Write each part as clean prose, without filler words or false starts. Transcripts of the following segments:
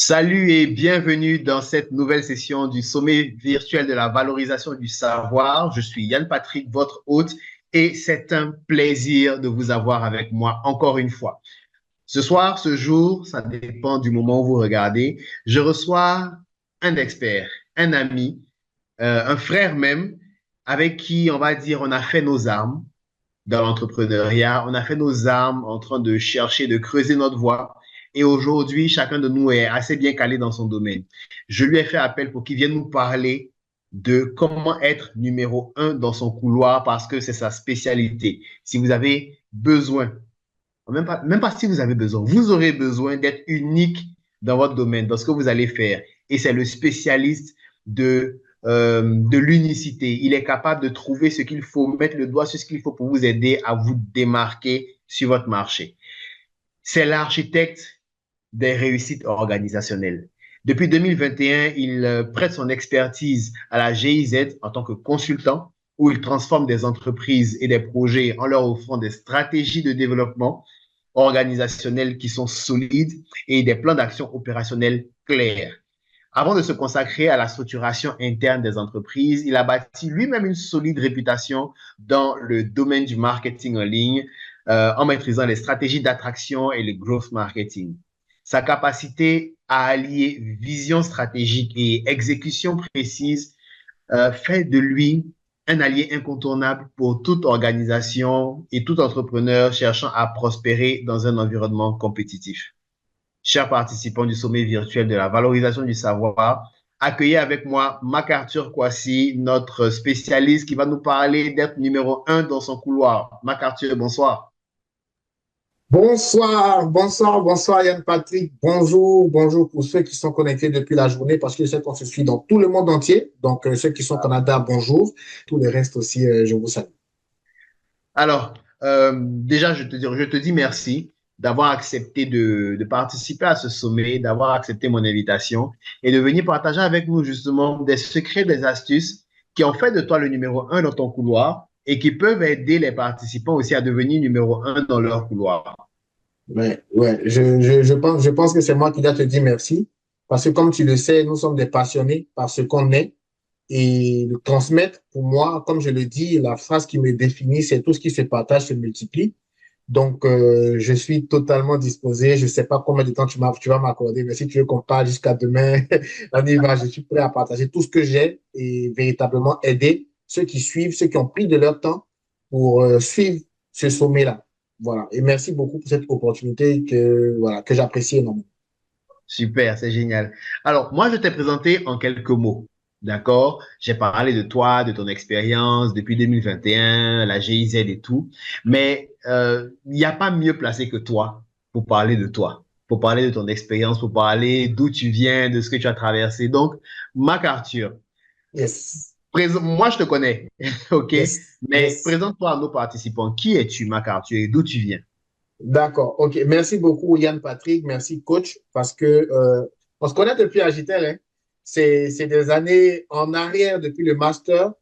Salut et bienvenue dans cette nouvelle session du sommet virtuel de la valorisation du savoir. Je suis Yann Patrick, votre hôte, et c'est un plaisir de vous avoir avec moi encore une fois. Ce soir, ce jour, ça dépend du moment où vous regardez, je reçois un expert, un ami, un frère même, avec qui, on va dire, on a fait nos armes dans l'entrepreneuriat. On a fait nos armes en train de chercher, de creuser notre voie. Et aujourd'hui, chacun de nous est assez bien calé dans son domaine. Je lui ai fait appel pour qu'il vienne nous parler de comment être numéro un dans son couloir parce que c'est sa spécialité. Si vous avez besoin, même pas si vous avez besoin, vous aurez besoin d'être unique dans votre domaine, dans ce que vous allez faire. Et c'est le spécialiste de l'unicité. Il est capable de trouver ce qu'il faut, mettre le doigt sur ce qu'il faut pour vous aider à vous démarquer sur votre marché. C'est l'architecte des réussites organisationnelles. Depuis 2021, il prête son expertise à la GIZ en tant que consultant, où il transforme des entreprises et des projets en leur offrant des stratégies de développement organisationnels qui sont solides et des plans d'action opérationnels clairs. Avant de se consacrer à la structuration interne des entreprises, il a bâti lui-même une solide réputation dans le domaine du marketing en ligne en maîtrisant les stratégies d'attraction et le growth marketing. Sa capacité à allier vision stratégique et exécution précise fait de lui un allié incontournable pour toute organisation et tout entrepreneur cherchant à prospérer dans un environnement compétitif. Chers participants du sommet virtuel de la valorisation du savoir, accueillez avec moi MacArthur Kwasi, notre spécialiste qui va nous parler d'être numéro un dans son couloir. MacArthur, bonsoir. Bonsoir Yann Patrick. Bonjour pour ceux qui sont connectés depuis la journée parce que je sais qu'on se suit dans tout le monde entier. Donc, ceux qui sont au Canada, bonjour. Tous les restes aussi, je vous salue. Alors, déjà, je te dis merci d'avoir accepté de participer à ce sommet, d'avoir accepté mon invitation et de venir partager avec nous justement des secrets, des astuces qui ont fait de toi le numéro un dans ton couloir et qui peuvent aider les participants aussi à devenir numéro un dans leur couloir. Ouais. Je pense que c'est moi qui dois te dire merci parce que comme tu le sais, nous sommes des passionnés par ce qu'on est et le transmettre, pour moi, comme je le dis, la phrase qui me définit, c'est tout ce qui se partage se multiplie. Donc, je suis totalement disposé. Je ne sais pas combien de temps tu vas m'accorder, mais si tu veux qu'on parle jusqu'à demain, on y va. Je suis prêt à partager tout ce que j'ai et véritablement aider ceux qui suivent, ceux qui ont pris de leur temps pour suivre ce sommet-là. Voilà. Et merci beaucoup pour cette opportunité que j'apprécie énormément. Super, c'est génial. Alors, moi, je t'ai présenté en quelques mots. D'accord? J'ai parlé de toi, de ton expérience depuis 2021, la GIZ et tout. Mais il n'y a pas mieux placé que toi pour parler de toi, pour parler de ton expérience, pour parler d'où tu viens, de ce que tu as traversé. Donc, MacArthur, Yes. moi, je te connais. OK? Yes. Mais Yes. présente-toi à nos participants. Qui es-tu, MacArthur, et d'où tu viens? D'accord. OK. Merci beaucoup, Yann Patrick. Merci, coach, parce que on se connaît depuis Agitel, hein. C'est des années en arrière depuis le master.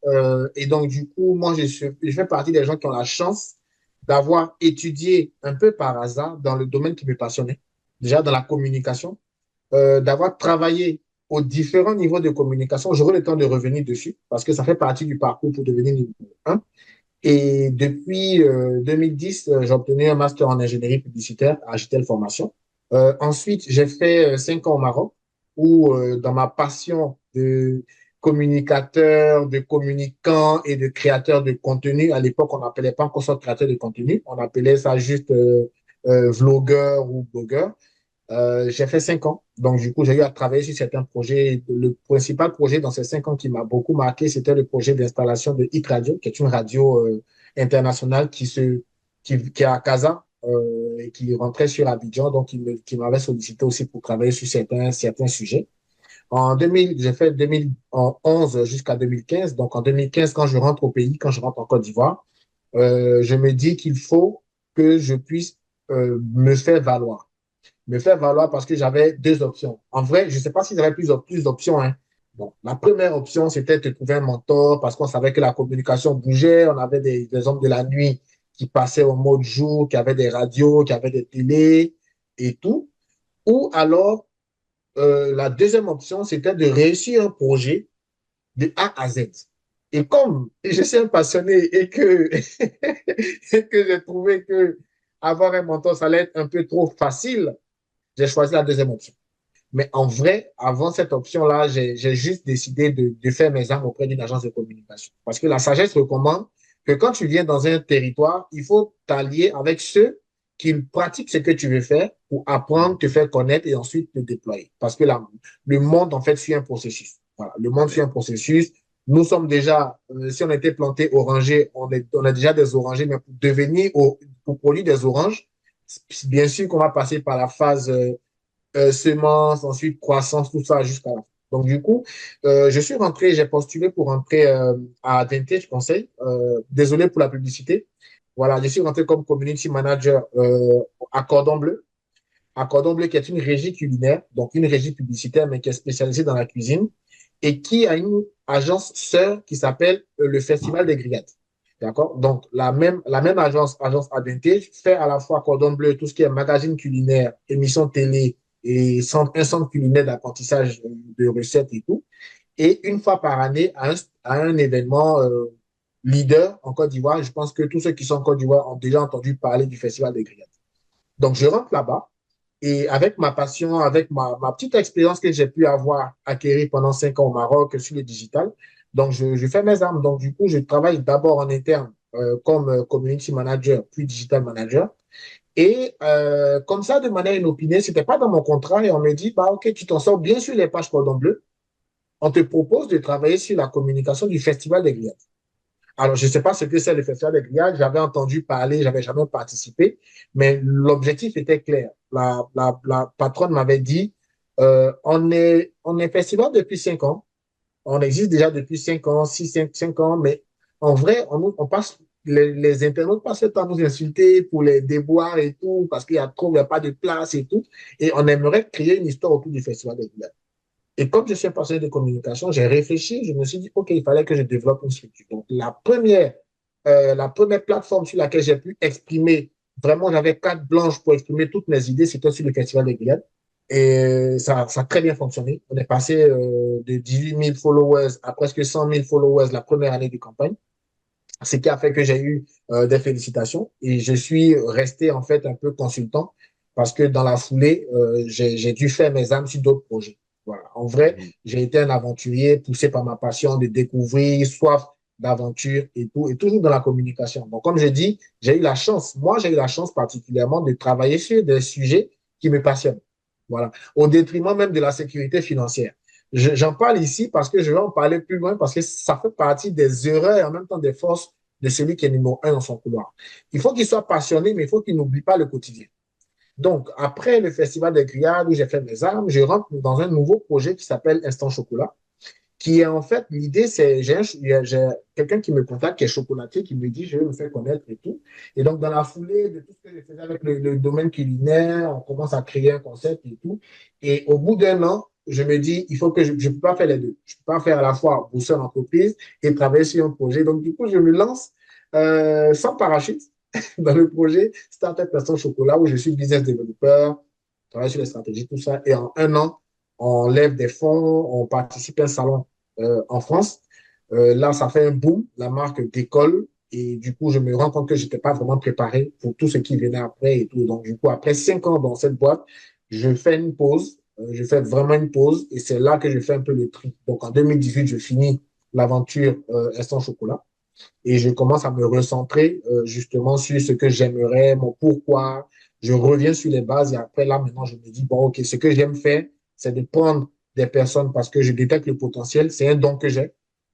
Et donc, du coup, moi, je fais partie des gens qui ont la chance d'avoir étudié un peu par hasard dans le domaine qui me passionnait, déjà dans la communication, d'avoir travaillé aux différents niveaux de communication. J'aurai le temps de revenir dessus parce que ça fait partie du parcours pour devenir niveau 1. Et depuis 2010, j'ai obtenu un master en ingénierie publicitaire à Agitel Formation. Ensuite, j'ai fait 5 ans au Maroc où, dans ma passion de communicateur, de communicant et de créateur de contenu, à l'époque, on n'appelait pas encore ça créateur de contenu, on appelait ça juste vlogueur ou blogueur. J'ai fait 5 ans. Donc, du coup, j'ai eu à travailler sur certains projets. Le principal projet dans ces 5 ans qui m'a beaucoup marqué, c'était le projet d'installation de Hit Radio, qui est une radio internationale qui est à Casa et qui rentrait sur Abidjan. Donc, qui m'avait sollicité aussi pour travailler sur certains sujets. En 2000, j'ai fait 2011 jusqu'à 2015. Donc, en 2015, quand je rentre au pays, quand je rentre en Côte d'Ivoire, je me dis qu'il faut que je puisse me faire valoir parce que j'avais deux options. En vrai, je ne sais pas si j'avais plus d'options, hein. Bon, la première option, c'était de trouver un mentor parce qu'on savait que la communication bougeait. On avait des hommes de la nuit qui passaient au mode jour, qui avaient des radios, qui avaient des télés et tout. Ou alors, la deuxième option, c'était de réussir un projet de A à Z. Et comme je suis un passionné et que, et que j'ai trouvé que avoir un mentor, ça allait être un peu trop facile, j'ai choisi la deuxième option. Mais en vrai, avant cette option-là, j'ai juste décidé de faire mes armes auprès d'une agence de communication. Parce que la sagesse recommande que quand tu viens dans un territoire, il faut t'allier avec ceux qui pratiquent ce que tu veux faire pour apprendre, te faire connaître et ensuite te déployer. Parce que le monde, en fait, suit un processus. Voilà, le monde suit un processus. Nous sommes déjà, si on était planté oranger, on a déjà des orangers, mais pour devenir, pour produire des oranges, bien sûr qu'on va passer par la phase semences, ensuite croissance, tout ça jusqu'à la fin. Donc, du coup, je suis rentré, j'ai postulé pour rentrer à Vintage Conseil. Désolé pour la publicité. Voilà, je suis rentré comme community manager à Cordon Bleu. À Cordon Bleu, qui est une régie culinaire, donc une régie publicitaire, mais qui est spécialisée dans la cuisine et qui a une agence sœur qui s'appelle le Festival des Grillades. D'accord? Donc, la même agence Advantage, fait à la fois Cordon Bleu, tout ce qui est magazine culinaire, émission télé et un centre culinaire d'apprentissage de recettes et tout. Et une fois par année, à un événement leader en Côte d'Ivoire, je pense que tous ceux qui sont en Côte d'Ivoire ont déjà entendu parler du Festival des Grillades. Donc, je rentre là-bas et avec ma passion, avec ma petite expérience que j'ai pu avoir acquérie pendant 5 ans au Maroc sur le digital, donc je fais mes armes. Donc, du coup, je travaille d'abord en interne comme community manager, puis digital manager. Et comme ça, de manière inopinée, ce n'était pas dans mon contrat et on me dit, bah, OK, tu t'en sors bien sur les pages Cordon Bleu. On te propose de travailler sur la communication du Festival des Grillades. Alors, je ne sais pas ce que c'est le Festival des Grillades. J'avais entendu parler, j'avais jamais participé, mais l'objectif était clair. La patronne m'avait dit, on est festival depuis 5 ans. On existe déjà depuis 5 ans, 6, 5 ans, mais en vrai, on passe, les internautes passent le temps à nous insulter pour les déboires et tout, parce qu'il y a trop, il n'y a pas de place et tout. Et on aimerait créer une histoire autour du Festival des Grillades. Et comme je suis un passionné de communication, j'ai réfléchi, je me suis dit, OK, il fallait que je développe une structure. Donc, la première plateforme sur laquelle j'ai pu exprimer, vraiment, j'avais carte blanche pour exprimer toutes mes idées, c'était sur le Festival des Grillades. Et ça a très bien fonctionné. On est passé de 18 000 followers à presque 100 000 followers la première année de campagne, ce qui a fait que j'ai eu des félicitations. Et je suis resté en fait un peu consultant parce que dans la foulée, j'ai dû faire mes armes sur d'autres projets. Voilà. En vrai, j'ai été un aventurier poussé par ma passion de découvrir, soif d'aventure et tout, et toujours dans la communication. Donc, comme je dis, j'ai eu la chance, moi, j'ai eu la chance particulièrement de travailler sur des sujets qui me passionnent. Voilà. Au détriment même de la sécurité financière. J'en parle ici parce que je vais en parler plus loin parce que ça fait partie des erreurs et en même temps des forces de celui qui est numéro un dans son couloir. Il faut qu'il soit passionné, mais il faut qu'il n'oublie pas le quotidien. Donc, après le Festival des Grillades où j'ai fait mes armes, je rentre dans un nouveau projet qui s'appelle Instant Chocolat, qui est en fait, l'idée, c'est, j'ai quelqu'un qui me contacte, qui est chocolatier, qui me dit, je vais me faire connaître et tout. Et donc, dans la foulée de tout ce que je faisais avec le domaine culinaire, on commence à créer un concept et tout. Et au bout d'un an, je me dis, il faut que je ne peux pas faire les deux. Je ne peux pas faire à la fois bosser en entreprise et travailler sur un projet. Donc, du coup, je me lance sans parachute dans le projet Startup Instant Chocolat où je suis business développeur, travaille sur les stratégies, tout ça. Et en un an, on lève des fonds, on participe à un salon en France. Là, ça fait un boom, la marque décolle. Et du coup, je me rends compte que je n'étais pas vraiment préparé pour tout ce qui venait après et tout. Donc, du coup, après 5 ans dans cette boîte, je fais une pause. Je fais vraiment une pause et c'est là que je fais un peu le tri. Donc, en 2018, je finis l'aventure Instant Chocolat et je commence à me recentrer justement sur ce que j'aimerais, mon pourquoi. Je reviens sur les bases et après, là, maintenant, je me dis, bon, OK, ce que j'aime faire, c'est de prendre des personnes parce que je détecte le potentiel. C'est un don que j'ai.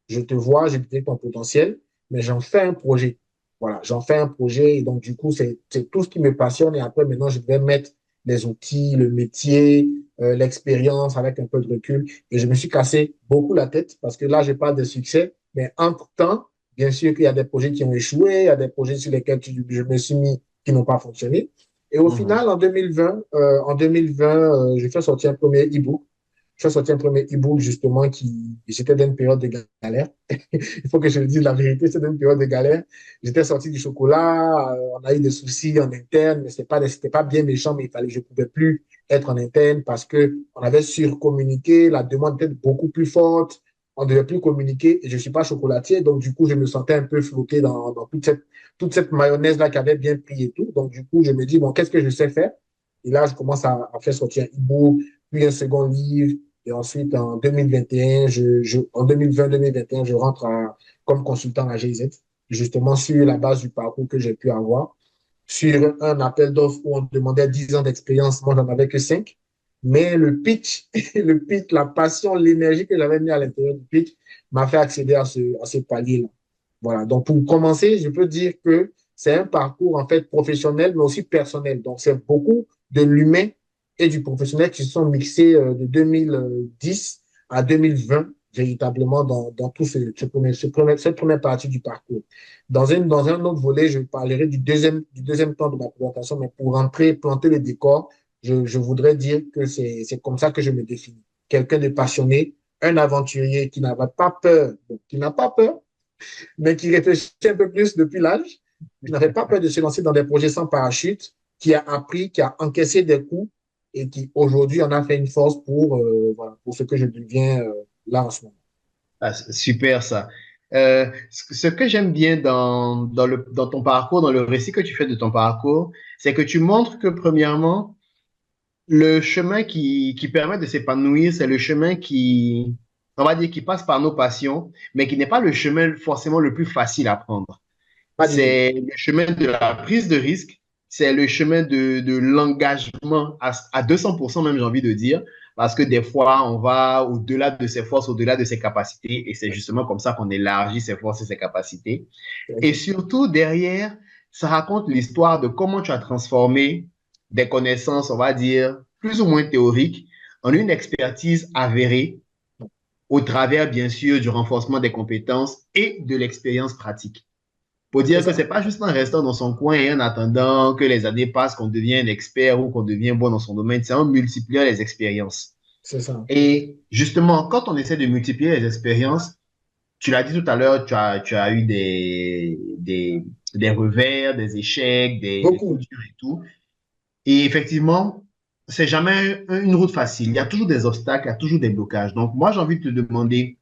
Je te vois, je détecte ton potentiel, mais j'en fais un projet. Voilà, j'en fais un projet et donc, du coup, c'est tout ce qui me passionne. Et après, maintenant, je vais mettre les outils, le métier, l'expérience avec un peu de recul. Et je me suis cassé beaucoup la tête parce que là, je parle de succès, mais entre-temps, bien sûr qu'il y a des projets qui ont échoué, il y a des projets sur lesquels je me suis mis qui n'ont pas fonctionné. Et au final, en 2020, j'ai fait sortir un premier e-book. J'ai sorti un premier e-book justement j'étais dans une période de galère. Il faut que je le dise la vérité, c'était une période de galère. J'étais sorti du chocolat, on a eu des soucis en interne, mais c'était pas bien méchant, mais je ne pouvais plus être en interne parce qu'on avait surcommuniqué, la demande était beaucoup plus forte, on ne devait plus communiquer et je ne suis pas chocolatier, donc du coup, je me sentais un peu flotté dans toute cette mayonnaise-là qui avait bien pris et tout. Donc du coup, je me dis, bon, qu'est-ce que je sais faire? Et là, je commence à faire sortir un e-book, puis un second livre. Et ensuite, en 2021, en 2020-2021, je rentre comme consultant à GZ, justement sur la base du parcours que j'ai pu avoir. Sur un appel d'offres où on demandait 10 ans d'expérience, moi, j'en avais que 5. Mais le pitch, le pitch, la passion, l'énergie que j'avais mis à l'intérieur du pitch m'a fait accéder à ce palier-là. Voilà. Donc, pour commencer, je peux dire que c'est un parcours, en fait, professionnel, mais aussi personnel. Donc, c'est beaucoup de l'humain et du professionnel qui se sont mixés de 2010 à 2020, véritablement, dans tout cette première partie du parcours. Dans un autre volet, je parlerai du deuxième temps de ma présentation, mais pour rentrer, planter le décor, je voudrais dire que c'est comme ça que je me définis. Quelqu'un de passionné, un aventurier qui n'a pas peur, qui n'a pas peur, mais qui réfléchit un peu plus depuis l'âge, qui n'avait pas peur de se lancer dans des projets sans parachute, qui a appris, qui a encaissé des coups et qui aujourd'hui en a fait une force voilà, pour ce que je deviens là en ce moment. Ah, c'est super ça. Ce que j'aime bien dans ton parcours, dans le récit que tu fais de ton parcours, c'est que tu montres que premièrement, le chemin qui permet de s'épanouir, c'est le chemin on va dire, qui passe par nos passions, mais qui n'est pas le chemin forcément le plus facile à prendre. Pas du tout. C'est le chemin de la prise de risque, c'est le chemin de l'engagement à 200% même, j'ai envie de dire, parce que des fois, on va au-delà de ses forces, au-delà de ses capacités, et c'est justement comme ça qu'on élargit ses forces et ses capacités. Et surtout, derrière, ça raconte l'histoire de comment tu as transformé des connaissances, on va dire, plus ou moins théoriques, en une expertise avérée au travers, bien sûr, du renforcement des compétences et de l'expérience pratique. Pour C'est dire que ça. c'est pas juste en restant dans son coin et en attendant que les années passent, qu'on devient un expert ou qu'on devient bon dans son domaine, c'est en multipliant les expériences. C'est ça. Et justement, quand on essaie de multiplier les expériences, tu l'as dit tout à l'heure, tu as eu des revers, des échecs, des coups Beaucoup. durs et tout. Et effectivement, c'est jamais une route facile. Il y a toujours des obstacles, il y a toujours des blocages. Donc, moi, j'ai envie de te demander,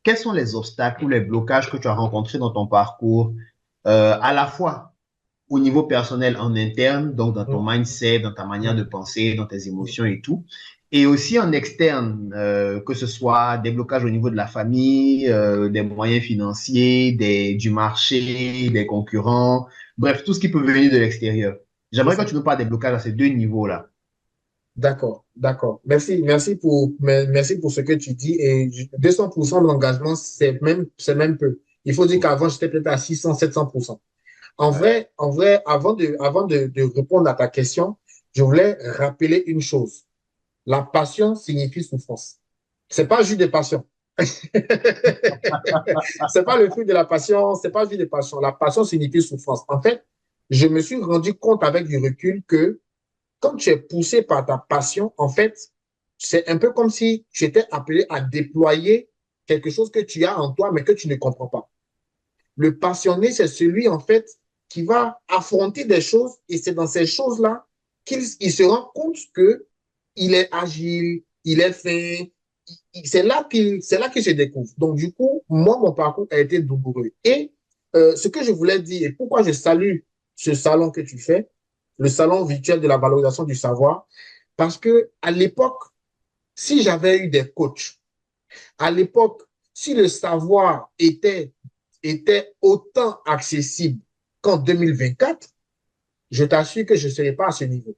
quels sont les obstacles ou les blocages que tu as rencontrés dans ton parcours, à la fois au niveau personnel en interne, donc dans ton Mm, mindset, dans ta manière de mm, penser, dans tes mm. émotions et tout, et aussi en externe, que ce soit des blocages au niveau de la famille, des moyens financiers, du marché, des concurrents, bref, tout ce qui peut venir de l'extérieur. C'est J'aimerais que ça. tu nous parles des blocages à ces deux niveaux-là. D'accord, d'accord. Merci pour ce que tu dis. Et 200% d'engagement, c'est même peu. Il faut dire qu'avant, j'étais peut-être à 600, 700%. Ouais. En vrai, avant de répondre à ta question, je voulais rappeler une chose. La passion signifie souffrance. C'est pas juste des passions. C'est pas le fruit de la passion, c'est pas juste des passions. La passion signifie souffrance. En fait, je me suis rendu compte avec du recul que quand tu es poussé par ta passion, en fait, c'est un peu comme si tu étais appelé à déployer quelque chose que tu as en toi, mais que tu ne comprends pas. Le passionné, c'est celui, en fait, qui va affronter des choses et c'est dans ces choses-là qu'il se rend compte que il est agile, il est fin. C'est là qu'il se découvre. Donc, du coup, moi, mon parcours a été douloureux. Et ce que je voulais dire et pourquoi je salue ce salon que tu fais, le salon virtuel de la valorisation du savoir, parce que à l'époque, si j'avais eu des coachs, à l'époque, si le savoir était autant accessible qu'en 2024, je t'assure que je ne serais pas à ce niveau.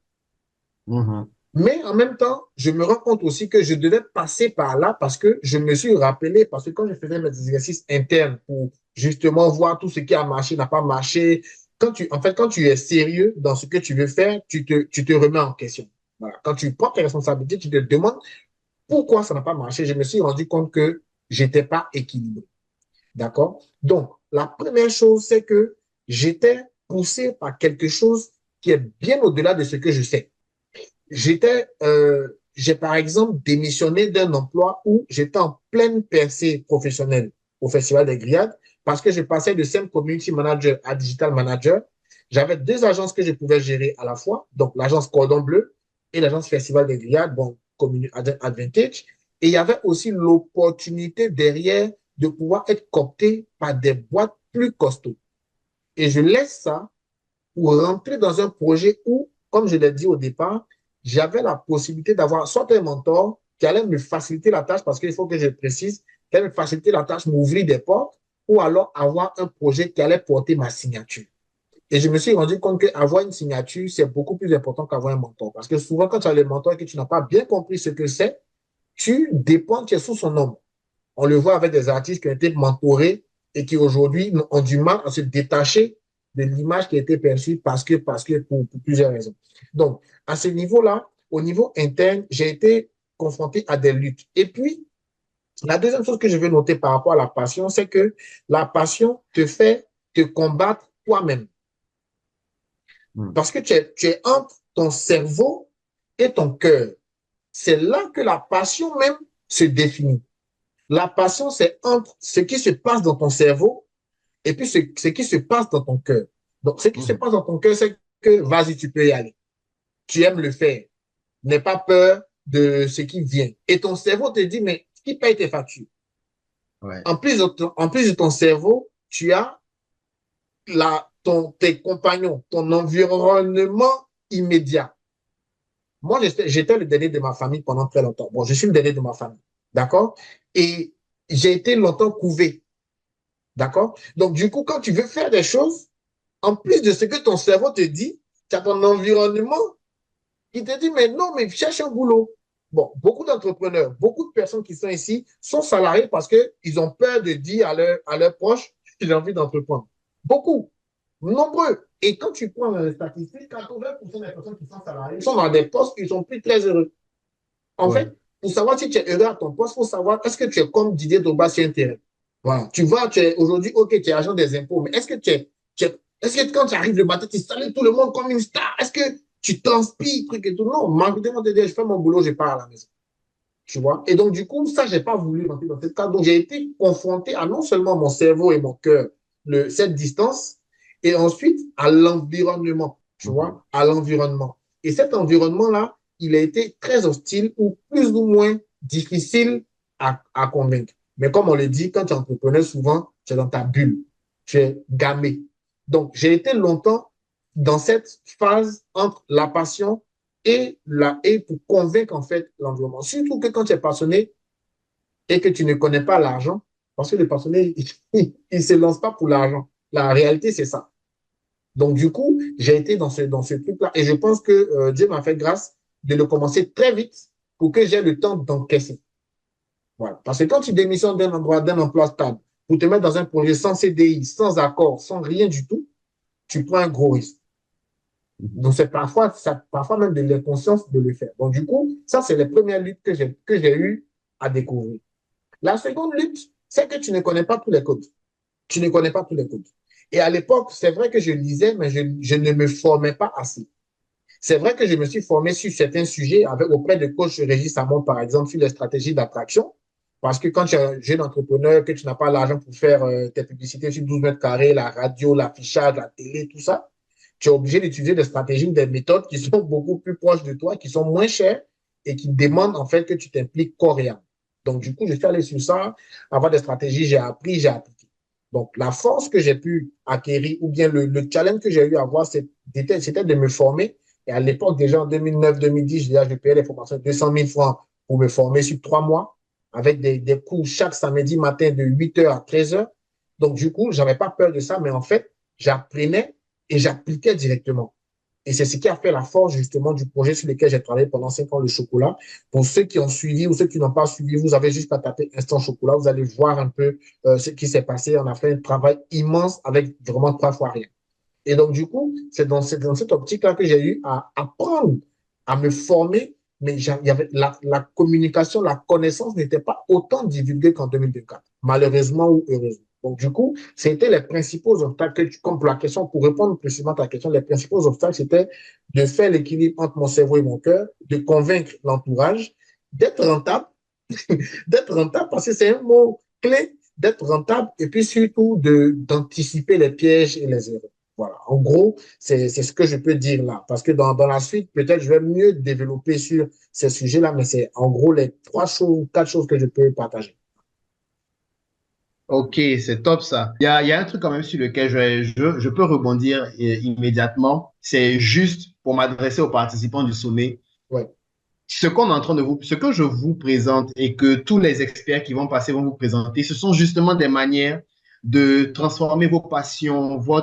Mhm. Mais en même temps, je me rends compte aussi que je devais passer par là parce que je me suis rappelé, parce que quand je faisais mes exercices internes pour justement voir tout ce qui a marché, n'a pas marché, quand tu es sérieux dans ce que tu veux faire, tu te remets en question. Voilà. Quand tu prends tes responsabilités, tu te demandes pourquoi ça n'a pas marché. Je me suis rendu compte que j'étais pas équilibré. D'accord? Donc, la première chose, c'est que j'étais poussé par quelque chose qui est bien au-delà de ce que je sais. J'ai par exemple démissionné d'un emploi où j'étais en pleine percée professionnelle au Festival des Grillades parce que je passais de simple community manager à digital manager. J'avais deux agences que je pouvais gérer à la fois, donc l'agence Cordon Bleu et l'agence Festival des Grillades, bon, Advantage. Et il y avait aussi l'opportunité derrière de pouvoir être coopté par des boîtes plus costauds. Et je laisse ça pour rentrer dans un projet où, comme je l'ai dit au départ, j'avais la possibilité d'avoir soit un mentor qui allait me faciliter la tâche, parce qu'il faut que je précise, qui allait me faciliter la tâche, m'ouvrir des portes, ou alors avoir un projet qui allait porter ma signature. Et je me suis rendu compte qu'avoir une signature, c'est beaucoup plus important qu'avoir un mentor. Parce que souvent, quand tu as le mentor et que tu n'as pas bien compris ce que c'est, tu dépends, tu es sous son nom. On le voit avec des artistes qui ont été mentorés et qui aujourd'hui ont du mal à se détacher de l'image qui a été perçue pour plusieurs raisons. Donc, à ce niveau-là, au niveau interne, j'ai été confronté à des luttes. Et puis, la deuxième chose que je veux noter par rapport à la passion, c'est que la passion te fait te combattre toi-même. Parce que tu es entre ton cerveau et ton cœur. C'est là que la passion même se définit. La passion, c'est entre ce qui se passe dans ton cerveau et puis ce qui se passe dans ton cœur. Donc, ce qui se passe dans ton cœur, c'est que vas-y, tu peux y aller. Tu aimes le faire. N'aie pas peur de ce qui vient. Et ton cerveau te dit, mais qui paye tes factures? Ouais. En plus de ton cerveau, tu as tes compagnons, ton environnement immédiat. Moi, j'étais le dernier de ma famille pendant très longtemps. Bon, je suis le dernier de ma famille. D'accord? Et j'ai été longtemps couvé. D'accord? Donc, du coup, quand tu veux faire des choses, en plus de ce que ton cerveau te dit, tu as ton environnement qui te dit, mais non, mais cherche un boulot. Bon, beaucoup d'entrepreneurs, beaucoup de personnes qui sont ici sont salariés parce qu'ils ont peur de dire à leurs proches qu'ils ont envie d'entreprendre. Beaucoup, nombreux. Et quand tu prends les statistiques, 80% des personnes qui sont salariées sont dans des postes qui sont plus très heureux. En fait, pour savoir si tu es heureux à ton poste, il faut savoir est-ce que tu es comme Didier Drogba sur un terrain. Voilà. Tu vois, tu es aujourd'hui, OK, tu es agent des impôts, mais est-ce que est-ce que quand tu arrives le matin, tu salues tout le monde comme une star? Est-ce que tu transpires, truc et tout? Non, majoritairement, te dire, je fais mon boulot, je pars à la maison. Tu vois? Et donc, du coup, ça, je n'ai pas voulu rentrer dans cette cas. Donc, j'ai été confronté à non seulement mon cerveau et mon cœur, cette distance, et ensuite à l'environnement. Tu vois? À l'environnement. Et cet environnement-là, il a été très hostile ou plus ou moins difficile à convaincre. Mais comme on le dit, quand tu es entrepreneur, souvent, tu es dans ta bulle. Tu es gamé. Donc, j'ai été longtemps dans cette phase entre la passion et pour convaincre en fait l'environnement. Surtout que quand tu es passionné et que tu ne connais pas l'argent, parce que les passionnés, ils ne se lancent pas pour l'argent. La réalité, c'est ça. Donc, du coup, j'ai été dans ce truc-là. Et je pense que Dieu m'a fait grâce de le commencer très vite pour que j'ai le temps d'encaisser. Voilà. Parce que quand tu démissionnes d'un endroit, d'un emploi stable, pour te mettre dans un projet sans CDI, sans accord, sans rien du tout, tu prends un gros risque. Donc, c'est parfois même de l'inconscience de le faire. Donc, du coup, ça, c'est les premières luttes que j'ai eues à découvrir. La seconde lutte, c'est que tu ne connais pas tous les codes. Tu ne connais pas tous les codes. Et à l'époque, c'est vrai que je lisais, mais je ne me formais pas assez. C'est vrai que je me suis formé sur certains sujets auprès de coach Régis Samon, par exemple, sur les stratégies d'attraction. Parce que quand tu es un jeune entrepreneur, que tu n'as pas l'argent pour faire tes publicités sur 12 mètres carrés, la radio, l'affichage, la télé, tout ça, tu es obligé d'utiliser des stratégies ou des méthodes qui sont beaucoup plus proches de toi, qui sont moins chères et qui demandent en fait que tu t'impliques corps et âme. Donc, du coup, je suis allé sur ça, avoir des stratégies, j'ai appris, j'ai appliqué. Donc, la force que j'ai pu acquérir ou bien le challenge que j'ai eu à avoir, c'était de me former. Et à l'époque, déjà en 2009-2010, je payais les formations de 200 000 francs pour me former sur 3 mois avec des cours chaque samedi matin de 8h à 13h. Donc, du coup, je n'avais pas peur de ça, mais en fait, j'apprenais et j'appliquais directement. Et c'est ce qui a fait la force justement du projet sur lequel j'ai travaillé pendant 5 ans, le chocolat. Pour ceux qui ont suivi ou ceux qui n'ont pas suivi, vous avez juste à taper Instant Chocolat, vous allez voir un peu ce qui s'est passé. On a fait un travail immense avec vraiment 3 fois rien. Et donc, du coup, c'est dans cette optique-là que j'ai eu à apprendre, à me former, mais il y avait la communication, la connaissance n'était pas autant divulguée qu'en 2024, malheureusement ou heureusement. Donc, du coup, c'était les principaux obstacles, comme pour la question, pour répondre précisément à ta question, les principaux obstacles, c'était de faire l'équilibre entre mon cerveau et mon cœur, de convaincre l'entourage, d'être rentable, d'être rentable, parce que c'est un mot clé, d'être rentable, et puis surtout d'anticiper les pièges et les erreurs. Voilà. En gros, c'est ce que je peux dire là. Parce que dans la suite, peut-être je vais mieux développer sur ces sujets-là, mais c'est en gros les 3 choses, 4 choses que je peux partager. Ok, c'est top ça. Il y a un truc quand même sur lequel je peux rebondir immédiatement. C'est juste pour m'adresser aux participants du sommet. Ouais. Ce qu'on est en train de vous, ce que je vous présente et que tous les experts qui vont passer vont vous présenter, ce sont justement des manières de transformer vos passions, vos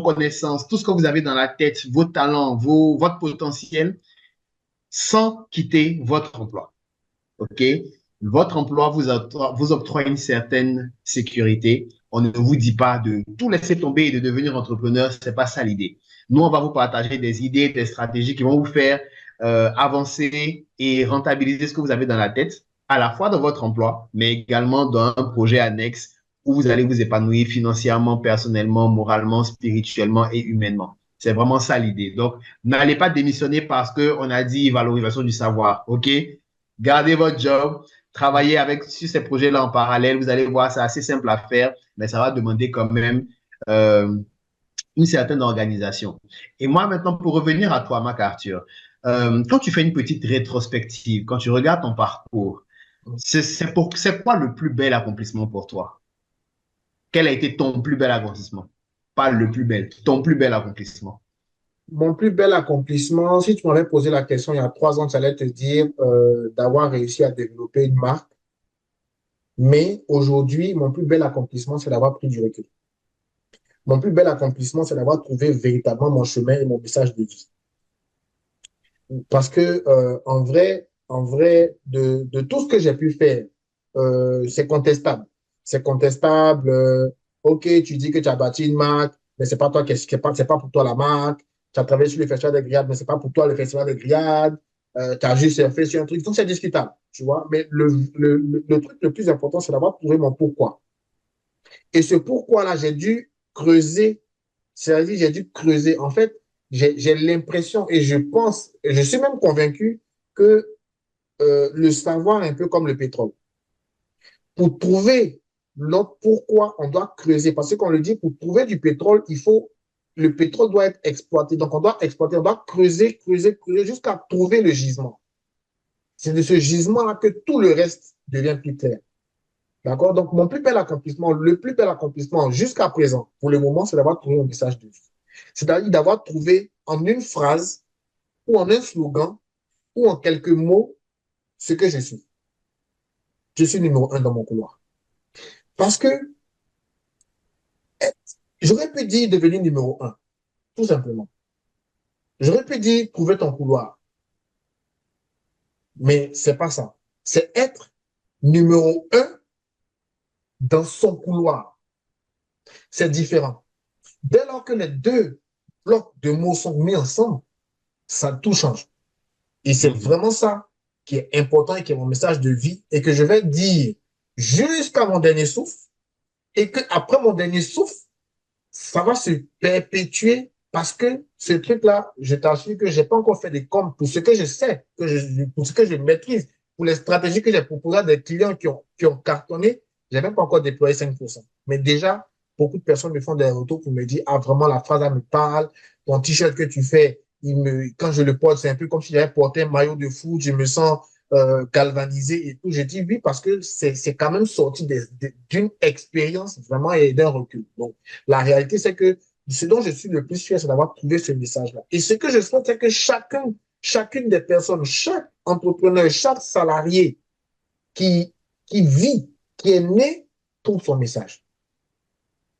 connaissances, tout ce que vous avez dans la tête, vos talents, votre potentiel, sans quitter votre emploi. OK? Votre emploi vous octroie une certaine sécurité. On ne vous dit pas de tout laisser tomber et de devenir entrepreneur. C'est pas ça l'idée. Nous, on va vous partager des idées, des stratégies qui vont vous faire avancer et rentabiliser ce que vous avez dans la tête, à la fois dans votre emploi, mais également dans un projet annexe où vous allez vous épanouir financièrement, personnellement, moralement, spirituellement et humainement. C'est vraiment ça l'idée. Donc, n'allez pas démissionner parce qu'on a dit valorisation du savoir. OK? Gardez votre job, travaillez sur ces projets-là en parallèle. Vous allez voir, c'est assez simple à faire, mais ça va demander quand même euh, une certaine organisation. Et moi, maintenant, pour revenir à toi, MacArthur, quand tu fais une petite rétrospective, quand tu regardes ton parcours, c'est quoi le plus bel accomplissement pour toi? Quel a été ton plus bel accomplissement? Pas le plus bel, ton plus bel accomplissement. Mon plus bel accomplissement, si tu m'avais posé la question il y a 3 ans, j'allais te dire d'avoir réussi à développer une marque. Mais aujourd'hui, mon plus bel accomplissement, c'est d'avoir pris du recul. Mon plus bel accomplissement, c'est d'avoir trouvé véritablement mon chemin et mon message de vie. Parce que en vrai, de tout ce que j'ai pu faire, c'est contestable. C'est contestable. OK, tu dis que tu as bâti une marque, mais c'est pas toi c'est pas pour toi la marque. Tu as travaillé sur le festival des grillades, mais c'est pas pour toi le festival des grillades. Tu as juste fait sur un truc. Donc, c'est discutable, tu vois. Mais le truc le plus important, c'est d'avoir trouvé mon pourquoi. Et ce pourquoi-là, j'ai dû creuser. C'est-à-dire, j'ai dû creuser. En fait, j'ai l'impression et je pense, et je suis même convaincu que le savoir est un peu comme le pétrole. Pour trouver notre pourquoi, on doit creuser. Parce qu'on le dit, pour trouver du pétrole, le pétrole doit être exploité. Donc, on doit exploiter, on doit creuser, creuser, creuser jusqu'à trouver le gisement. C'est de ce gisement-là que tout le reste devient plus clair. D'accord? Donc, mon plus bel accomplissement, le plus bel accomplissement jusqu'à présent, pour le moment, c'est d'avoir trouvé un message de vie. C'est-à-dire d'avoir trouvé en une phrase ou en un slogan ou en quelques mots ce que je suis. Je suis numéro 1 dans mon couloir. Parce que j'aurais pu dire devenir numéro 1, tout simplement. J'aurais pu dire trouver ton couloir. Mais c'est pas ça. C'est être numéro 1 dans son couloir. C'est différent. Dès lors que les deux blocs de mots sont mis ensemble, ça tout change. Et c'est vraiment ça qui est important et qui est mon message de vie et que je vais dire jusqu'à mon dernier souffle et qu'après mon dernier souffle, ça va se perpétuer parce que ce truc-là, je t'assure que je n'ai pas encore fait des comptes pour ce que je sais, pour ce que je maîtrise, pour les stratégies que j'ai proposées à des clients qui ont cartonné, je n'ai même pas encore déployé 5%. Mais déjà, beaucoup de personnes me font des retours pour me dire, ah, vraiment, la phrase, elle me parle, ton t-shirt que tu fais, quand je le porte, c'est un peu comme si j'avais porté un maillot de foot, je me sens galvanisé et tout. Je dis oui parce que c'est quand même sorti d'une expérience vraiment et d'un recul. Donc, la réalité, c'est que ce dont je suis le plus fier, c'est d'avoir trouvé ce message-là. Et ce que je souhaite, c'est que chacune des personnes, chaque entrepreneur, chaque salarié qui, qui vit, qui est né, trouve son message.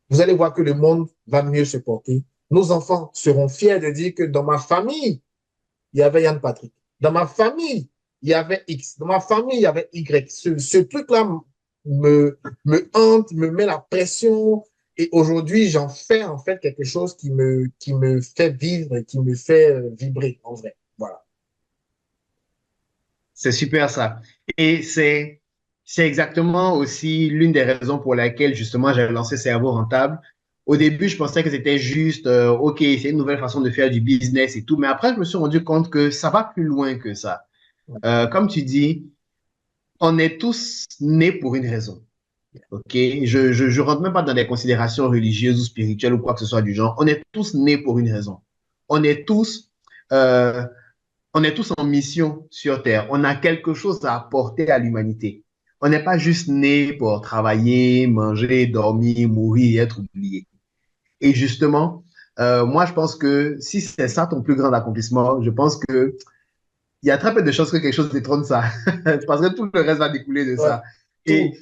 Vous allez voir que le monde va mieux se porter. Nos enfants seront fiers de dire que dans ma famille, il y avait Yann Patrick. Dans ma famille, il y avait X. Dans ma famille, il y avait Y. Ce truc-là me hante, me met la pression. Et aujourd'hui, j'en fais en fait quelque chose qui me fait vivre et qui me fait vibrer en vrai. Voilà. C'est super ça. Et c'est exactement aussi l'une des raisons pour laquelle justement j'ai lancé Cerveau Rentable. Au début, je pensais que c'était juste, OK, c'est une nouvelle façon de faire du business et tout, mais après, je me suis rendu compte que ça va plus loin que ça. Comme tu dis, on est tous nés pour une raison. OK? Je rentre même pas dans des considérations religieuses ou spirituelles ou quoi que ce soit du genre. On est tous nés pour une raison. On est tous, euh, on est tous en mission sur Terre. On a quelque chose à apporter à l'humanité. On n'est pas juste né pour travailler, manger, dormir, mourir et être oublié. Et justement, moi, je pense que si c'est ça ton plus grand accomplissement, je pense que il y a très peu de chances que quelque chose détrône ça. Parce que tout le reste va découler de Ouais, ça. Et tout.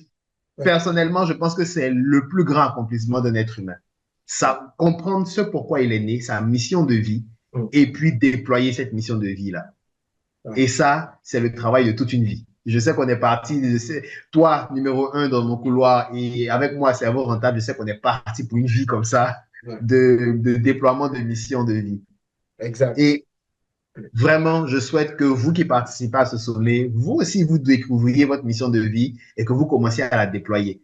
Ouais. personnellement, je pense que c'est le plus grand accomplissement d'un être humain. Ça, comprendre ce pourquoi il est né, sa mission de vie, Mm. et puis déployer cette mission de vie-là. Ouais. Et ça, c'est le travail de toute une vie. Je sais qu'on est parti, toi, numéro un dans mon couloir, et avec moi, cerveau rentable, je sais qu'on est parti pour une vie comme ça, Ouais. de déploiement de mission de vie. Exact. Et vraiment, je souhaite que vous qui participez à ce sommet, vous aussi, vous découvriez votre mission de vie et que vous commenciez à la déployer.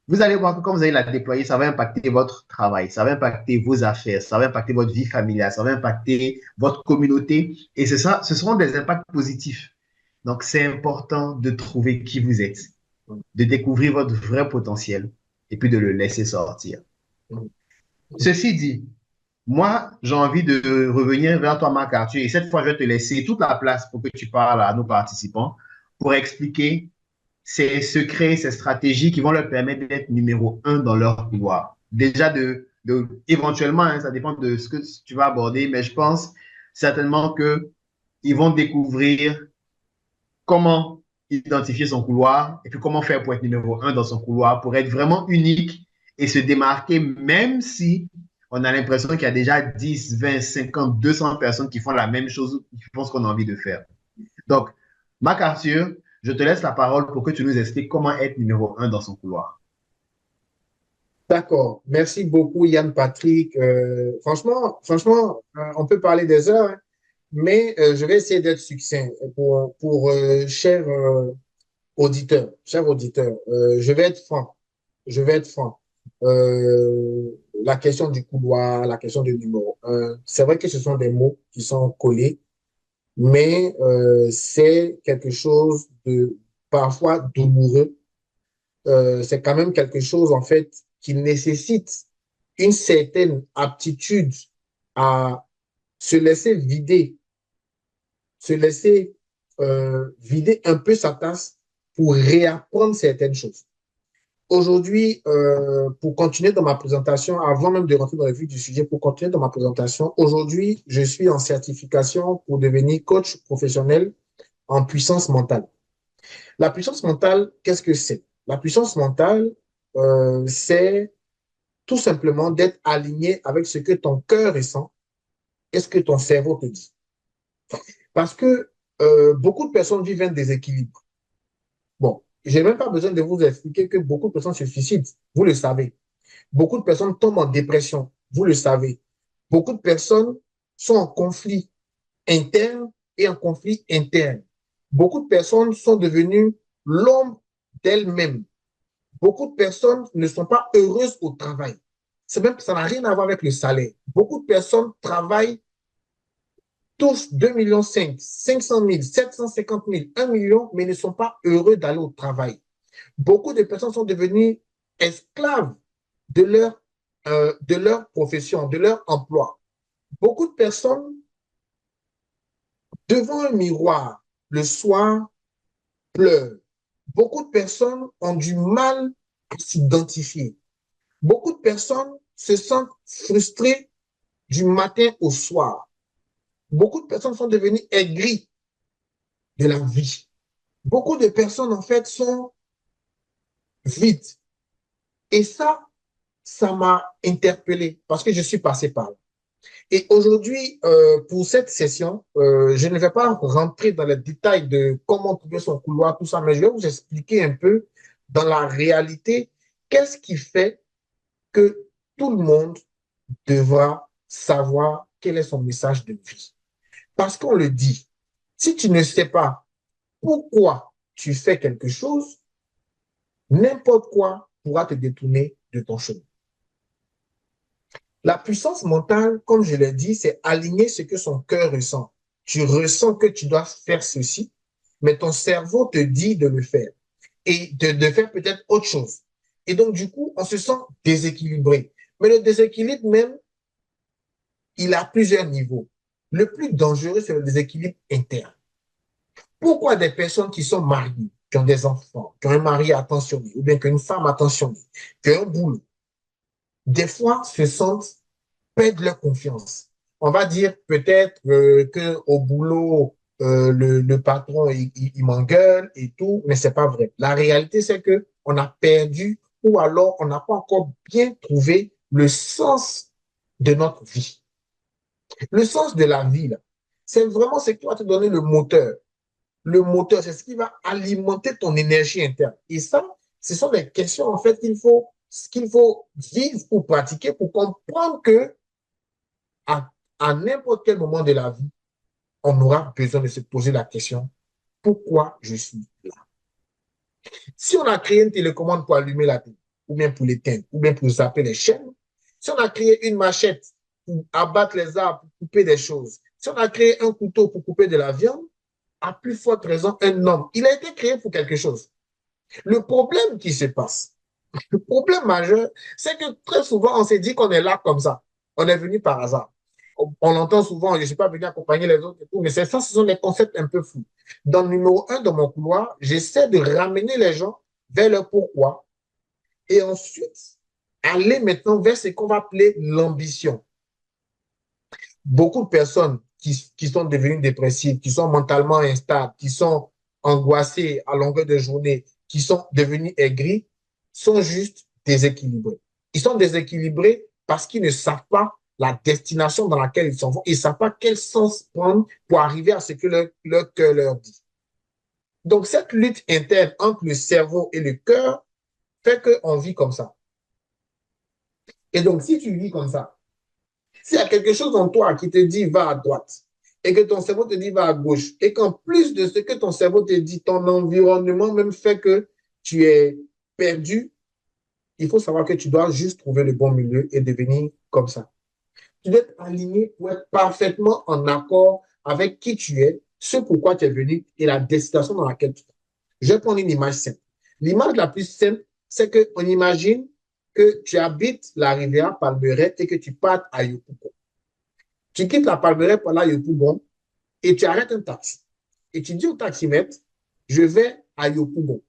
Vous allez voir que quand vous allez la déployer, ça va impacter votre travail, ça va impacter vos affaires, ça va impacter votre vie familiale, ça va impacter votre communauté. Et c'est ça, ce seront des impacts positifs. Donc, c'est important de trouver qui vous êtes, Mm. de découvrir votre vrai potentiel et puis de le laisser sortir. Mm. Ceci dit, moi, j'ai envie de revenir vers toi, Marc Arthur, et cette fois, je vais te laisser toute la place pour que tu parles à nos participants pour expliquer ces secrets, ces stratégies qui vont leur permettre d'être numéro un dans leur pouvoir. Déjà, éventuellement, hein, ça dépend de ce que tu vas aborder, mais je pense certainement qu'ils vont découvrir comment identifier son couloir et puis comment faire pour être numéro un dans son couloir, pour être vraiment unique et se démarquer, même si on a l'impression qu'il y a déjà 10, 20, 50, 200 personnes qui font la même chose, qui font ce qu'on a envie de faire. Donc, Marc Arthur, je te laisse la parole pour que tu nous expliques comment être numéro un dans son couloir. D'accord. Merci beaucoup, Yann Patrick. Franchement, on peut parler des heures, hein, mais je vais essayer d'être succinct pour chers auditeurs, je vais être franc. Je vais être franc. La question du couloir, la question du numéro un, c'est vrai que ce sont des mots qui sont collés, mais c'est quelque chose de parfois douloureux. C'est quand même quelque chose, en fait, qui nécessite une certaine aptitude à se laisser vider, se laisser vider un peu sa tasse pour réapprendre certaines choses. Aujourd'hui, pour continuer dans ma présentation, avant même de rentrer dans le vif du sujet, pour continuer dans ma présentation, aujourd'hui, je suis en certification pour devenir coach professionnel en puissance mentale. La puissance mentale, qu'est-ce que c'est? La puissance mentale, c'est tout simplement d'être aligné avec ce que ton cœur ressent et ce que ton cerveau te dit. Parce que beaucoup de personnes vivent un déséquilibre. Bon, je n'ai même pas besoin de vous expliquer que beaucoup de personnes se suicident. Vous le savez. Beaucoup de personnes tombent en dépression. Vous le savez. Beaucoup de personnes sont en conflit interne et en conflit interne. Beaucoup de personnes sont devenues l'ombre d'elles-mêmes. Beaucoup de personnes ne sont pas heureuses au travail. C'est même, ça n'a rien à voir avec le salaire. Beaucoup de personnes travaillent tous 2,5 millions, 500 000, 750 000, 1 million, mais ne sont pas heureux d'aller au travail. Beaucoup de personnes sont devenues esclaves de leur profession, de leur emploi. Beaucoup de personnes, devant un miroir, le soir, pleurent. Beaucoup de personnes ont du mal à s'identifier. Beaucoup de personnes se sentent frustrées du matin au soir. Beaucoup de personnes sont devenues aigries de la vie. Beaucoup de personnes, en fait, sont vides. Et ça m'a interpellé parce que je suis passé par là. Et aujourd'hui, pour cette session, je ne vais pas rentrer dans les détails de comment trouver son couloir, tout ça, mais je vais vous expliquer un peu dans la réalité qu'est-ce qui fait que tout le monde devra savoir quel est son message de vie. Parce qu'on le dit, si tu ne sais pas pourquoi tu fais quelque chose, n'importe quoi pourra te détourner de ton chemin. La puissance mentale, comme je l'ai dit, c'est aligner ce que son cœur ressent. Tu ressens que tu dois faire ceci, mais ton cerveau te dit de le faire et de faire peut-être autre chose. Et donc, du coup, on se sent déséquilibré. Mais le déséquilibre même, il a plusieurs niveaux. Le plus dangereux, c'est le déséquilibre interne. Pourquoi des personnes qui sont mariées, qui ont des enfants, qui ont un mari attentionné, ou bien qu'une femme attentionnée, qui ont un boulot, des fois se sentent perdre leur confiance. On va dire peut-être qu'au boulot, le patron, il m'engueule et tout, mais c'est pas vrai. La réalité, c'est que on a perdu ou alors on n'a pas encore bien trouvé le sens de notre vie. Le sens de la vie, là, c'est vraiment ce qui va te donner le moteur. Le moteur, c'est ce qui va alimenter ton énergie interne. Et ça, ce sont des questions, en fait, qu'il faut vivre ou pratiquer pour comprendre que à, à n'importe quel moment de la vie, on aura besoin de se poser la question, pourquoi je suis là? Si on a créé une télécommande pour allumer la télé, ou bien pour l'éteindre, ou bien pour zapper les chaînes, si on a créé une machette pour abattre les arbres, pour couper des choses, si on a créé un couteau pour couper de la viande, à plus forte raison, un homme, il a été créé pour quelque chose. Le problème qui se passe, le problème majeur, c'est que très souvent, on s'est dit qu'on est là comme ça. On est venu par hasard. On l'entend souvent, je ne suis pas venu accompagner les autres et tout, mais c'est ça, ce sont des concepts un peu flous. Dans le numéro 1 de mon couloir, j'essaie de ramener les gens vers le pourquoi et ensuite aller maintenant vers ce qu'on va appeler l'ambition. Beaucoup de personnes qui sont devenues dépressives, qui sont mentalement instables, qui sont angoissées à longueur de journée, qui sont devenues aigries, sont juste déséquilibrés. Ils sont déséquilibrés parce qu'ils ne savent pas la destination dans laquelle ils s'en vont. Ils ne savent pas quel sens prendre pour arriver à ce que leur cœur leur dit. Donc, cette lutte interne entre le cerveau et le cœur fait qu'on vit comme ça. Et donc, si tu vis comme ça, s'il y a quelque chose en toi qui te dit va à droite et que ton cerveau te dit va à gauche et qu'en plus de ce que ton cerveau te dit, ton environnement même fait que tu es perdu, il faut savoir que tu dois juste trouver le bon milieu et devenir comme ça. Tu dois être aligné pour être parfaitement en accord avec qui tu es, ce pourquoi tu es venu et la destination dans laquelle tu es. Je vais prendre une image simple. L'image la plus simple, c'est qu'on imagine que tu habites la rivière Palmeraie et que tu partes à Yopougon. Tu quittes la Palmeraie pour aller à Yopougon et tu arrêtes un taxi. Et tu dis au taximètre, je vais à Yopougon.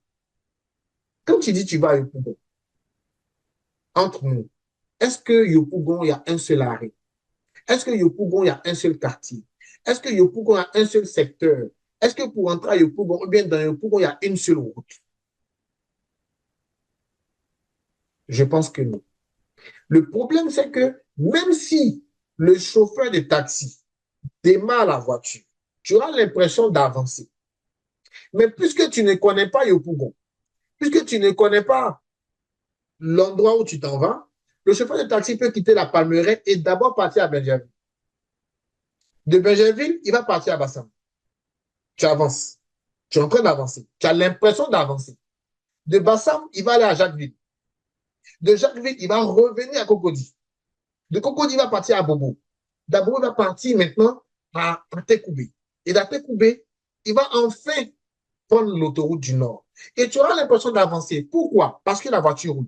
Quand tu dis tu vas à Yopougon, entre nous, est-ce que Yopougon, il y a un seul arrêt? Est-ce que Yopougon, il y a un seul quartier? Est-ce que Yopougon a un seul secteur? Est-ce que pour entrer à Yopougon, ou bien dans Yopougon, il y a une seule route? Je pense que non. Le problème, c'est que même si le chauffeur de taxi démarre la voiture, tu auras l'impression d'avancer. Mais puisque tu ne connais pas Yopougon, puisque tu ne connais pas l'endroit où tu t'en vas, le chauffeur de taxi peut quitter la Palmeraie et d'abord partir à Benjerville. De Benjerville, il va partir à Bassam. Tu avances. Tu es en train d'avancer. Tu as l'impression d'avancer. De Bassam, il va aller à Jacquesville. De Jacquesville, il va revenir à Cocody. De Cocody, il va partir à Bobo. D'abord, il va partir maintenant à Tekoubé. Et d'Atekoubé, il va enfin prendre l'autoroute du Nord. Et tu auras l'impression d'avancer. Pourquoi? Parce que la voiture roule.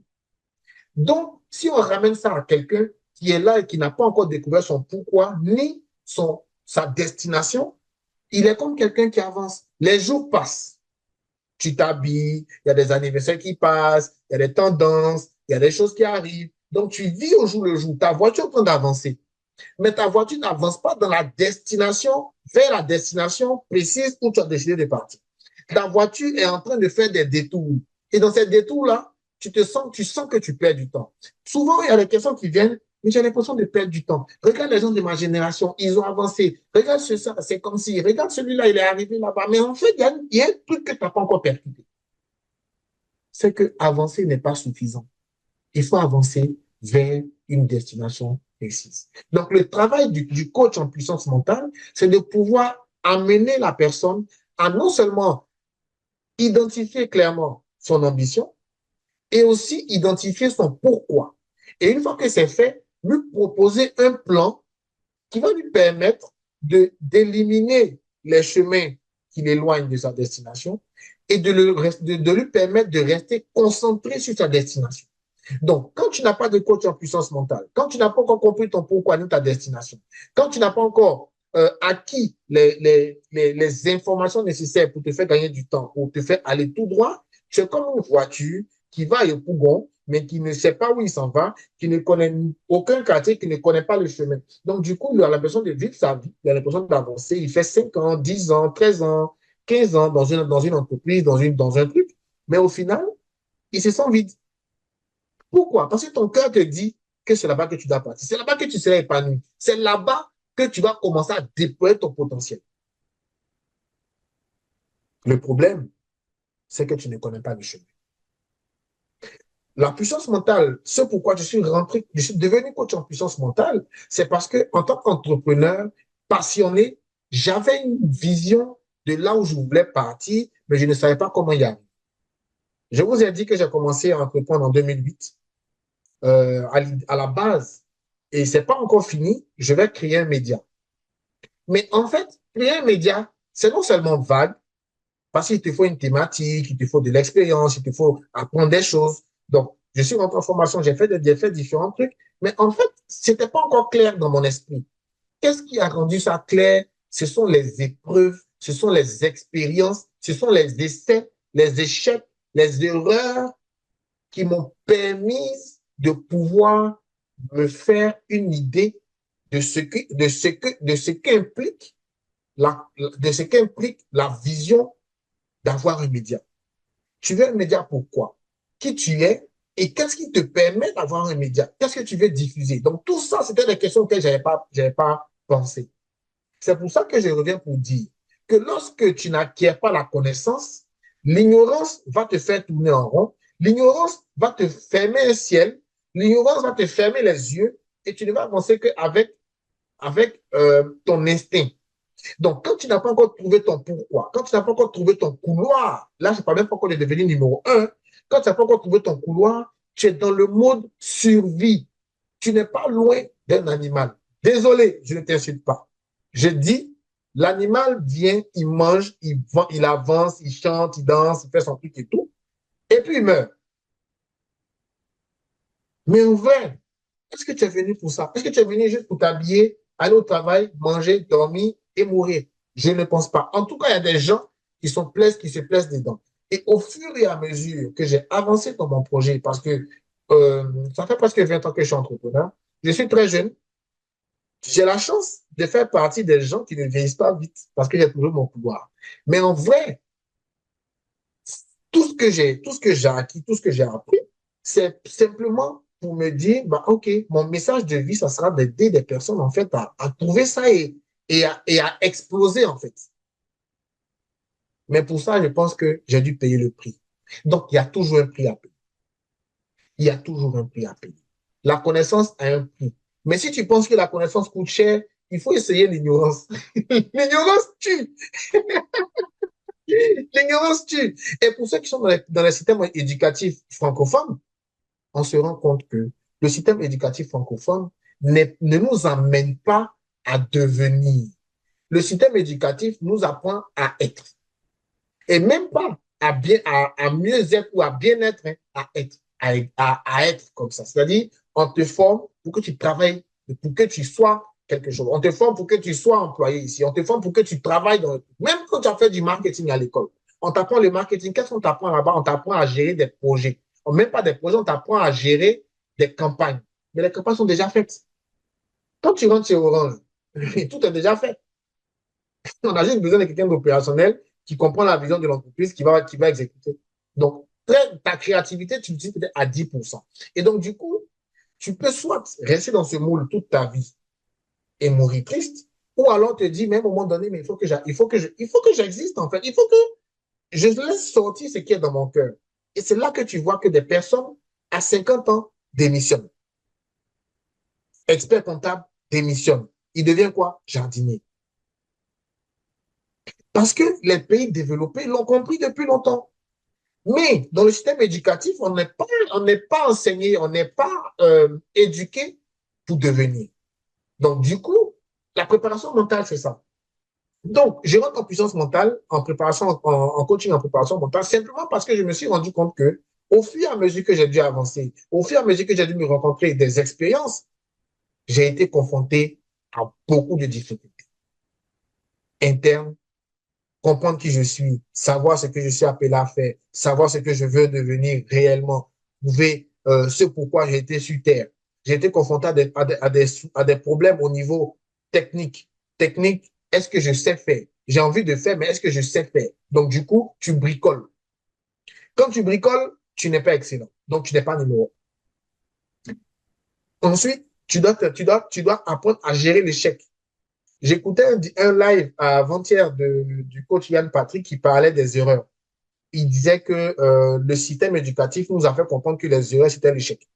Donc, si on ramène ça à quelqu'un qui est là et qui n'a pas encore découvert son pourquoi, ni sa destination, il est comme quelqu'un qui avance. Les jours passent. Tu t'habilles, il y a des anniversaires qui passent, il y a des tendances, il y a des choses qui arrivent. Donc, tu vis au jour le jour. Ta voiture est en train d'avancer. Mais ta voiture n'avance pas dans la destination, vers la destination précise où tu as décidé de partir. Ta voiture est en train de faire des détours. Et dans ces détours-là, tu sens que tu perds du temps. Souvent, il y a des questions qui viennent, mais j'ai l'impression de perdre du temps. Regarde les gens de ma génération, ils ont avancé. Regarde ça, c'est comme si, regarde celui-là, il est arrivé là-bas. Mais en fait, il y a un truc que tu n'as pas encore percuté. C'est que avancer n'est pas suffisant. Il faut avancer vers une destination précise. Donc, le travail du coach en puissance mentale, c'est de pouvoir amener la personne à non seulement identifier clairement son ambition et aussi identifier son pourquoi. Et une fois que c'est fait, lui proposer un plan qui va lui permettre d'éliminer les chemins qui l'éloigne de sa destination et de lui permettre de rester concentré sur sa destination. Donc, quand tu n'as pas de coach en puissance mentale, quand tu n'as pas encore compris ton pourquoi ni ta destination, quand tu n'as pas encore acquis les informations nécessaires pour te faire gagner du temps, pour te faire aller tout droit, tu es comme une voiture qui va au Pougon, mais qui ne sait pas où il s'en va, qui ne connaît aucun quartier, qui ne connaît pas le chemin. Donc, du coup, il a l'impression de vivre sa vie, il a l'impression d'avancer. Il fait 5 ans, 10 ans, 13 ans, 15 ans dans une entreprise, dans un truc. Mais au final, il se sent vide. Pourquoi? Parce que ton cœur te dit que c'est là-bas que tu dois partir. C'est là-bas que tu seras épanoui. C'est là-bas que tu vas commencer à déployer ton potentiel. Le problème, c'est que tu ne connais pas le chemin. La puissance mentale, c'est pourquoi je suis devenu coach en puissance mentale, c'est parce que en tant qu'entrepreneur passionné, j'avais une vision de là où je voulais partir, mais je ne savais pas comment y arriver. Je vous ai dit que j'ai commencé à entreprendre en 2008. À la base, et c'est pas encore fini, je vais créer un média. Mais en fait, créer un média, c'est non seulement vague, parce qu'il te faut une thématique, il te faut de l'expérience, il te faut apprendre des choses. Donc, je suis rentré en formation, j'ai fait différents trucs, mais en fait, c'était pas encore clair dans mon esprit. Qu'est-ce qui a rendu ça clair? Ce sont les épreuves, ce sont les expériences, ce sont les essais, les échecs, les erreurs qui m'ont permis de pouvoir me faire une idée de ce qu'implique la vision d'avoir un média. Tu veux un média pourquoi? Qui tu es et qu'est-ce qui te permet d'avoir un média? Qu'est-ce que tu veux diffuser? Donc, tout ça, c'était des questions auxquelles je n'avais pas pensé. C'est pour ça que je reviens pour dire que lorsque tu n'acquiers pas la connaissance, l'ignorance va te faire tourner en rond, l'ignorance va te fermer un ciel, l'ignorance va te fermer les yeux et tu ne vas avancer qu'avec ton instinct. Donc, quand tu n'as pas encore trouvé ton pourquoi, quand tu n'as pas encore trouvé ton couloir, là, je ne parle même pas encore de devenir numéro un, quand tu n'as pas encore trouvé ton couloir, tu es dans le mode survie. Tu n'es pas loin d'un animal. Désolé, je ne t'insulte pas. Je dis, l'animal vient, il mange, il avance, il chante, il danse, il fait son truc et tout, et puis il meurt. Mais en vrai, est-ce que tu es venu pour ça? Est-ce que tu es venu juste pour t'habiller, aller au travail, manger, dormir et mourir? Je ne pense pas. En tout cas, il y a des gens qui se plaisent dedans. Et au fur et à mesure que j'ai avancé dans mon projet, parce que ça fait presque 20 ans que je suis entrepreneur, je suis très jeune, j'ai la chance de faire partie des gens qui ne vieillissent pas vite parce que j'ai toujours mon pouvoir. Mais en vrai, tout ce que j'ai acquis, tout ce que j'ai appris, c'est simplement pour me dire, bah, OK, mon message de vie, ça sera d'aider des personnes, en fait, à trouver ça et à exploser, en fait. Mais pour ça, je pense que j'ai dû payer le prix. Donc, il y a toujours un prix à payer. Il y a toujours un prix à payer. La connaissance a un prix. Mais si tu penses que la connaissance coûte cher, il faut essayer l'ignorance. L'ignorance tue. L'ignorance tue. Et pour ceux qui sont dans les systèmes éducatifs francophones, on se rend compte que le système éducatif francophone ne nous amène pas à devenir. Le système éducatif nous apprend à être. Et même pas à mieux être ou à bien être, hein, à être, à être comme ça. C'est-à-dire, on te forme pour que tu travailles, pour que tu sois quelque chose. On te forme pour que tu sois employé ici. On te forme pour que tu travailles dans... Même quand tu as fait du marketing à l'école, on t'apprend le marketing. Qu'est-ce qu'on t'apprend là-bas? On t'apprend à gérer des projets. Même pas des projets, on t'apprend à gérer des campagnes. Mais les campagnes sont déjà faites. Quand tu rentres chez Orange, tout est déjà fait. On a juste besoin de quelqu'un d'opérationnel qui comprend la vision de l'entreprise, qui va exécuter. Donc, ta créativité, tu l'utilises peut-être à 10%. Et donc, du coup, tu peux soit rester dans ce moule toute ta vie et mourir triste, ou alors te dire, mais à un moment donné, mais il faut que j'existe, en fait. Il faut que je laisse sortir ce qui est dans mon cœur. Et c'est là que tu vois que des personnes à 50 ans démissionnent. Expert comptable démissionne. Il devient quoi? Jardinier. Parce que les pays développés l'ont compris depuis longtemps. Mais dans le système éducatif, on n'est pas enseigné, on n'est pas éduqué pour devenir. Donc, du coup, la préparation mentale, c'est ça. Donc, je rentre en puissance mentale, en préparation, en coaching en préparation mentale, simplement parce que je me suis rendu compte que, au fur et à mesure que j'ai dû avancer, au fur et à mesure que j'ai dû me rencontrer des expériences, j'ai été confronté à beaucoup de difficultés internes, comprendre qui je suis, savoir ce que je suis appelé à faire, savoir ce que je veux devenir réellement, trouver ce pourquoi j'ai été sur Terre. J'ai été confronté à des problèmes au niveau technique. Technique, est-ce que je sais faire? J'ai envie de faire, mais est-ce que je sais faire? Donc, du coup, tu bricoles. Quand tu bricoles, tu n'es pas excellent. Donc, tu n'es pas numéro un. Ensuite, tu dois apprendre à gérer l'échec. J'écoutais un live avant-hier du coach Yann Patrick qui parlait des erreurs. Il disait que le système éducatif nous a fait comprendre que les erreurs, c'était l'échec.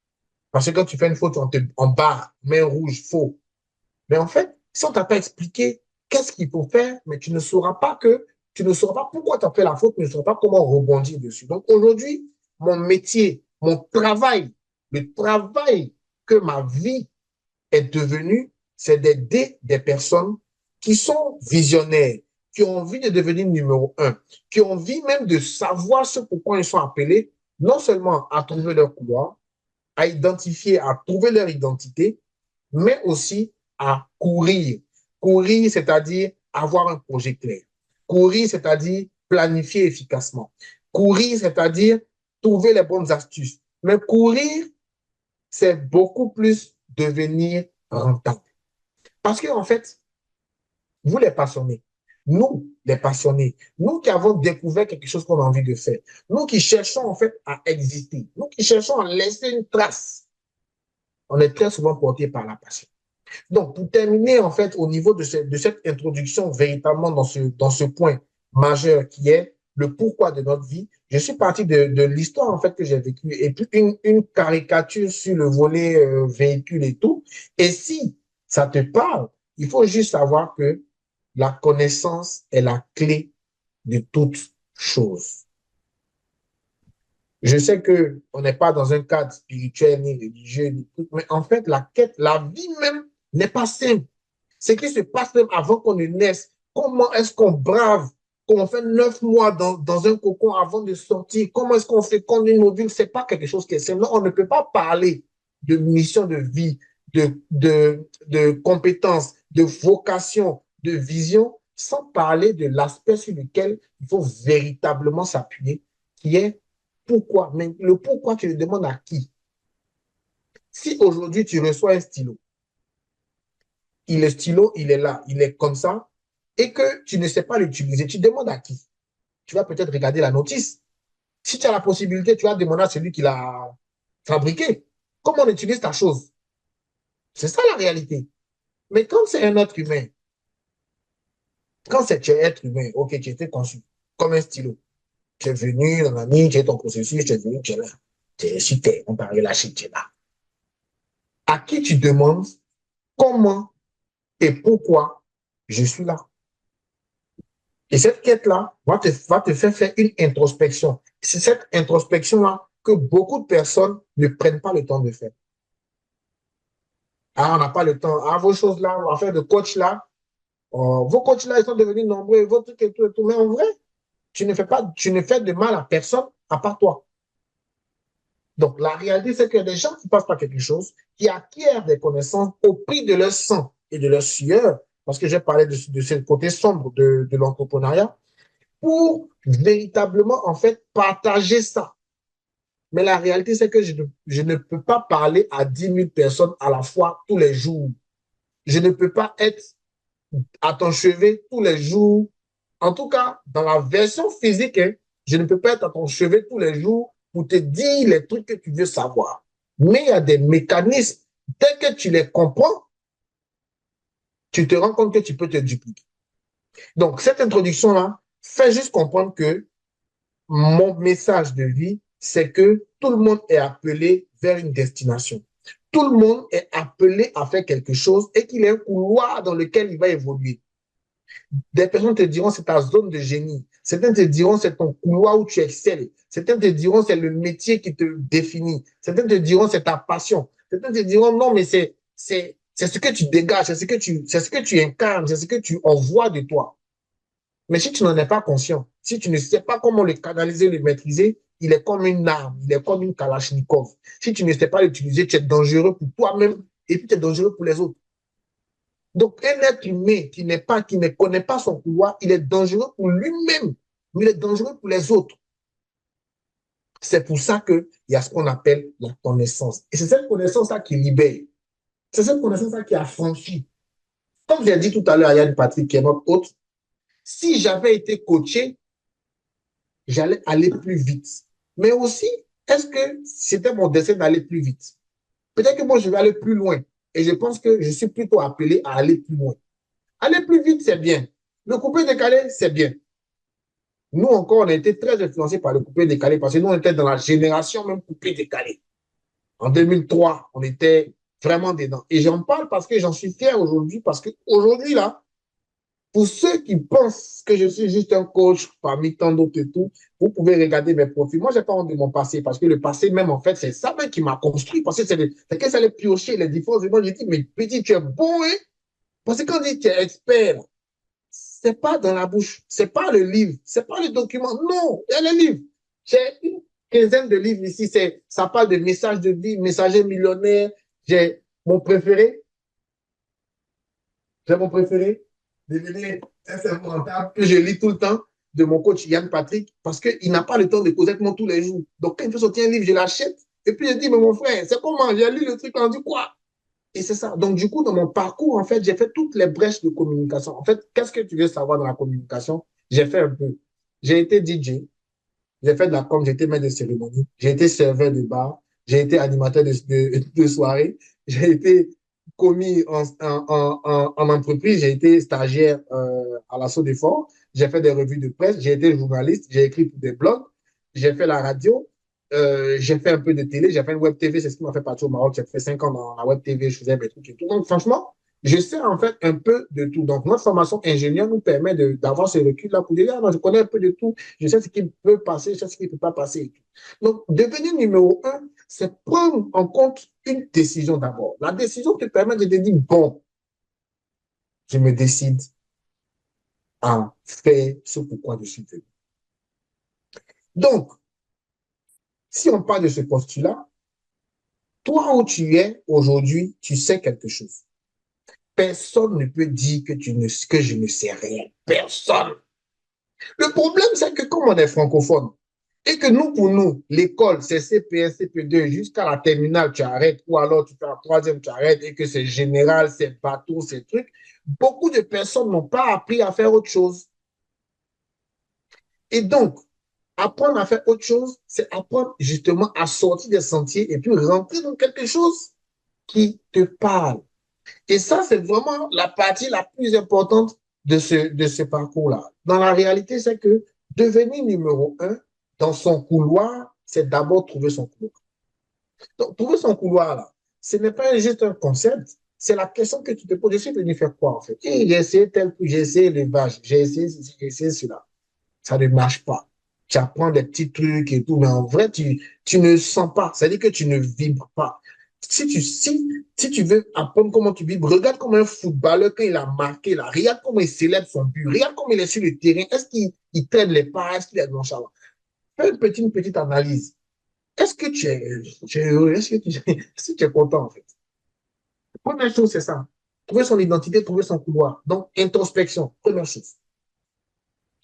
Parce que quand tu fais une faute, on te en barre, main rouge, faux. Mais en fait, si on t'a pas expliqué qu'est-ce qu'il faut faire, mais tu ne sauras pas pourquoi tu as fait la faute, tu ne sauras pas comment rebondir dessus. Donc aujourd'hui, mon métier, mon travail, le travail que ma vie est devenue, c'est d'aider des personnes qui sont visionnaires, qui ont envie de devenir numéro un, qui ont envie même de savoir ce pourquoi ils sont appelés, non seulement à trouver leur couloir, à identifier, à trouver leur identité, mais aussi à courir. Courir, c'est-à-dire avoir un projet clair. Courir, c'est-à-dire planifier efficacement. Courir, c'est-à-dire trouver les bonnes astuces. Mais courir, c'est beaucoup plus devenir rentable. Parce qu'en en fait, vous les passionnés, nous les passionnés, nous qui avons découvert quelque chose qu'on a envie de faire, nous qui cherchons en fait à exister, nous qui cherchons à laisser une trace, on est très souvent porté par la passion. Donc, pour terminer, en fait, au niveau de cette introduction véritablement dans ce point majeur qui est le pourquoi de notre vie, je suis parti de l'histoire, en fait, que j'ai vécue et puis une caricature sur le volet véhicule et tout. Et si ça te parle, il faut juste savoir que la connaissance est la clé de toute chose. Je sais que on n'est pas dans un cadre spirituel, ni religieux, ni tout, mais en fait, la quête, la vie même n'est pas simple. Ce qui se passe même avant qu'on ne naisse, comment est-ce qu'on brave, qu'on fait 9 mois dans un cocon avant de sortir, comment est-ce qu'on féconde une ovule, c'est pas quelque chose qui est simple. Non, on ne peut pas parler de mission de vie, de compétences, de vocation, de vision, sans parler de l'aspect sur lequel il faut véritablement s'appuyer, qui est pourquoi. Mais le pourquoi, tu le demandes à qui? Si aujourd'hui tu reçois un stylo, le stylo, il est là, il est comme ça, et que tu ne sais pas l'utiliser, tu demandes à qui? Tu vas peut-être regarder la notice. Si tu as la possibilité, tu vas demander à celui qui l'a fabriqué. Comment on utilise ta chose? C'est ça la réalité. Mais quand c'est un être humain, quand c'est un être humain, ok, tu étais conçu comme un stylo. Tu es venu dans la nuit, tu es ton processus, tu es venu, tu es là. Tu es sur terre, on t'a relâché, tu es là. À qui tu demandes comment et pourquoi je suis là? Et cette quête-là va te faire une introspection. C'est cette introspection-là que beaucoup de personnes ne prennent pas le temps de faire. Ah, on n'a pas le temps. Ah, vos choses-là, on va faire de coach-là. Vos coachs-là, ils sont devenus nombreux, vos trucs et tout. Mais en vrai, tu ne fais de mal à personne à part toi. Donc, la réalité, c'est que des gens qui passent par quelque chose, qui acquièrent des connaissances au prix de leur sang et de leur sueur, parce que j'ai parlé de ce côté sombre de l'entrepreneuriat, pour véritablement, en fait, partager ça. Mais la réalité, c'est que je ne peux pas parler à 10 000 personnes à la fois tous les jours. Je ne peux pas être à ton chevet tous les jours. En tout cas, dans la version physique, hein, je ne peux pas être à ton chevet tous les jours pour te dire les trucs que tu veux savoir. Mais il y a des mécanismes. Dès que tu les comprends, tu te rends compte que tu peux te dupliquer. Donc, cette introduction-là fait juste comprendre que mon message de vie, c'est que tout le monde est appelé vers une destination. Tout le monde est appelé à faire quelque chose et qu'il y a un couloir dans lequel il va évoluer. Des personnes te diront c'est ta zone de génie. Certains te diront c'est ton couloir où tu excelles. Certains te diront c'est le métier qui te définit. Certains te diront c'est ta passion. Certains te diront non, mais c'est ce que tu dégages, c'est ce que tu incarnes, c'est ce que tu envoies de toi. Mais si tu n'en es pas conscient, si tu ne sais pas comment le canaliser, le maîtriser, il est comme une arme, il est comme une Kalachnikov. Si tu ne sais pas l'utiliser, tu es dangereux pour toi-même et puis tu es dangereux pour les autres. Donc, un être humain qui ne connaît pas son couloir, il est dangereux pour lui-même, mais il est dangereux pour les autres. C'est pour ça qu'il y a ce qu'on appelle la connaissance. Et c'est cette connaissance-là qui libère. C'est cette connaissance-là qui affranchit. Comme j'ai dit tout à l'heure à Yann Patrick, qui est notre hôte, si j'avais été coaché, j'allais aller plus vite. Mais aussi, est-ce que c'était mon destin d'aller plus vite? Peut-être que moi, je vais aller plus loin. Et je pense que je suis plutôt appelé à aller plus loin. Aller plus vite, c'est bien. Le coupé décalé, c'est bien. Nous encore, on a été très influencés par le coupé décalé parce que nous, on était dans la génération même coupé décalé. En 2003, on était vraiment dedans. Et j'en parle parce que j'en suis fier aujourd'hui, parce qu'aujourd'hui, là, pour ceux qui pensent que je suis juste un coach parmi tant d'autres et tout, vous pouvez regarder mes profils. Moi, je n'ai pas honte de mon passé parce que le passé, même en fait, c'est ça même qui m'a construit. Parce que c'est que ça allait piocher les différences. Et moi, j'ai dit, mais petit, tu es bon, hein? Parce que quand on dit que tu es expert, c'est pas dans la bouche, c'est pas le livre, c'est pas le document. Non, il y a le livre. J'ai une quinzaine de livres ici. Ça parle de messages de vie, messager millionnaire. J'ai mon préféré. J'ai mon préféré. Devenir un cerveau rentable que je lis tout le temps de mon coach Yann Patrick parce qu'il n'a pas le temps de causer avec moi tous les jours. Donc, quand il veut sortir un livre, je l'achète. Et puis, je dis, mais mon frère, c'est comment? J'ai lu le truc, on dit quoi? Et c'est ça. Donc, du coup, dans mon parcours, en fait, j'ai fait toutes les brèches de communication. En fait, qu'est-ce que tu veux savoir dans la communication? J'ai fait un peu. J'ai été DJ, j'ai fait de la com, j'ai été maître de cérémonie, j'ai été serveur de bar, j'ai été animateur de soirée, j'ai été commis en entreprise, j'ai été stagiaire à l'assaut des forts, j'ai fait des revues de presse, j'ai été journaliste, j'ai écrit pour des blogs, j'ai fait la radio, j'ai fait un peu de télé, j'ai fait une web TV, c'est ce qui m'a fait partir au Maroc, j'ai fait 5 ans dans la web TV, je faisais des trucs et tout. Donc, franchement, je sais en fait un peu de tout. Donc, notre formation ingénieur nous permet d'avoir ce recul-là pour dire, ah, non, je connais un peu de tout, je sais ce qui peut passer, je sais ce qui ne peut pas passer. Donc, devenir numéro un, c'est prendre en compte une décision d'abord. La décision te permet de te dire, bon, je me décide à faire ce pourquoi je suis venu. Donc, si on parle de ce postulat, toi où tu es aujourd'hui, tu sais quelque chose. Personne ne peut dire que je ne sais rien. Personne. Le problème, c'est que comme on est francophone, et que nous, pour nous, l'école, c'est CPS, CP2, jusqu'à la terminale, tu arrêtes, ou alors tu fais la troisième, tu arrêtes, et que c'est général, c'est bateau, c'est truc, beaucoup de personnes n'ont pas appris à faire autre chose. Et donc, apprendre à faire autre chose, c'est apprendre justement à sortir des sentiers et puis rentrer dans quelque chose qui te parle. Et ça, c'est vraiment la partie la plus importante de ce parcours-là. Dans la réalité, c'est que devenir numéro un dans son couloir, c'est d'abord trouver son couloir. Donc, trouver son couloir, là, ce n'est pas juste un concept, c'est la question que tu te poses. Je suis venu faire quoi, en fait? Et j'ai essayé tel coup, j'ai essayé les vaches, j'ai essayé ceci, j'ai essayé cela. Ça ne marche pas. Tu apprends des petits trucs et tout, mais en vrai, tu ne sens pas. C'est-à-dire que tu ne vibres pas. Si tu veux apprendre comment tu vibres, regarde comme un footballeur, quand il a marqué, là, regarde comment il célèbre son but, regarde comment il est sur le terrain. Est-ce qu'il traîne les pas? Est-ce qu'il est nonchalant? Fais une petite analyse. Est-ce que tu es heureux? Est-ce que tu es content, en fait? La première chose, c'est ça. Trouver son identité, trouver son couloir. Donc, introspection, première chose.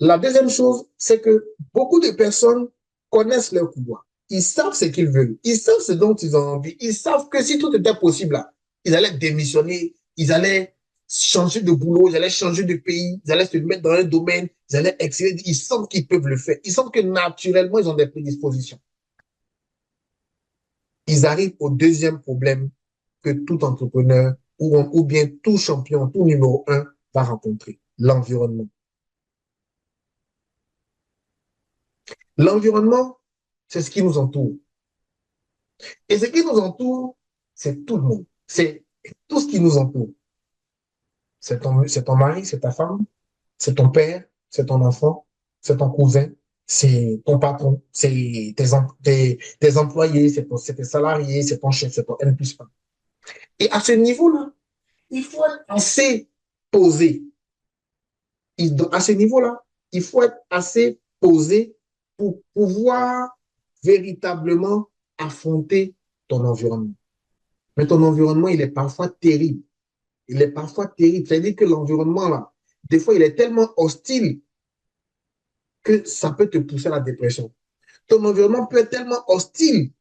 La deuxième chose, c'est que beaucoup de personnes connaissent leur pouvoir. Ils savent ce qu'ils veulent. Ils savent ce dont ils ont envie. Ils savent que si tout était possible, là, ils allaient démissionner, ils allaient changer de boulot, ils allaient changer de pays, ils allaient se mettre dans un domaine, ils allaient exceller. Ils sentent qu'ils peuvent le faire. Ils sentent que naturellement, ils ont des prédispositions. Ils arrivent au deuxième problème que tout entrepreneur ou bien tout champion, tout numéro un va rencontrer, l'environnement. L'environnement, c'est ce qui nous entoure. Et ce qui nous entoure, c'est tout le monde. C'est tout ce qui nous entoure. C'est ton mari, c'est ta femme, c'est ton père, c'est ton enfant, c'est ton cousin, c'est ton patron, c'est tes employés, c'est tes salariés, c'est ton chef, c'est ton N+1. Et à ce niveau-là, il faut être assez posé. À ce niveau-là, il faut être assez posé pour pouvoir véritablement affronter ton environnement. Mais ton environnement, il est parfois terrible. Il est parfois terrible. C'est-à-dire que l'environnement, là, des fois, il est tellement hostile que ça peut te pousser à la dépression. Ton environnement peut être tellement hostile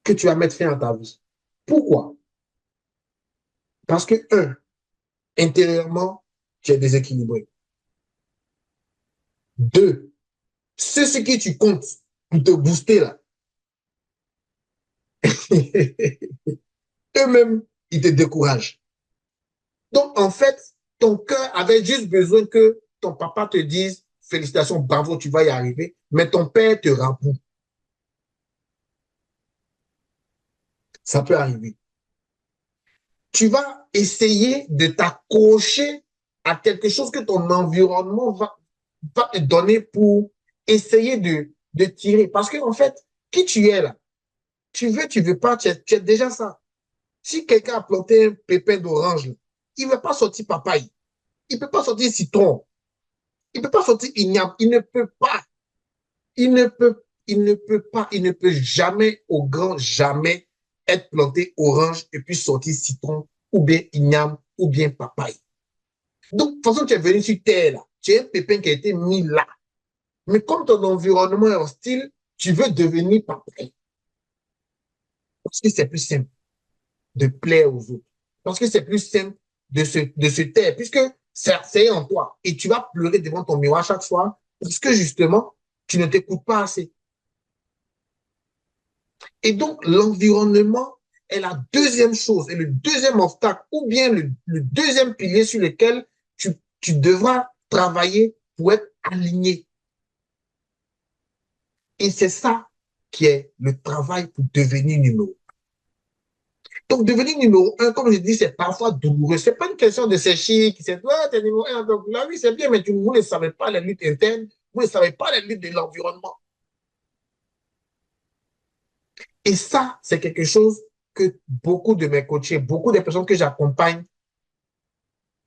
que tu vas mettre fin à ta vie. Pourquoi? Parce que, intérieurement, tu es déséquilibré. Deux, c'est ce que tu comptes pour te booster là. Eux-mêmes, ils te découragent. Donc, en fait, ton cœur avait juste besoin que ton papa te dise félicitations, bravo, tu vas y arriver, mais ton père te raboue. Ça peut arriver. Tu vas essayer de t'accrocher à quelque chose que ton environnement va te donner pour essayer de tirer. Parce qu'en fait, qui tu es là, tu veux pas, tu es déjà ça. Si quelqu'un a planté un pépin d'orange, il ne va pas sortir papaye. Il ne peut pas sortir citron. Il ne peut pas sortir igname. Il ne peut pas. Il ne peut jamais, au grand jamais, être planté orange et puis sortir citron ou bien igname ou bien papaye. Donc, de toute façon, tu es venu sur terre, là. Tu es un pépin qui a été mis là. Mais comme ton environnement est hostile, tu veux devenir papaye. Parce que c'est plus simple de plaire aux autres. Parce que c'est plus simple de se taire, puisque c'est en toi. Et tu vas pleurer devant ton miroir chaque soir, parce que justement, tu ne t'écoutes pas assez. Et donc, l'environnement est la deuxième chose, et le deuxième obstacle, ou bien le deuxième pilier sur lequel tu devras travailler pour être aligné. Et c'est ça qui est le travail pour devenir numéro. Donc, devenir numéro un, comme je dis, c'est parfois douloureux. Ce n'est pas une question de sécher, qui c'est, ouais, t'es numéro un. Donc, là, oui, c'est bien, mais vous ne savez pas les luttes internes, vous ne savez pas les luttes de l'environnement. Et ça, c'est quelque chose que beaucoup de mes coachés, beaucoup de personnes que j'accompagne,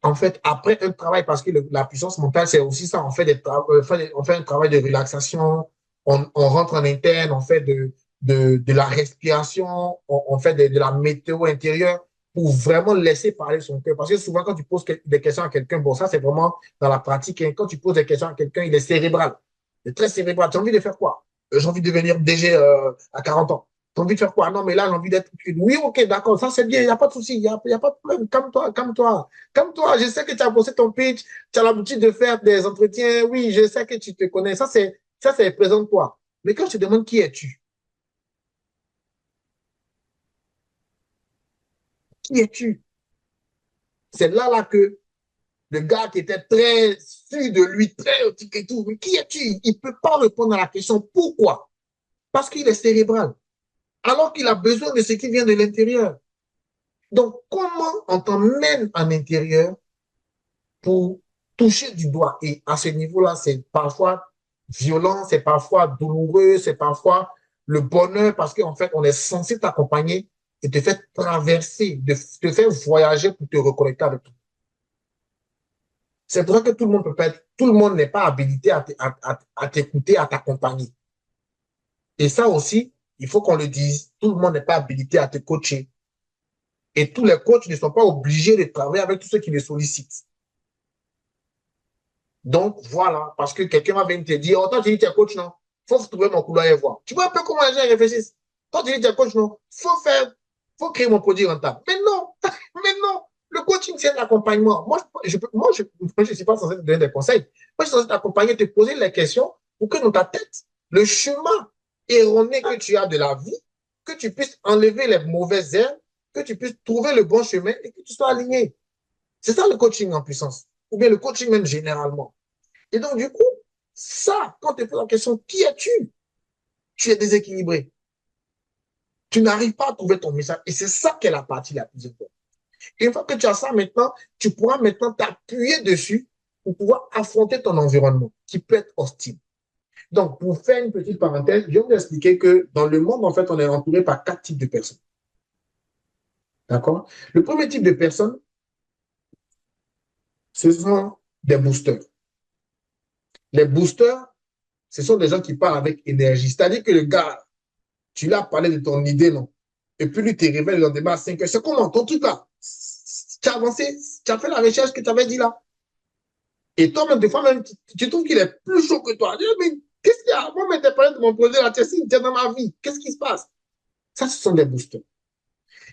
en fait, après un travail, parce que la puissance mentale, c'est aussi ça, on fait un travail de relaxation, on rentre en interne, on fait de la respiration, on fait de la météo intérieure pour vraiment laisser parler son cœur. Parce que souvent, quand tu poses des questions à quelqu'un, bon, ça, c'est vraiment dans la pratique, hein, quand tu poses des questions à quelqu'un, il est cérébral. Il est très cérébral. Tu as envie de faire quoi? J'ai envie de devenir DG à 40 ans. Tu as envie de faire quoi? Non, mais là, j'ai envie d'être. Oui, ok, d'accord, ça c'est bien, il n'y a pas de souci, il n'y a pas de problème. Calme-toi, calme-toi. Comme toi, je sais que tu as bossé ton pitch, tu as l'habitude de faire des entretiens. Oui, je sais que tu te connais. Ça, c'est présente-toi. Mais quand je te demande qui es-tu, qui es-tu? C'est là que le gars qui était très sûr de lui, très éthique et tout, mais qui es-tu? Il ne peut pas répondre à la question pourquoi? Parce qu'il est cérébral, alors qu'il a besoin de ce qui vient de l'intérieur. Donc, comment on t'emmène en intérieur pour toucher du doigt? Et à ce niveau-là, c'est parfois violent, c'est parfois douloureux, c'est parfois le bonheur parce qu'en fait, on est censé t'accompagner et te faire traverser, te faire voyager pour te reconnecter avec tout. C'est vrai que tout le monde peut pas être, tout le monde n'est pas habilité à t'écouter, à t'accompagner. Et ça aussi, il faut qu'on le dise, tout le monde n'est pas habilité à te coacher. Et tous les coachs ne sont pas obligés de travailler avec tous ceux qui les sollicitent. Donc, voilà, parce que quelqu'un va venir te dire, oh, toi, tu dis, tu es coach, non? Il faut trouver mon couloir et voir. Tu vois un peu comment les gens réfléchissent. Toi, tu dis, tu es coach, non? Faut créer mon produit rentable. Mais non, mais non. Le coaching, c'est l'accompagnement. Moi, je suis pas censé te donner des conseils. Moi, je suis censé t'accompagner, te poser les questions pour que dans ta tête, le chemin erroné que tu as de la vie, que tu puisses enlever les mauvaises herbes, que tu puisses trouver le bon chemin et que tu sois aligné. C'est ça le coaching en puissance. Ou bien le coaching même généralement. Et donc, du coup, ça, quand tu poses la question, qui es-tu? Tu es déséquilibré. Tu n'arrives pas à trouver ton message. Et c'est ça qui est la partie la plus importante. Et une fois que tu as ça maintenant, tu pourras maintenant t'appuyer dessus pour pouvoir affronter ton environnement qui peut être hostile. Donc, pour faire une petite parenthèse, je vais vous expliquer que dans le monde, en fait, on est entouré par 4 types de personnes. D'accord? Le premier type de personnes, ce sont des boosters. Les boosters, ce sont des gens qui parlent avec énergie. C'est-à-dire que le gars, tu lui as parlé de ton idée, non? Et puis lui te révèle le lendemain à 5 heures. C'est comment ton truc là? Tu as avancé, tu as fait la recherche que tu avais dit là. Et toi-même, des fois, même, tu trouves qu'il est plus chaud que toi. Mais qu'est-ce qu'il y a? Moi, mais t'es parlé de mon projet là, tu es dans ma vie. Qu'est-ce qui se passe? Ça, ce sont des boosters.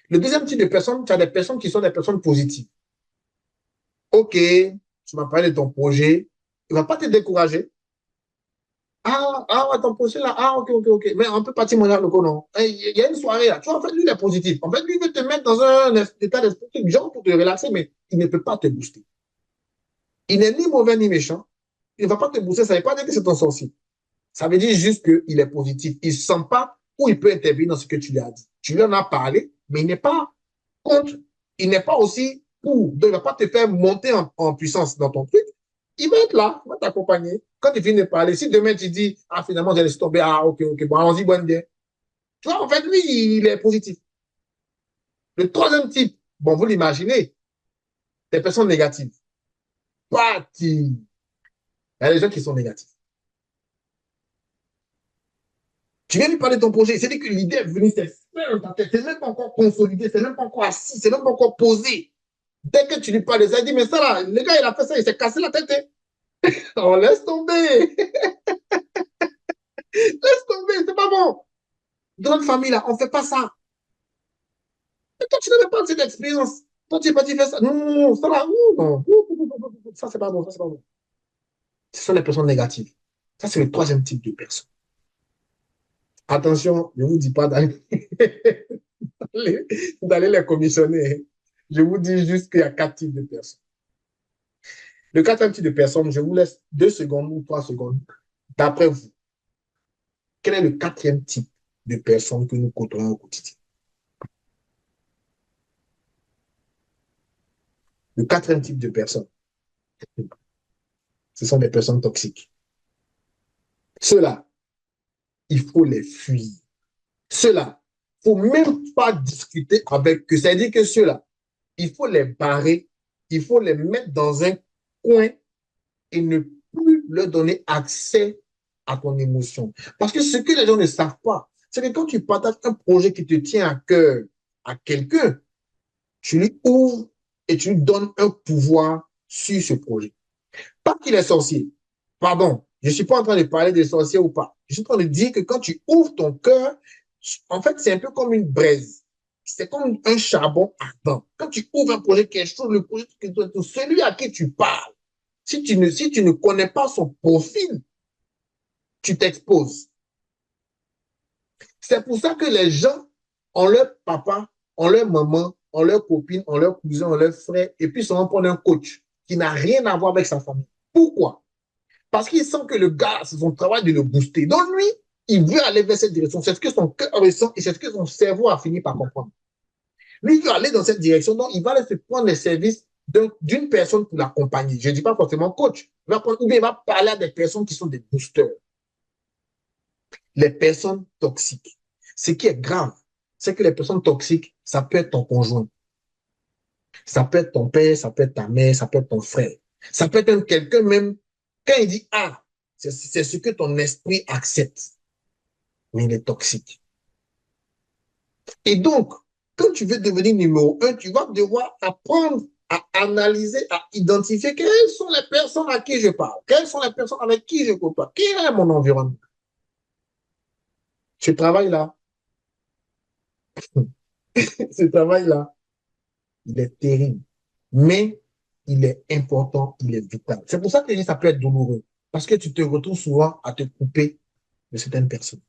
Le deuxième type de personnes, tu as des personnes qui sont des personnes positives. OK, tu m'as parlé de ton projet. Il ne va pas te décourager. Ton projet là. Ah, OK. Mais on peut pas témoigner le non. Il y a une soirée là. Tu vois, en fait, lui, il est positif. En fait, lui, il veut te mettre dans un état d'esprit genre pour te relaxer, mais il ne peut pas te booster. Il n'est ni mauvais ni méchant. Il ne va pas te booster. Ça ne veut pas dire que c'est ton sorcier. Ça veut dire juste qu'il est positif. Il ne sent pas où il peut intervenir dans ce que tu lui as dit. Tu lui en as parlé, mais il n'est pas contre. Il n'est pas aussi pour. Donc, il ne va pas te faire monter en puissance dans ton truc. Il va être là, il va t'accompagner. Quand il finit de parler, si demain tu dis, ah, finalement, j'ai laissé tomber, ah, OK, bon, allons-y, bonne bien. Tu vois, en fait, lui, il est positif. Le troisième type, bon, vous l'imaginez, des personnes négatives. Parti. Il y a des gens qui sont négatifs. Tu viens lui parler de ton projet, c'est-à-dire que l'idée est venue, c'est fait dans ta tête, c'est même pas encore consolidé, c'est même pas encore assis, c'est même pas encore posé. Dès que tu lui parles de ça, il dit, mais ça là, le gars, il a fait ça, il s'est cassé la tête. On laisse tomber. Laisse tomber, c'est pas bon. Dans notre famille, là, on ne fait pas ça. Mais toi, tu n'avais pas cette expérience. Toi, tu n'es pas dit faire ça. Non, ça là, non. Ça, c'est pas bon, ça, c'est pas bon. Ce sont les personnes négatives. Ça, c'est le troisième type de personne. Attention, je ne vous dis pas d'aller les commissionner. Je vous dis juste qu'il y a 4 types de personnes. Le quatrième type de personne, je vous laisse 2 secondes ou 3 secondes. D'après vous, quel est le quatrième type de personne que nous côtoyons au quotidien? Le quatrième type de personne, ce sont des personnes toxiques. Ceux-là, il faut les fuir. Ceux-là, il ne faut même pas discuter avec eux. C'est-à-dire que ceux-là, il faut les barrer, il faut les mettre dans un coin et ne plus leur donner accès à ton émotion. Parce que ce que les gens ne savent pas, c'est que quand tu partages un projet qui te tient à cœur à quelqu'un, tu lui ouvres et tu lui donnes un pouvoir sur ce projet. Pas qu'il est sorcier. Pardon, je ne suis pas en train de parler des sorciers ou pas. Je suis en train de dire que quand tu ouvres ton cœur, en fait, c'est un peu comme une braise. C'est comme un charbon ardent. Quand tu ouvres un projet, quelque chose, le projet, celui à qui tu parles, si tu ne connais pas son profil, tu t'exposes. C'est pour ça que les gens ont leur papa, ont leur maman, ont leur copine, ont leur cousin, ont leur frère, et puis ils sont prendre un coach qui n'a rien à voir avec sa famille. Pourquoi? Parce qu'il sent que le gars, c'est son travail de le booster. Donc lui, il veut aller vers cette direction. C'est ce que son cœur ressent et c'est ce que son cerveau a fini par comprendre. Lui, il veut aller dans cette direction. Donc, il va aller se prendre les services d'une personne pour l'accompagner. Je ne dis pas forcément coach. Ou bien il va parler à des personnes qui sont des boosters. Les personnes toxiques. Ce qui est grave, c'est que les personnes toxiques, ça peut être ton conjoint. Ça peut être ton père, ça peut être ta mère, ça peut être ton frère. Ça peut être quelqu'un même, quand il dit ah, c'est ce que ton esprit accepte. Mais il est toxique. Et donc, quand tu veux devenir numéro 1, tu vas devoir apprendre à analyser, à identifier quelles sont les personnes à qui je parle, quelles sont les personnes avec qui je côtoie, quel est mon environnement. Ce travail-là, ce travail-là, il est terrible, mais il est important, il est vital. C'est pour ça que ça peut être douloureux, parce que tu te retrouves souvent à te couper de certaines personnes.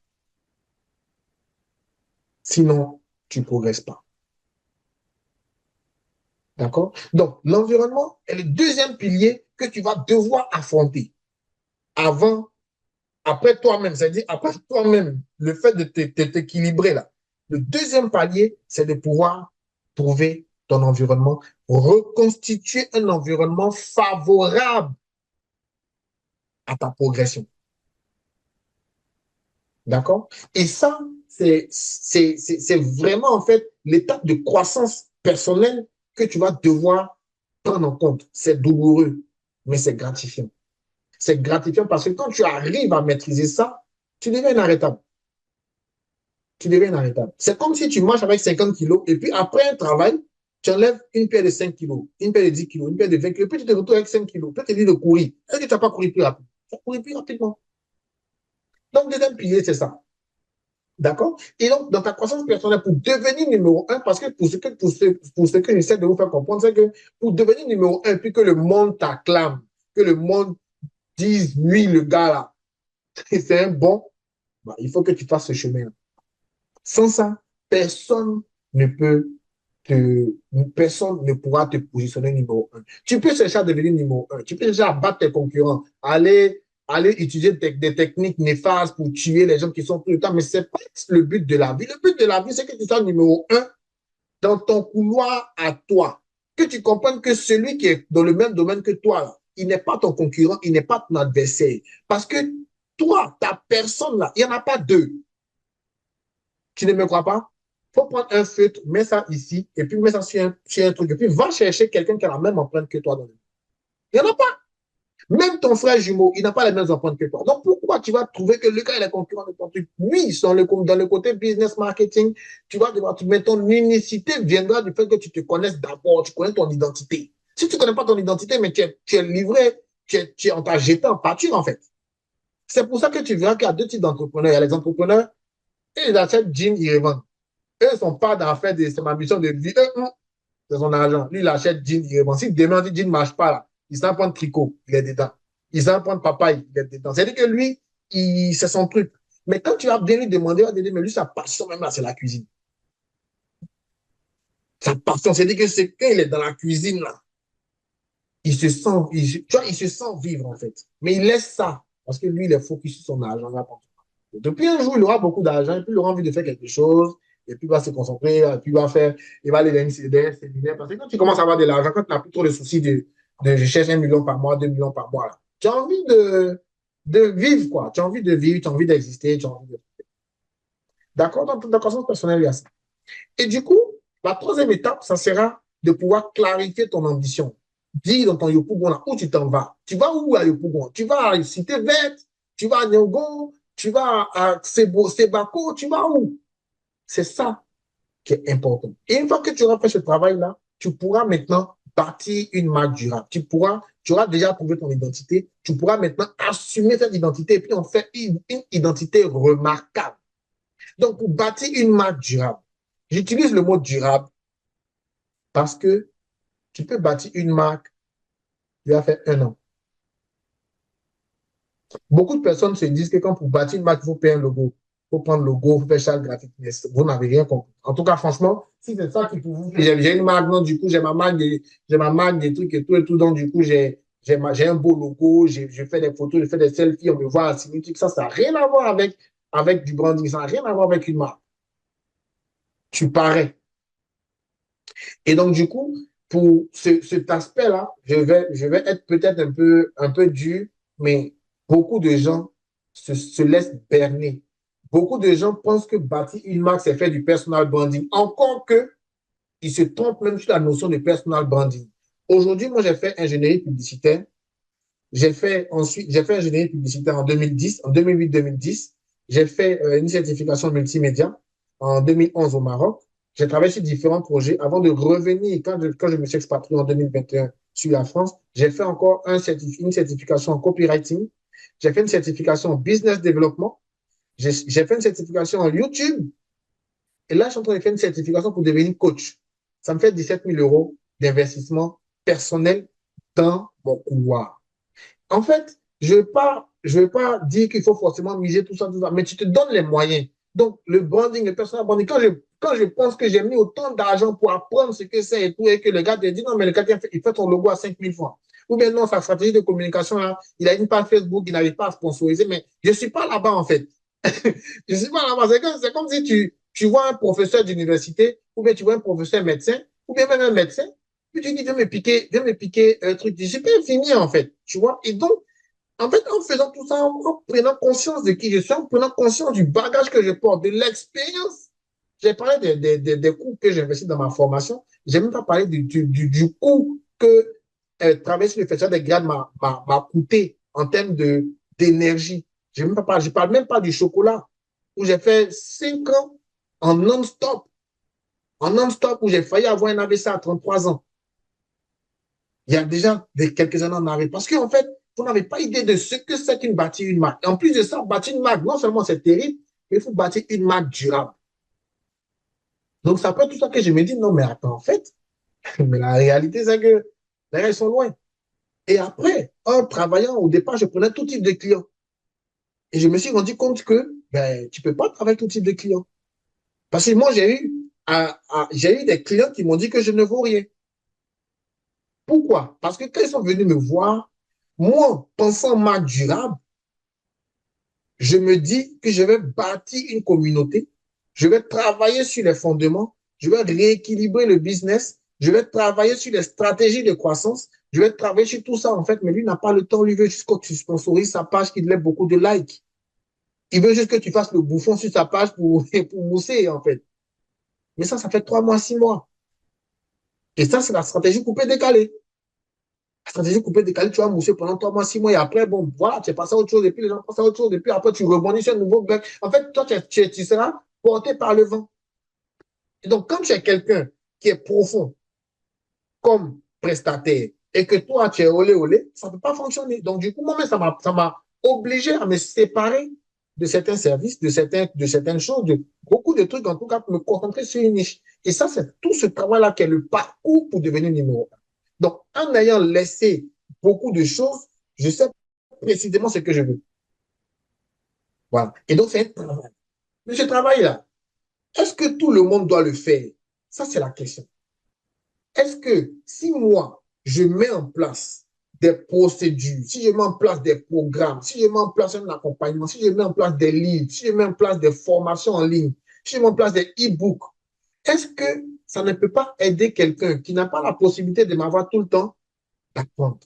Sinon, tu ne progresses pas. D'accord? Donc, l'environnement est le deuxième pilier que tu vas devoir affronter après toi-même, c'est-à-dire après toi-même, le fait de t'équilibrer là. Le deuxième palier, c'est de pouvoir trouver ton environnement, reconstituer un environnement favorable à ta progression. D'accord? Et ça, c'est vraiment en fait l'étape de croissance personnelle que tu vas devoir prendre en compte. C'est douloureux, mais c'est gratifiant. C'est gratifiant parce que quand tu arrives à maîtriser ça, tu deviens inarrêtable. Tu deviens inarrêtable. C'est comme si tu marches avec 50 kilos et puis après un travail, tu enlèves une paire de 5 kilos, une paire de 10 kilos, une paire de 20 kilos, puis tu te retrouves avec 5 kilos. Puis tu te dis de courir. Est-ce que tu n'as pas couru plus rapidement? Tu as couru plus rapidement. Donc, deuxième pilier, c'est ça. D'accord? Et donc, dans ta croissance personnelle, pour devenir numéro un, parce que pour ce que j'essaie de vous faire comprendre, c'est que pour devenir numéro un, puis que le monde t'acclame, que le monde dise, oui, le gars là, c'est un bon, bah, il faut que tu fasses ce chemin-là. Sans ça, personne ne peut personne ne pourra te positionner numéro un. Tu peux chercher à devenir numéro un. Tu peux chercher à battre tes concurrents, aller utiliser des techniques néfastes pour tuer les gens qui sont tout le temps, mais ce n'est pas le but de la vie. Le but de la vie, c'est que tu sois numéro un dans ton couloir à toi. Que tu comprennes que celui qui est dans le même domaine que toi, il n'est pas ton concurrent, il n'est pas ton adversaire. Parce que toi, ta personne là, il n'y en a pas deux. Tu ne me crois pas? Il faut prendre un feutre, mets ça ici, et puis mets ça sur un truc. Et puis va chercher quelqu'un qui a la même empreinte que toi dans le monde. Il n'y en a pas. Même ton frère jumeau, il n'a pas les mêmes empreintes que toi. Donc pourquoi tu vas trouver que le gars est concurrent de ton truc? Oui, dans le côté business marketing, tu vas devoir, mais ton unicité viendra du fait que tu te connaisses d'abord, tu connais ton identité. Si tu ne connais pas ton identité, mais tu es livré, on t'a jeté en pâture en fait. C'est pour ça que tu verras qu'il y a deux types d'entrepreneurs. Il y a les entrepreneurs, et ils achètent jeans, ils revendent. Eux ne sont pas dans fait c'est ma mission de vie. C'est son argent. Lui, il achète jean, il revend. Si demain, jean ne marche pas, là, il s'en prend tricot, il est dedans. Il s'en prend papaye, il est dedans. C'est-à-dire que lui, c'est son truc. Mais quand tu vas bien lui demander, il va te dire, mais lui, sa passion même là, c'est la cuisine. Sa passion, c'est-à-dire que c'est quand il est dans la cuisine, là, il se sent, tu vois, il se sent vivre, en fait. Mais il laisse ça, parce que lui, il est focus sur son argent. Là, depuis un jour, il aura beaucoup d'argent, et puis il aura envie de faire quelque chose, et puis il va se concentrer, et puis il va aller dans un séminaire. Parce que quand tu commences à avoir de l'argent, quand tu n'as plus trop de soucis de je cherche 1 million par mois, 2 millions par mois, là, tu as envie de vivre, quoi. Tu as envie de vivre, tu as envie d'exister, tu as envie de. D'accord? Donc, dans ta croissance personnelle, il y a ça. Et du coup, la troisième étape, ça sera de pouvoir clarifier ton ambition. Dis dans ton Yopougon là, où tu t'en vas. Tu vas où à Yopougon? Tu vas à Cité Verte, tu vas à Nyongo, tu vas à Sebako, tu vas où? C'est ça qui est important. Et une fois que tu auras fait ce travail-là, tu pourras maintenant bâtir une marque durable. Tu auras déjà trouvé ton identité, tu pourras maintenant assumer cette identité et puis en faire une identité remarquable. Donc, pour bâtir une marque durable, j'utilise le mot durable parce que tu peux bâtir une marque, il va faire 1 an. Beaucoup de personnes se disent que quand pour bâtir une marque, il faut payer un logo. Il faut prendre le logo, il faut faire chaque graphique. Mais vous n'avez rien compris. En tout cas, franchement, si c'est ça qui pour vous, j'ai une marque, non, du coup, j'ai ma marque des trucs et tout, donc du coup, j'ai un beau logo, je fais des photos, je fais des selfies, on me voit à Cinétique, ça n'a rien à voir avec du branding, ça n'a rien à voir avec une marque. Tu parais. Et donc, du coup, pour cet aspect-là, je vais être peut-être un peu dur, mais beaucoup de gens se laissent berner. Beaucoup de gens pensent que bâtir une marque, c'est faire du personal branding. Encore que, ils se trompent même sur la notion de personal branding. Aujourd'hui, moi, j'ai fait ingénierie publicitaire. J'ai fait ingénierie publicitaire en 2010, en 2008-2010. J'ai fait une certification multimédia en 2011 au Maroc. J'ai travaillé sur différents projets avant de revenir, quand je me suis expatrié en 2021 sur la France, j'ai fait encore une certification en copywriting. J'ai fait une certification en business développement. J'ai fait une certification en YouTube. Et là, je suis en train de faire une certification pour devenir coach. Ça me fait 17 000 euros d'investissement personnel dans mon couloir. En fait, je veux pas dire qu'il faut forcément miser tout ça, mais tu te donnes les moyens. Donc, le branding, le personal branding, quand je pense que j'ai mis autant d'argent pour apprendre ce que c'est et tout, et que le gars te dit, non, mais le gars, il fait ton logo à 5 000 francs. Ou bien non, sa stratégie de communication, là, il a une page Facebook, il n'arrive pas à sponsoriser, mais je ne suis pas là-bas, en fait. Je ne suis pas là-bas. C'est comme si tu vois un professeur d'université, ou bien tu vois un professeur médecin, ou bien même un médecin, puis tu dis, viens me piquer un truc. Je suis pas infirmier, en fait. Tu vois? Et donc, en fait, en faisant tout ça, en prenant conscience de qui je suis, en prenant conscience du bagage que je porte, de l'expérience. J'ai parlé des coûts que j'ai investis dans ma formation. J'ai même pas parlé du coût que travailler sur le festival des grades m'a coûté en termes d'énergie. Je ne parle même pas du chocolat, où j'ai fait 5 ans en non-stop. En non-stop, où j'ai failli avoir un AVC à 33 ans. Il y a déjà quelques années en arrière. Parce qu'en fait, vous n'avez pas idée de ce que c'est qu'une bâtir une marque. En plus de ça, bâtir une marque, non seulement c'est terrible, mais il faut bâtir une marque durable. Donc, ça peut être tout ça que je me dis, non, mais attends, en fait, mais la réalité, c'est que les gens sont loin. Et après, en travaillant, au départ, je prenais tout type de clients. Et je me suis rendu compte que ben, tu ne peux pas travailler avec tout type de clients. Parce que moi, j'ai eu des clients qui m'ont dit que je ne vaux rien. Pourquoi? Parce que quand ils sont venus me voir, moi, pensant marque durable, je me dis que je vais bâtir une communauté, je vais travailler sur les fondements, je vais rééquilibrer le business, je vais travailler sur les stratégies de croissance, je vais travailler sur tout ça, en fait, mais lui n'a pas le temps, lui veut juste que tu sponsorises sa page, qu'il ait beaucoup de likes. Il veut juste que tu fasses le bouffon sur sa page pour mousser, en fait. Mais ça fait 3 mois, 6 mois. Et ça, c'est la stratégie coupée-décalée. La stratégie coupée-décalée, tu vas mousser pendant 3 mois, 6 mois, et après, bon, voilà, tu es passé à autre chose, et puis les gens passent à autre chose, et puis après, tu rebondis sur un nouveau bug. En fait, toi, tu seras porté par le vent. Et donc, quand tu es quelqu'un qui est profond comme prestataire, et que toi, tu es olé olé, ça ne peut pas fonctionner. Donc, du coup, moi-même, ça m'a obligé à me séparer de certains services, de certaines choses, de beaucoup de trucs, en tout cas, pour me concentrer sur une niche. Et ça, c'est tout ce travail-là qui est le parcours pour devenir numéro un. Donc, en ayant laissé beaucoup de choses, je sais précisément ce que je veux. Voilà. Et donc, c'est un travail. Mais ce travail-là, est-ce que tout le monde doit le faire? Ça, c'est la question. Est-ce que si moi, je mets en place des procédures, si je mets en place des programmes, si je mets en place un accompagnement, si je mets en place des livres, si je mets en place des formations en ligne, si je mets en place des e-books, est-ce que ça ne peut pas aider quelqu'un qui n'a pas la possibilité de m'avoir tout le temps d'apprendre?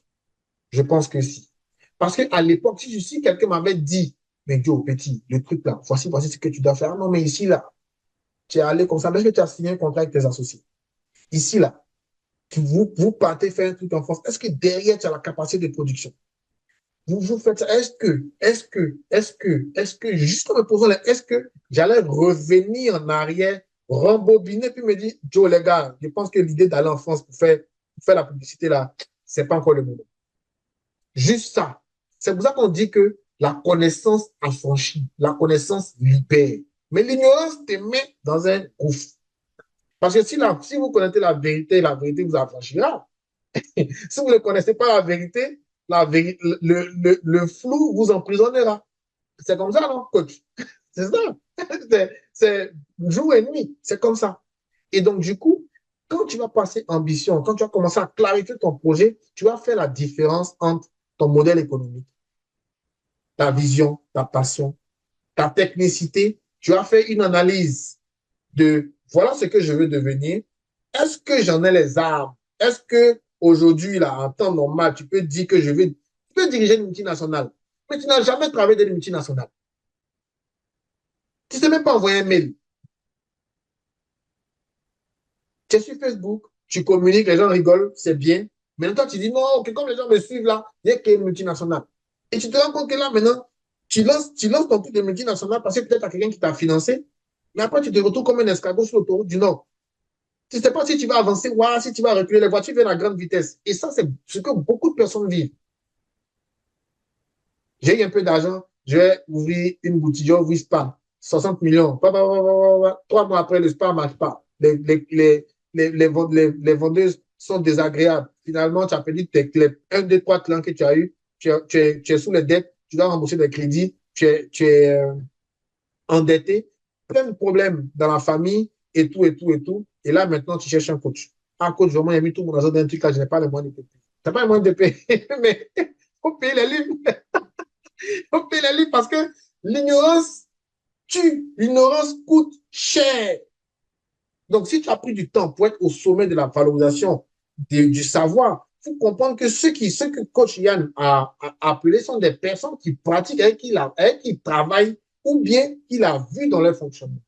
Je pense que si. Parce qu'à l'époque, si quelqu'un m'avait dit, mais Joe, petit, le truc là, voici ce que tu dois faire. Non, mais ici, là, tu es allé comme ça, est-ce que tu as signé un contrat avec tes associés? Ici, là, vous partez faire un truc en France. Est-ce que derrière, tu as la capacité de production? Vous faites ça. Juste en me posant là, est-ce que j'allais revenir en arrière, rembobiner, puis me dire, Joe, les gars, je pense que l'idée d'aller en France pour faire la publicité là, c'est pas encore le moment. Juste ça. C'est pour ça qu'on dit que la connaissance affranchit, la connaissance libère. Mais l'ignorance te met dans un gouffre. Parce que si vous connaissez la vérité vous affranchira. Si vous ne connaissez pas la vérité, le flou vous emprisonnera. C'est comme ça, non, coach? C'est ça. C'est jour et nuit. C'est comme ça. Et donc, du coup, quand tu vas passer ambition, quand tu vas commencer à clarifier ton projet, tu vas faire la différence entre ton modèle économique, ta vision, ta passion, ta technicité. Tu vas faire une analyse de voilà ce que je veux devenir. Est-ce que j'en ai les armes? Est-ce que aujourd'hui, là, en temps normal, tu peux dire que tu peux diriger une multinationale, mais tu n'as jamais travaillé dans une multinationale. Tu ne sais même pas envoyer un mail. Tu es sur Facebook, tu communiques, les gens rigolent, c'est bien. Mais toi, tu dis non, okay, comme les gens me suivent là, il n'y a qu'une multinationale. Et tu te rends compte que là, maintenant, tu lances ton truc de multinationale parce que peut-être tu as quelqu'un qui t'a financé, mais après, tu te retrouves comme un escargot sur l'autoroute du Nord. Tu ne sais pas si tu vas avancer ou si tu vas reculer. Les voitures viennent à grande vitesse. Et ça, c'est ce que beaucoup de personnes vivent. J'ai eu un peu d'argent, je vais ouvrir une boutique, je vais ouvrir Spa, 60 millions. 3 mois après, le Spa ne marche pas. Les vendeuses sont désagréables. Finalement, tu as perdu tes 1, 2, 3 clients que tu as eu. Tu es sous les dettes, tu dois rembourser des crédits, tu es endetté. Plein de problèmes dans la famille et tout, et tout, et tout. Et là, maintenant, tu cherches un coach. Un coach, vraiment, il a mis tout mon argent dans un truc là, je n'ai pas les moyens de payer. Tu n'as pas les moyens de payer, mais il faut payer les livres. Il faut payer les livres parce que l'ignorance tue. L'ignorance coûte cher. Donc, si tu as pris du temps pour être au sommet de la valorisation du savoir, il faut comprendre que ceux que coach Yann a appelés sont des personnes qui pratiquent, avec qui travaillent ou bien qu'il a vu dans leur fonctionnement.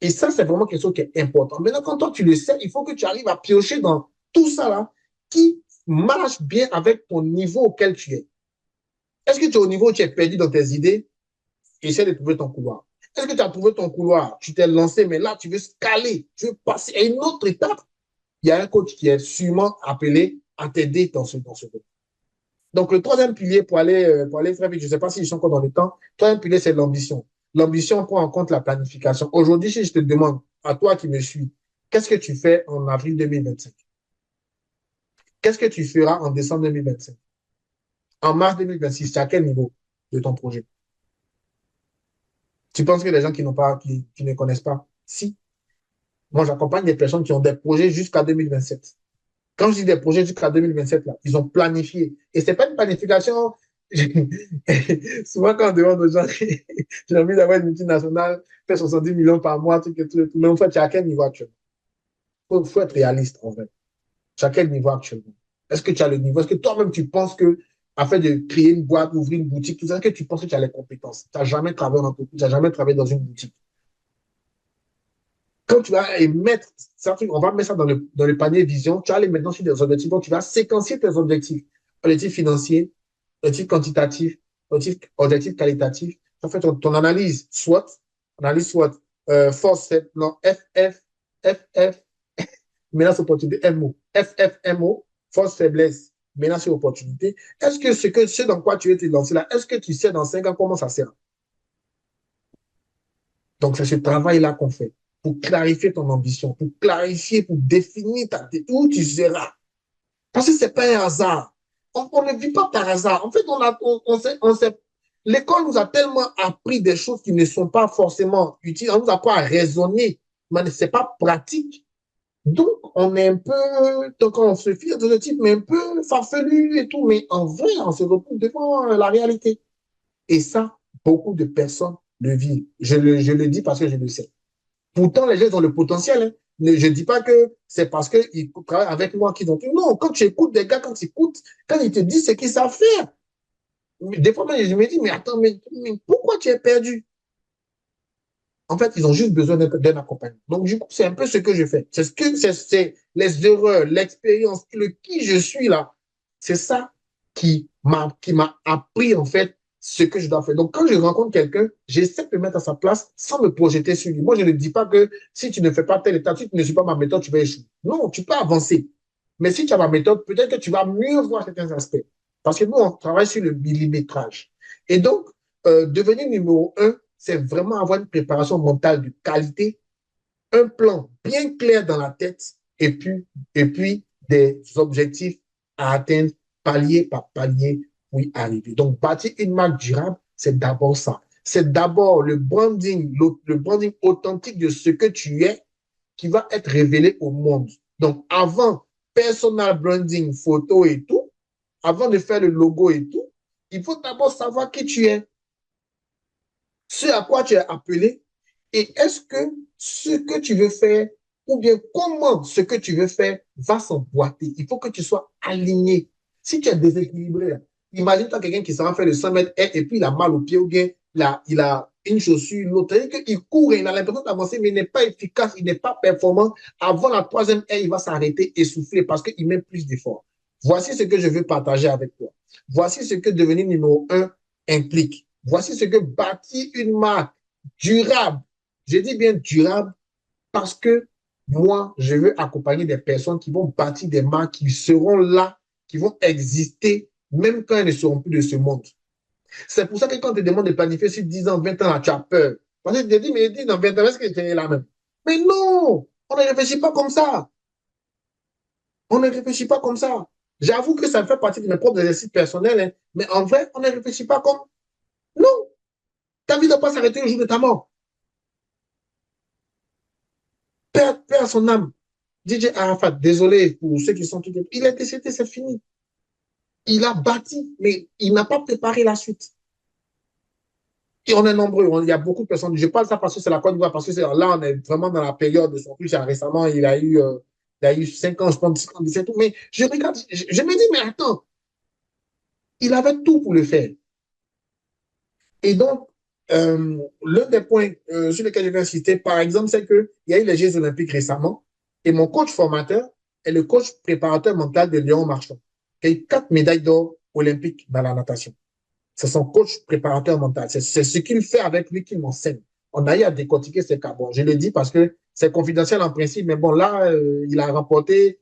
Et ça, c'est vraiment quelque chose qui est important. Maintenant, quand toi, tu le sais, il faut que tu arrives à piocher dans tout ça là qui marche bien avec ton niveau auquel tu es. Est-ce que tu es au niveau où tu es perdu dans tes idées? Essaie de trouver ton couloir. Est-ce que tu as trouvé ton couloir? Tu t'es lancé, mais là, tu veux scaler, tu veux passer à une autre étape. Il y a un coach qui est sûrement appelé à t'aider dans ce domaine. Donc, le troisième pilier pour aller très vite, je ne sais pas s'ils sont encore dans le temps, le troisième pilier, c'est l'ambition. L'ambition prend en compte la planification. Aujourd'hui, si je te demande, à toi qui me suis, qu'est-ce que tu fais en avril 2025? Qu'est-ce que tu feras en décembre 2025? En mars 2026, c'est à quel niveau de ton projet? Tu penses que les gens qui n'ont pas, qui ne connaissent pas? Si. Moi, j'accompagne des personnes qui ont des projets jusqu'à 2027. Quand je dis des projets jusqu'à 2027, là, ils ont planifié. Et ce n'est pas une planification. Souvent, quand on demande aux gens, j'ai envie d'avoir une multinationale, faire 70 millions par mois, tout, tout, tout. Mais en fait, tu es à quel niveau actuellement? Faut être réaliste, en fait. Tu es à quel niveau actuellement? Est-ce que tu as le niveau? Est-ce que toi-même, tu penses que, afin de créer une boîte, ouvrir une boutique, tout ça, est-ce que tu penses que tu as les compétences? Tu n'as jamais travaillé en entreprise, tu n'as jamais travaillé dans une boutique. Quand tu vas mettre, on va mettre ça dans le panier vision, tu vas aller maintenant sur des objectifs. Donc, tu vas séquencier tes objectifs. Objectifs financiers, objectifs quantitatifs, objectifs qualitatifs. Tu fait ton analyse SWOT, force, non, FF, menace, opportunité, MO. FFMO, force, faiblesse, menace et opportunité. Est-ce que ce dans quoi tu veux te lancer là, est-ce que tu sais dans 5 ans comment ça sert? Donc, c'est ce travail-là qu'on fait pour clarifier ton ambition, pour clarifier, pour définir où tu seras. Parce que ce n'est pas un hasard. On ne vit pas par hasard. En fait, l'école nous a tellement appris des choses qui ne sont pas forcément utiles. On nous apprend à raisonner, mais ce n'est pas pratique. Donc, on est un peu, donc on se fie à des types, mais un peu farfelu et tout. Mais en vrai, on se retrouve devant la réalité. Et ça, beaucoup de personnes le vivent. Je le dis parce que je le sais. Pourtant, les gens ont le potentiel. Hein. Je ne dis pas que c'est parce qu'ils travaillent avec moi qu'ils ont tout. Non, quand tu écoutes des gars, quand ils te disent ce qu'ils savent faire, des fois, je me dis, mais attends, mais pourquoi tu es perdu? En fait, ils ont juste besoin d'un accompagnement. Donc, du coup, c'est un peu ce que je fais. C'est les erreurs, l'expérience, le qui je suis là. C'est ça qui m'a appris, en fait, ce que je dois faire. Donc, quand je rencontre quelqu'un, j'essaie de me mettre à sa place sans me projeter sur lui. Moi, je ne dis pas que si tu ne fais pas telle étape, si tu ne suis pas ma méthode, tu vas échouer. Non, tu peux avancer. Mais si tu as ma méthode, peut-être que tu vas mieux voir certains aspects. Parce que nous, on travaille sur le millimétrage. Et donc, devenir numéro un, c'est vraiment avoir une préparation mentale de qualité, un plan bien clair dans la tête et puis des objectifs à atteindre palier par palier pour y arriver. Donc, bâtir une marque durable, c'est d'abord ça. C'est d'abord le branding authentique de ce que tu es qui va être révélé au monde. Donc, avant personal branding, photo et tout, avant de faire le logo et tout, il faut d'abord savoir qui tu es, ce à quoi tu es appelé et est-ce que ce que tu veux faire ou bien comment ce que tu veux faire va s'emboîter. Il faut que tu sois aligné. Si tu es déséquilibré, imagine-toi quelqu'un qui s'en va faire le 100 mètres et puis il a mal au pied ou bien il a une chaussure, une autre. Il court et il a l'impression d'avancer, mais il n'est pas efficace, il n'est pas performant. Avant la troisième aire, il va s'arrêter, essoufflé parce qu'il met plus d'efforts. Voici ce que je veux partager avec toi. Voici ce que devenir numéro un implique. Voici ce que bâtir une marque durable. Je dis bien durable parce que moi, je veux accompagner des personnes qui vont bâtir des marques qui seront là, qui vont exister, même quand elles ne seront plus de ce monde. C'est pour ça que quand on te demande de planifier sur 10 ans, 20 ans, là, tu as peur. Parce que tu te dis, mais dis dans 20 ans, est-ce que tu es là même? Mais non, on ne réfléchit pas comme ça. On ne réfléchit pas comme ça. J'avoue que ça fait partie de mes propres exercices personnels, hein, mais en vrai, on ne réfléchit pas comme... Non, ta vie ne doit pas s'arrêter au jour de ta mort. Père son âme. DJ Arafat, désolé pour ceux qui sont tout. Il a décédé, c'est fini. Il a bâti, mais il n'a pas préparé la suite. Et on est nombreux, il y a beaucoup de personnes. Je parle ça parce que c'est la Côte d'Ivoire, parce que là, on est vraiment dans la période de son plus. Récemment, il a eu 5 ans, je pense, 10 ans, 17 ans. Mais je regarde, je me dis, mais attends, il avait tout pour le faire. Et donc, l'un des points sur lesquels je vais insister, par exemple, c'est qu'il y a eu les Jeux Olympiques récemment et mon coach formateur est le coach préparateur mental de Léon Marchand, qui a eu 4 médailles d'or olympiques dans la natation. C'est son coach préparateur mental. C'est ce qu'il fait avec lui qu'il m'enseigne. On a eu à décortiquer ces cas. Bon, je le dis parce que c'est confidentiel en principe, mais bon, là, il a remporté.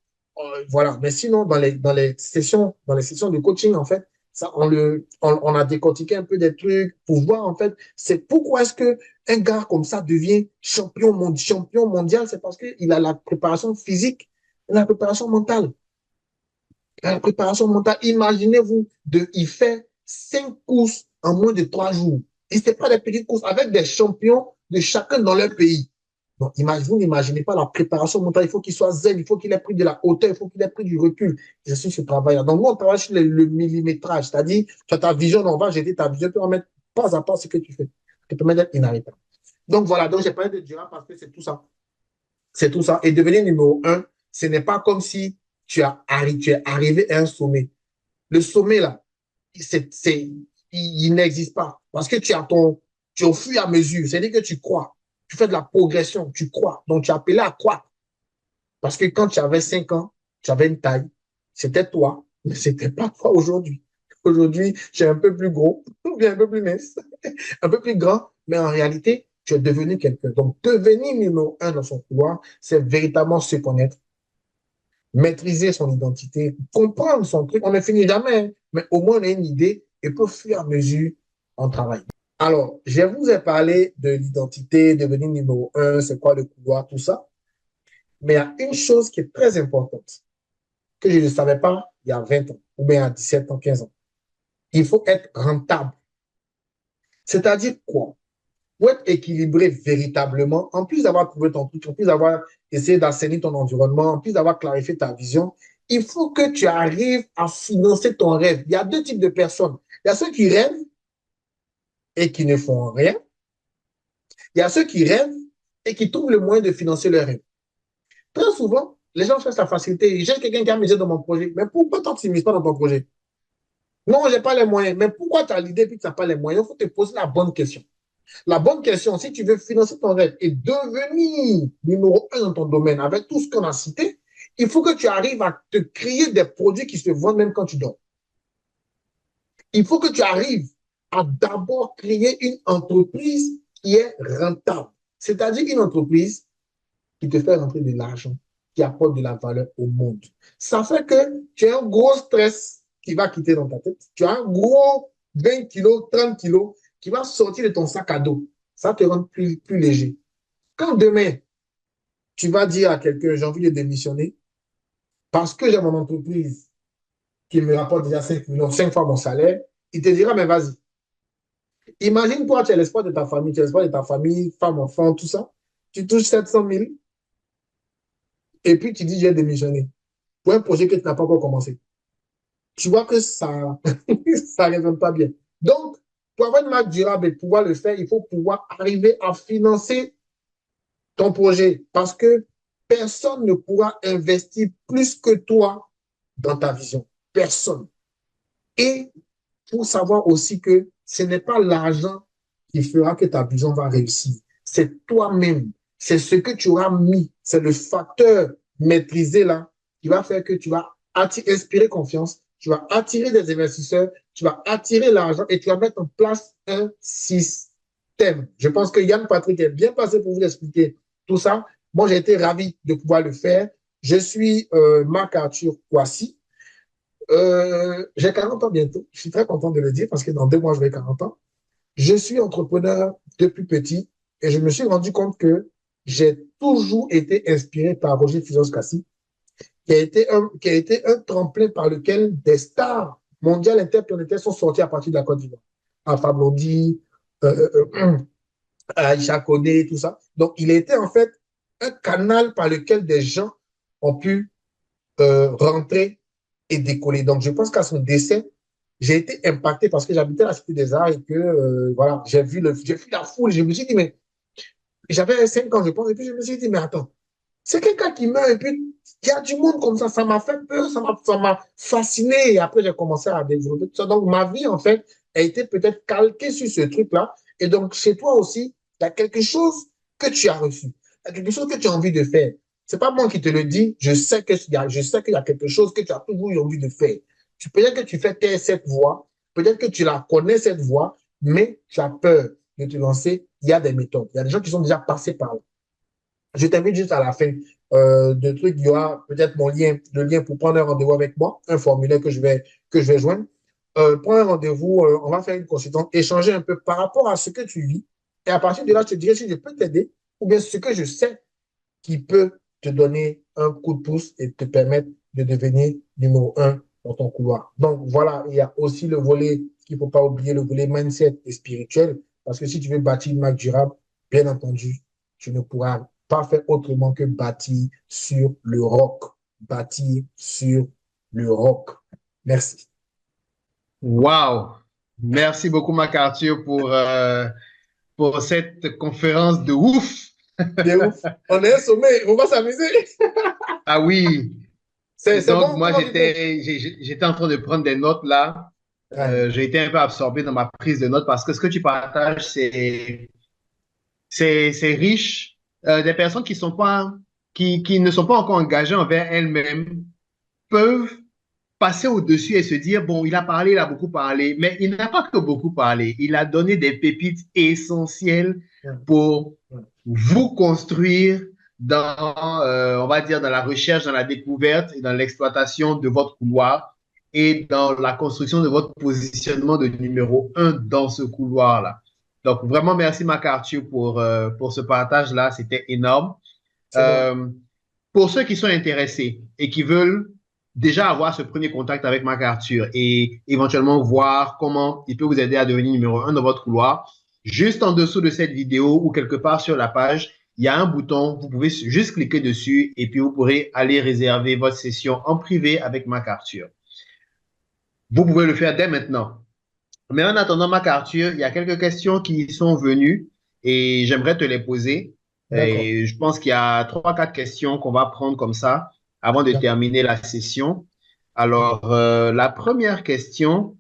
Voilà. Mais sinon, dans les sessions de coaching, en fait, ça, on a décortiqué un peu des trucs pour voir, en fait, c'est pourquoi est-ce que un gars comme ça devient champion mondial, c'est parce qu'il a la préparation physique et la préparation mentale. La préparation mentale, imaginez-vous, il fait 5 courses en moins de 3 jours. Et ce n'est pas des petites courses avec des champions de chacun dans leur pays. Donc, vous n'imaginez pas la préparation mentale. Il faut qu'il soit zen, il faut qu'il ait pris de la hauteur, il faut qu'il ait pris du recul. Je suis ce travail-là. Donc, nous, on travaille sur le millimétrage, c'est-à-dire, tu as ta vision, on va jeter ta vision, tu vas mettre pas à pas ce que tu fais. Tu peux mettre inarrêtable. Donc, voilà. Donc, j'ai parlé de Durant parce que c'est tout ça. C'est tout ça. Et devenir numéro un, ce n'est pas comme si tu es arrivé à un sommet. Le sommet, là, il n'existe pas. Parce que tu es au fur et à mesure. C'est-à-dire que tu crois. Tu fais de la progression. Tu crois. Donc, tu es appelé à croître. Parce que quand tu avais 5 ans, tu avais une taille. C'était toi, mais ce n'était pas toi aujourd'hui. Aujourd'hui, tu es un peu plus gros, ou bien un peu plus mince, un peu plus grand, mais en réalité, tu es devenu quelqu'un. Donc, devenir numéro un dans son pouvoir, c'est véritablement se connaître, maîtriser son identité, comprendre son truc. On ne finit jamais, hein, mais au moins on a une idée et pour fur et à mesure, on travaille. Alors, je vous ai parlé de l'identité, devenir numéro un, c'est quoi le pouvoir, tout ça. Mais il y a une chose qui est très importante que je ne savais pas il y a 20 ans, ou bien à 17 ans, 15 ans. Il faut être rentable. C'est-à-dire quoi? Pour être équilibré véritablement, en plus d'avoir trouvé ton truc, en plus d'avoir essayé d'assainir ton environnement, en plus d'avoir clarifié ta vision, il faut que tu arrives à financer ton rêve. Il y a 2 types de personnes. Il y a ceux qui rêvent et qui ne font rien. Il y a ceux qui rêvent et qui trouvent le moyen de financer leur rêve. Très souvent, les gens cherchent la facilité. J'ai quelqu'un qui a misé dans mon projet. Mais pourquoi tu ne mises pas dans ton projet? Non, je n'ai pas les moyens. Mais pourquoi tu as l'idée et que tu n'as pas les moyens? Il faut te poser la bonne question. La bonne question, si tu veux financer ton rêve et devenir numéro un dans ton domaine avec tout ce qu'on a cité, il faut que tu arrives à te créer des produits qui se vendent même quand tu dors. Il faut que tu arrives à d'abord créer une entreprise qui est rentable. C'est-à-dire une entreprise qui te fait rentrer de l'argent, qui apporte de la valeur au monde. Ça fait que tu as un gros stress qui va quitter dans ta tête. Tu as un gros 20 kilos, 30 kilos qui va sortir de ton sac à dos. Ça te rend plus léger. Quand demain, tu vas dire à quelqu'un, j'ai envie de démissionner parce que j'ai mon entreprise qui me rapporte déjà 5 millions, 5 fois mon salaire, il te dira, mais vas-y. Imagine, toi, tu es l'espoir de ta famille, tu es l'espoir de ta famille, femme, enfant, tout ça. Tu touches 700 000 et puis tu dis, j'ai démissionné pour un projet que tu n'as pas encore commencé. Tu vois que ça ça ne résonne pas bien. Donc, pour avoir une marque durable et pouvoir le faire, il faut pouvoir arriver à financer ton projet parce que personne ne pourra investir plus que toi dans ta vision. Personne. Et pour savoir aussi que ce n'est pas l'argent qui fera que ta vision va réussir. C'est toi-même. C'est ce que tu auras mis. C'est le facteur maîtrisé là qui va faire que tu vas inspirer confiance, tu vas attirer des investisseurs, tu vas attirer l'argent et tu vas mettre en place un système. Je pense que Yann Patrick est bien passé pour vous expliquer tout ça. Moi, j'ai été ravi de pouvoir le faire. Je suis Marc Arthur Kouassi. J'ai 40 ans bientôt. Je suis très content de le dire parce que dans 2 mois, je vais 40 ans. Je suis entrepreneur depuis petit et je me suis rendu compte que j'ai toujours été inspiré par Roger Fizos-Cassi, qui a été un tremplin par lequel des stars mondiales interplanétaires sont sorties à partir de la Côte d'Ivoire. Alpha Blondy, Aïcha Koné, tout ça. Donc, il a été en fait un canal par lequel des gens ont pu rentrer et décoller. Donc, je pense qu'à son décès, j'ai été impacté parce que j'habitais à la Cité des Arts et que, voilà, j'ai vu la foule. Je me suis dit, mais j'avais 5 ans, je pense, et puis je me suis dit, mais attends, c'est quelqu'un qui meurt et puis il y a du monde comme ça m'a fait peur, ça m'a fasciné. Et après, j'ai commencé à développer tout ça. Donc, ma vie, en fait, a été peut-être calquée sur ce truc-là. Et donc, chez toi aussi, il y a quelque chose que tu as reçu. Il y a quelque chose que tu as envie de faire. C'est pas moi qui te le dis. Je sais qu'il y a quelque chose que tu as toujours eu envie de faire. Peut-être que tu fais cette voie. peut-être que tu la connais, cette voie, mais tu as peur de te lancer. Il y a des méthodes. Il y a des gens qui sont déjà passés par là. Je t'invite juste à la fin de truc, il y aura peut-être le lien pour prendre un rendez-vous avec moi, un formulaire que je vais joindre. Prends un rendez-vous, on va faire une consultation, échanger un peu par rapport à ce que tu vis. Et à partir de là, je te dirai si je peux t'aider ou bien ce que je sais qui peut te donner un coup de pouce et te permettre de devenir numéro un dans ton couloir. Donc voilà, il y a aussi le volet qu'il ne faut pas oublier, le volet mindset et spirituel, parce que si tu veux bâtir une marque durable, bien entendu, tu ne pourras pas faire autrement que bâtir sur le roc. Bâtir sur le roc. Merci. Wow! Merci beaucoup, MacArthur, pour cette conférence de ouf. C'est ouf. On est un sommet, on va s'amuser. Ah oui. C'est Donc, bon, moi, comment tu trouves? j'étais en train de prendre des notes là. Ouais. J'ai été un peu absorbé dans ma prise de notes parce que ce que tu partages, c'est riche. Des personnes qui ne sont pas encore engagées envers elles-mêmes peuvent passer au-dessus et se dire, bon, il a parlé, il a beaucoup parlé, mais il n'a pas que beaucoup parlé. Il a donné des pépites essentielles Ouais. pour Ouais. vous construire dans, on va dire, dans la recherche, dans la découverte et dans l'exploitation de votre couloir et dans la construction de votre positionnement de numéro un dans ce couloir-là. Donc, vraiment, merci MacArthur pour ce partage-là. C'était énorme. C'est bon. Euh, pour ceux qui sont intéressés et qui veulent déjà avoir ce premier contact avec MacArthur et éventuellement voir comment il peut vous aider à devenir numéro un dans votre couloir, juste en dessous de cette vidéo ou quelque part sur la page, il y a un bouton, vous pouvez juste cliquer dessus et puis vous pourrez aller réserver votre session en privé avec MacArthur. Vous pouvez le faire dès maintenant. Mais en attendant, MacArthur, il y a quelques questions qui sont venues et j'aimerais te les poser. D'accord. Et je pense qu'il y a trois, quatre questions qu'on va prendre comme ça avant de D'accord. terminer la session. Alors, la première question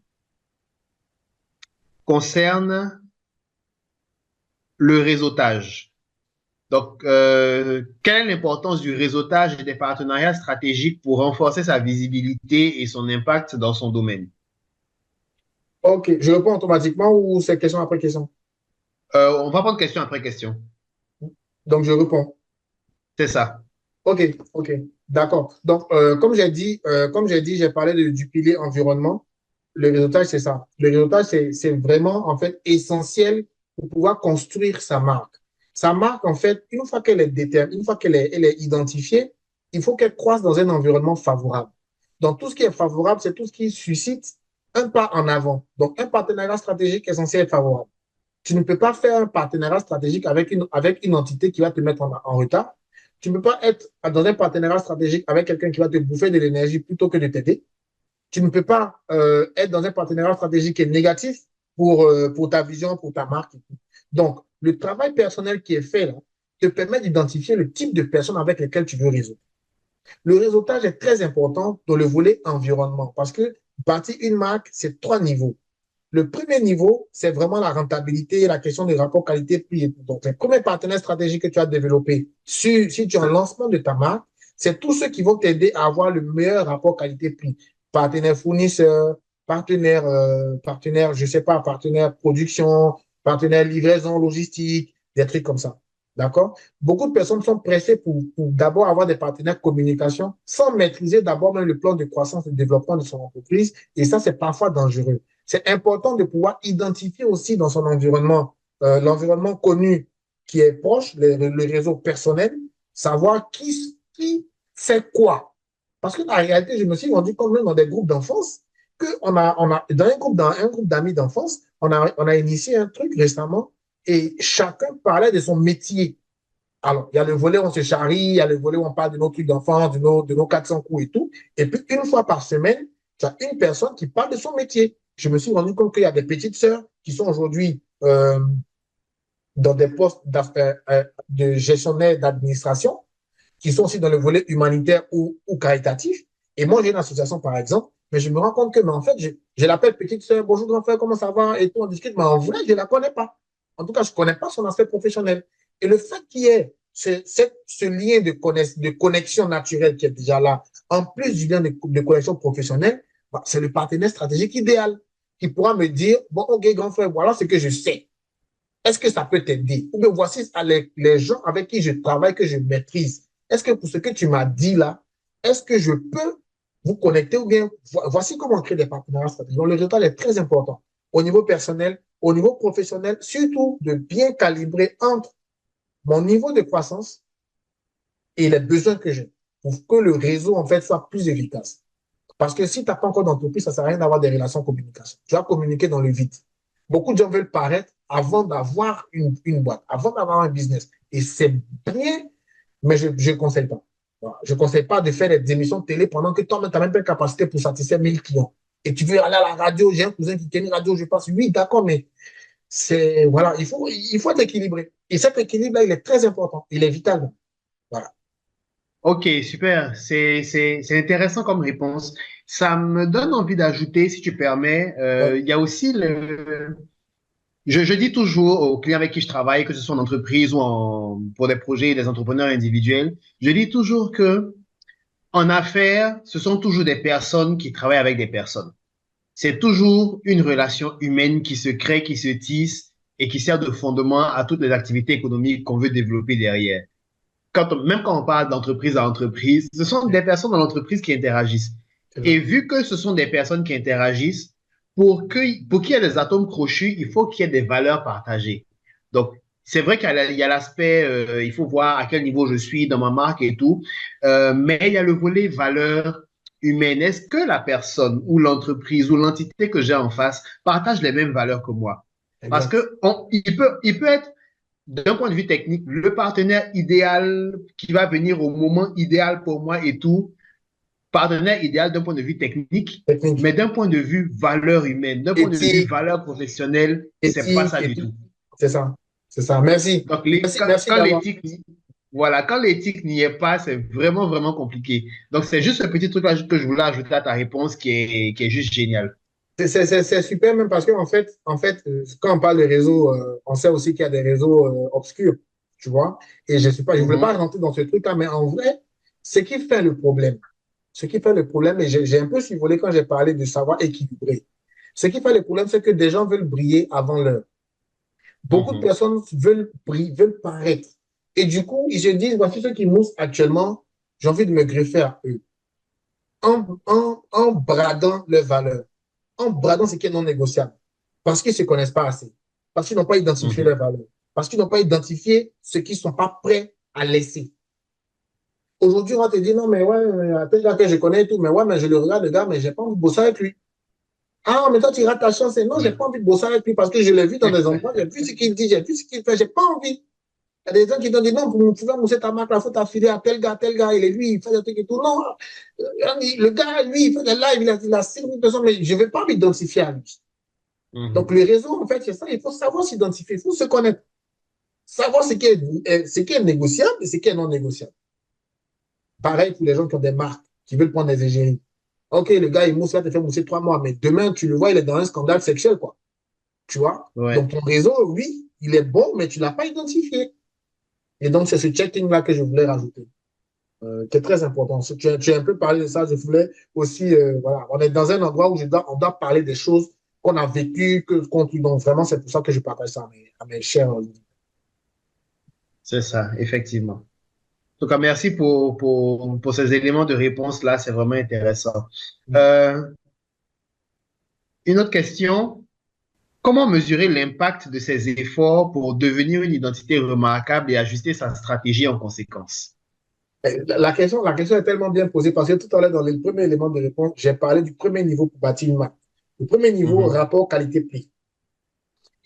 concerne le réseautage. Donc, quelle est l'importance du réseautage et des partenariats stratégiques pour renforcer sa visibilité et son impact dans son domaine? Ok, je réponds automatiquement ou c'est question après question? On va prendre question après question. Donc, je réponds. C'est ça. Ok, ok, d'accord. Donc, comme j'ai dit, j'ai parlé du pilier environnement. Le réseautage, c'est ça. Le réseautage, c'est vraiment, en fait, essentiel pour pouvoir construire sa marque. Sa marque, en fait, une fois qu'elle est déterminée, une fois qu'elle est identifiée, il faut qu'elle croisse dans un environnement favorable. Donc, tout ce qui est favorable, c'est tout ce qui suscite un pas en avant. Donc, un partenariat stratégique est censé être favorable. Tu ne peux pas faire un partenariat stratégique avec une entité qui va te mettre en retard. Tu ne peux pas être dans un partenariat stratégique avec quelqu'un qui va te bouffer de l'énergie plutôt que de t'aider. Tu ne peux pas être dans un partenariat stratégique qui est négatif pour ta vision, pour ta marque. Donc, le travail personnel qui est fait là te permet d'identifier le type de personnes avec lesquelles tu veux réseauter. Le réseautage est très important dans le volet environnement parce que bâtir une marque, c'est 3 niveaux. Le premier niveau, c'est vraiment la rentabilité et la question du rapport qualité-prix. Donc, les premiers partenaires stratégiques que tu as développés, si tu es en lancement de ta marque, c'est tous ceux qui vont t'aider à avoir le meilleur rapport qualité-prix. Partenaire fournisseur, partenaire, je sais pas, partenaire production, partenaire livraison logistique, des trucs comme ça. D'accord? Beaucoup de personnes sont pressées pour d'abord avoir des partenaires communication sans maîtriser d'abord même le plan de croissance et de développement de son entreprise. Et ça, c'est parfois dangereux. C'est important de pouvoir identifier aussi dans son environnement, l'environnement connu qui est proche, le réseau personnel, savoir qui fait quoi. Parce que la réalité, je me suis rendu compte même dans des groupes d'enfance dans un groupe d'amis d'enfance, on a initié un truc récemment et chacun parlait de son métier. Alors, il y a le volet où on se charrie, il y a le volet où on parle de nos trucs d'enfance, de nos 400 coups et tout. Et puis, une fois par semaine, tu as une personne qui parle de son métier. Je me suis rendu compte qu'il y a des petites sœurs qui sont aujourd'hui dans des postes de gestionnaire d'administration, qui sont aussi dans le volet humanitaire ou caritatif. Et moi, j'ai une association, par exemple, mais je me rends compte que, mais en fait, je l'appelle petite sœur, bonjour grand frère, comment ça va? Et tout, on discute, mais en vrai, je ne la connais pas. En tout cas, je ne connais pas son aspect professionnel. Et le fait qu'il y ait ce lien de connexion naturelle qui est déjà là, en plus du lien de connexion professionnelle, bah, c'est le partenaire stratégique idéal. qui pourra me dire, bon, OK, grand frère, voilà ce que je sais. Est-ce que ça peut t'aider? Ou bien voici les gens avec qui je travaille, que je maîtrise. Est-ce que pour ce que tu m'as dit là, est-ce que je peux vous connecter ou bien voici comment on crée des partenariats stratégiques. Donc, le résultat est très important au niveau personnel, au niveau professionnel, surtout de bien calibrer entre mon niveau de croissance et les besoins que j'ai pour que le réseau, en fait, soit plus efficace. Parce que si tu n'as pas encore d'entreprise, ça ne sert à rien d'avoir des relations de communication. Tu vas communiquer dans le vide. Beaucoup de gens veulent paraître avant d'avoir une boîte, avant d'avoir un business. Et c'est bien, mais je ne conseille pas. Voilà. Je ne conseille pas de faire des émissions de télé pendant que toi, tu n'as même pas de capacité pour satisfaire 1000 clients. Et tu veux aller à la radio, j'ai un cousin qui tient une radio, je passe. Oui, d'accord, mais c'est, voilà, il faut être équilibré. Et cet équilibre-là, il est très important. Il est vital. Voilà. Ok, super. C'est intéressant comme réponse. Ça me donne envie d'ajouter, si tu permets, Ouais. il y a aussi je dis toujours aux clients avec qui je travaille, que ce soit en entreprise ou pour des projets, des entrepreneurs individuels, je dis toujours que en affaires, ce sont toujours des personnes qui travaillent avec des personnes. C'est toujours une relation humaine qui se crée, qui se tisse et qui sert de fondement à toutes les activités économiques qu'on veut développer derrière. Même quand on parle d'entreprise à entreprise, ce sont des personnes dans l'entreprise qui interagissent. Et vu que ce sont des personnes qui interagissent, pour qu'il y ait des atomes crochus, il faut qu'il y ait des valeurs partagées. Donc, c'est vrai qu'il y a l'aspect, il faut voir à quel niveau je suis dans ma marque et tout, mais il y a le volet valeurs humaines. Est-ce que la personne ou l'entreprise ou l'entité que j'ai en face partage les mêmes valeurs que moi? Parce Exact. que il peut être d'un point de vue technique, le partenaire idéal qui va venir au moment idéal pour moi et tout, partenaire idéal d'un point de vue technique, Technique. mais d'un point de vue valeur humaine, d'un point de vue Éthique, valeur professionnelle, c'est pas éthique ça et du tout. tout. C'est ça. C'est ça. Merci. Donc, Merci d'avoir. voilà, quand l'éthique n'y est pas, c'est vraiment, vraiment compliqué. Donc, c'est juste ce petit truc-là que je voulais ajouter à ta réponse qui est juste génial. C'est super même parce qu'en quand on parle de réseaux, on sait aussi qu'il y a des réseaux obscurs, tu vois. Et je voulais pas Mhm, rentrer dans ce truc-là, mais en vrai, ce qui fait le problème, ce qui fait le problème, et j'ai un peu survolé quand j'ai parlé de savoir équilibrer. Ce qui fait le problème, c'est que des gens veulent briller avant l'heure. Beaucoup de mhm, personnes veulent briller, veulent paraître. Et du coup, ils se disent, voici ceux qui moussent actuellement, j'ai envie de me greffer à eux en bradant leurs valeurs, en bradant ce qui est non négociable, parce qu'ils ne se connaissent pas assez, parce qu'ils n'ont pas identifié mhm. leurs valeurs, parce qu'ils n'ont pas identifié ce qu'ils ne sont pas prêts à laisser. Aujourd'hui, on va te dire, non, mais ouais, tel gars que je connais et tout, mais ouais, mais je le regarde, le gars, mais j'ai pas envie de bosser avec lui. Ah, mais toi, tu rates ta chance. Et non, j'ai pas envie de bosser avec lui parce que je l'ai vu dans des endroits, j'ai vu ce qu'il dit, j'ai vu ce qu'il fait, j'ai pas envie. Il y a des gens qui t'ont dit non, pour pouvoir mousser ta marque, il faut t'affiler à tel gars, et lui, il fait des trucs et tout. Non, le gars, lui, il fait des lives, il a 6 000 personnes, mais je ne vais pas m'identifier à lui. Donc, Mhm. le réseau, en fait, c'est ça, il faut savoir s'identifier, il faut se connaître, savoir ce qui est négociable et ce qui est non négociable. Pareil pour les gens qui ont des marques, qui veulent prendre des égéries. Ok, le gars, il mousse, là, te fait mousser 3 mois, mais demain, tu le vois, il est dans un scandale sexuel, quoi. Tu vois? Ouais, Donc, ton réseau, oui, il est bon, mais tu ne l'as pas identifié. Et donc, c'est ce checking-là que je voulais rajouter, qui est très important. Tu as un peu parlé de ça, je voulais aussi, voilà, on est dans un endroit où on doit parler des choses qu'on a vécues, donc vraiment, c'est pour ça que je partage ça à mes chers. c'est ça, effectivement. En tout cas, merci pour ces éléments de réponse là, c'est vraiment intéressant. Euh, une autre question. Comment mesurer l'impact de ces efforts pour devenir une identité remarquable et ajuster sa stratégie en conséquence? La question est tellement bien posée parce que tout à l'heure, dans le premier élément de réponse, j'ai parlé du premier niveau pour bâtir une marque. Le premier niveau, Mhm, rapport qualité-prix.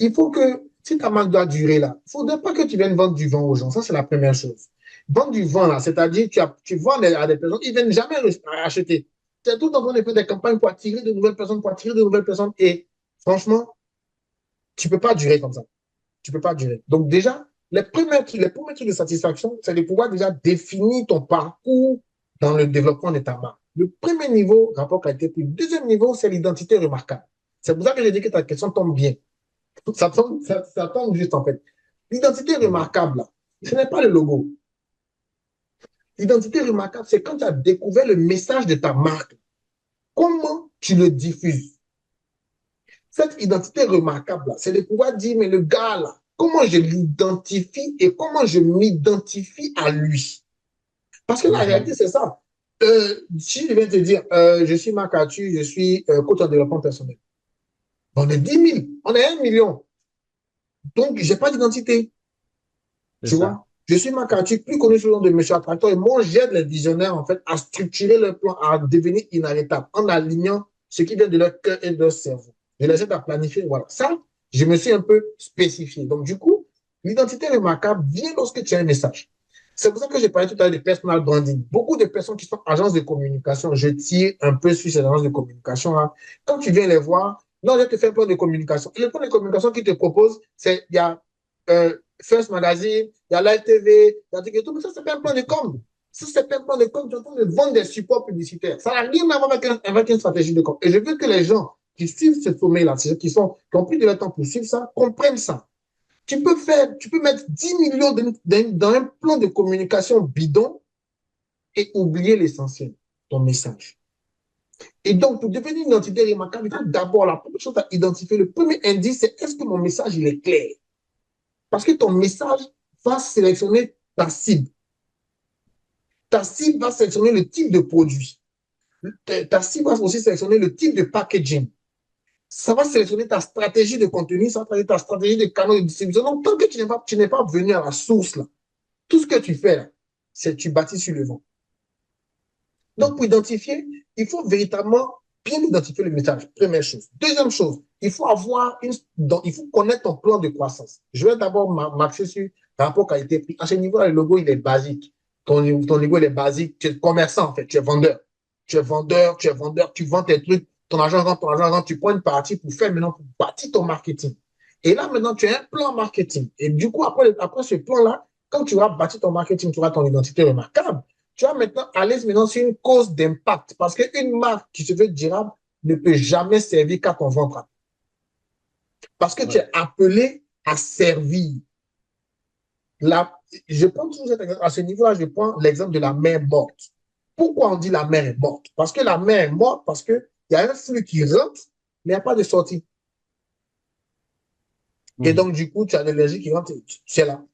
Il faut que, si ta marque doit durer là, il ne faudrait pas que tu viennes vendre du vent aux gens. Ça, c'est la première chose. Vendre du vent là, c'est-à-dire tu vends à des personnes, ils ne viennent jamais acheter. Tu es tout le temps en train de faire des campagnes pour attirer de nouvelles personnes, pour attirer de nouvelles personnes. Et franchement, tu ne peux pas durer comme ça. Tu ne peux pas durer. Donc déjà, les premiers trucs de satisfaction, c'est de pouvoir déjà définir ton parcours dans le développement de ta marque. Le premier niveau, rapport qualité-prix. Le deuxième niveau, c'est l'identité remarquable. C'est pour ça que j'ai dit que ta question tombe bien. Ça tombe juste en fait. L'identité mhm. remarquable, là, ce n'est pas le logo. L'identité remarquable, c'est quand tu as découvert le message de ta marque. Comment tu le diffuses? Cette identité remarquable, c'est de pouvoir dire, mais le gars là, comment je l'identifie et comment je m'identifie à lui. Parce que la réalité, c'est ça. Si je viens te dire, je suis Marc Arthur, je suis coach en développement personnel. On est 10 000, on est 1 million. Donc, je n'ai pas d'identité. Tu vois? Je suis Marc Arthur, plus connu sous le nom de Monsieur Attracteur. Et moi, j'aide les visionnaires, en fait, à structurer leur plan, à devenir inarrêtable, en alignant ce qui vient de leur cœur et de leur cerveau. Je les aide à planifier. Voilà. Ça, je me suis un peu spécifié. Donc, du coup, l'identité remarquable vient lorsque tu as un message. C'est pour ça que j'ai parlé tout à l'heure de personal branding. Beaucoup de personnes qui sont agences de communication, je tire un peu sur ces agences de communication. Hein. Quand tu viens les voir, non, je te fais un plan de communication. Et le plan de communication qu'ils te proposent, c'est, il y a First Magazine, il y a Live TV, il y a tout, mais ça, c'est pas un plan de com. Ça, c'est pas un plan de com, tu es en train de vendre des supports publicitaires. Ça n'a rien à voir avec une stratégie de com. Et je veux que les gens qui suivent ce sommet-là, ceux qui ont pris de leur temps pour suivre ça, comprennent ça. Tu peux mettre 10 millions dans un plan de communication bidon et oublier l'essentiel, ton message. Et donc, pour devenir une identité remarquable, il faut d'abord, la première chose à identifier, le premier indice, c'est est-ce que mon message, il est clair? Parce que ton message va sélectionner ta cible. Ta cible va sélectionner le type de produit. Ta cible va aussi sélectionner le type de packaging. Ça va sélectionner ta stratégie de contenu, ça va sélectionner ta stratégie de canal de distribution. Donc, tant que tu n'es pas venu à la source, là, tout ce que tu fais, là, c'est tu bâtis sur le vent. Donc, pour identifier, il faut véritablement bien identifier le message. Première chose. Deuxième chose, il faut connaître ton plan de croissance. Je vais d'abord m'axer sur rapport qualité-prix. À ce niveau-là, le logo, il est basique. Ton niveau, il est basique. Tu es commerçant, en fait. Tu es vendeur. Tu vends tes trucs. Ton argent rentre. Tu prends une partie pour bâtir ton marketing. Et là, maintenant, tu as un plan marketing. Et du coup, après ce plan-là, quand tu auras bâti ton marketing, tu auras ton identité remarquable. Tu vas maintenant aller sur une cause d'impact. Parce qu'une marque qui se veut durable ne peut jamais servir qu'à ton ventre. Parce que tu es appelé à servir. Je prends toujours à ce niveau-là, je prends l'exemple de la mer morte. Pourquoi on dit la mer est morte? Parce que la mer est morte, parce qu'il y a un flux qui rentre, mais il n'y a pas de sortie. Et donc, du coup, tu as de l'énergie qui rentre, tu es là.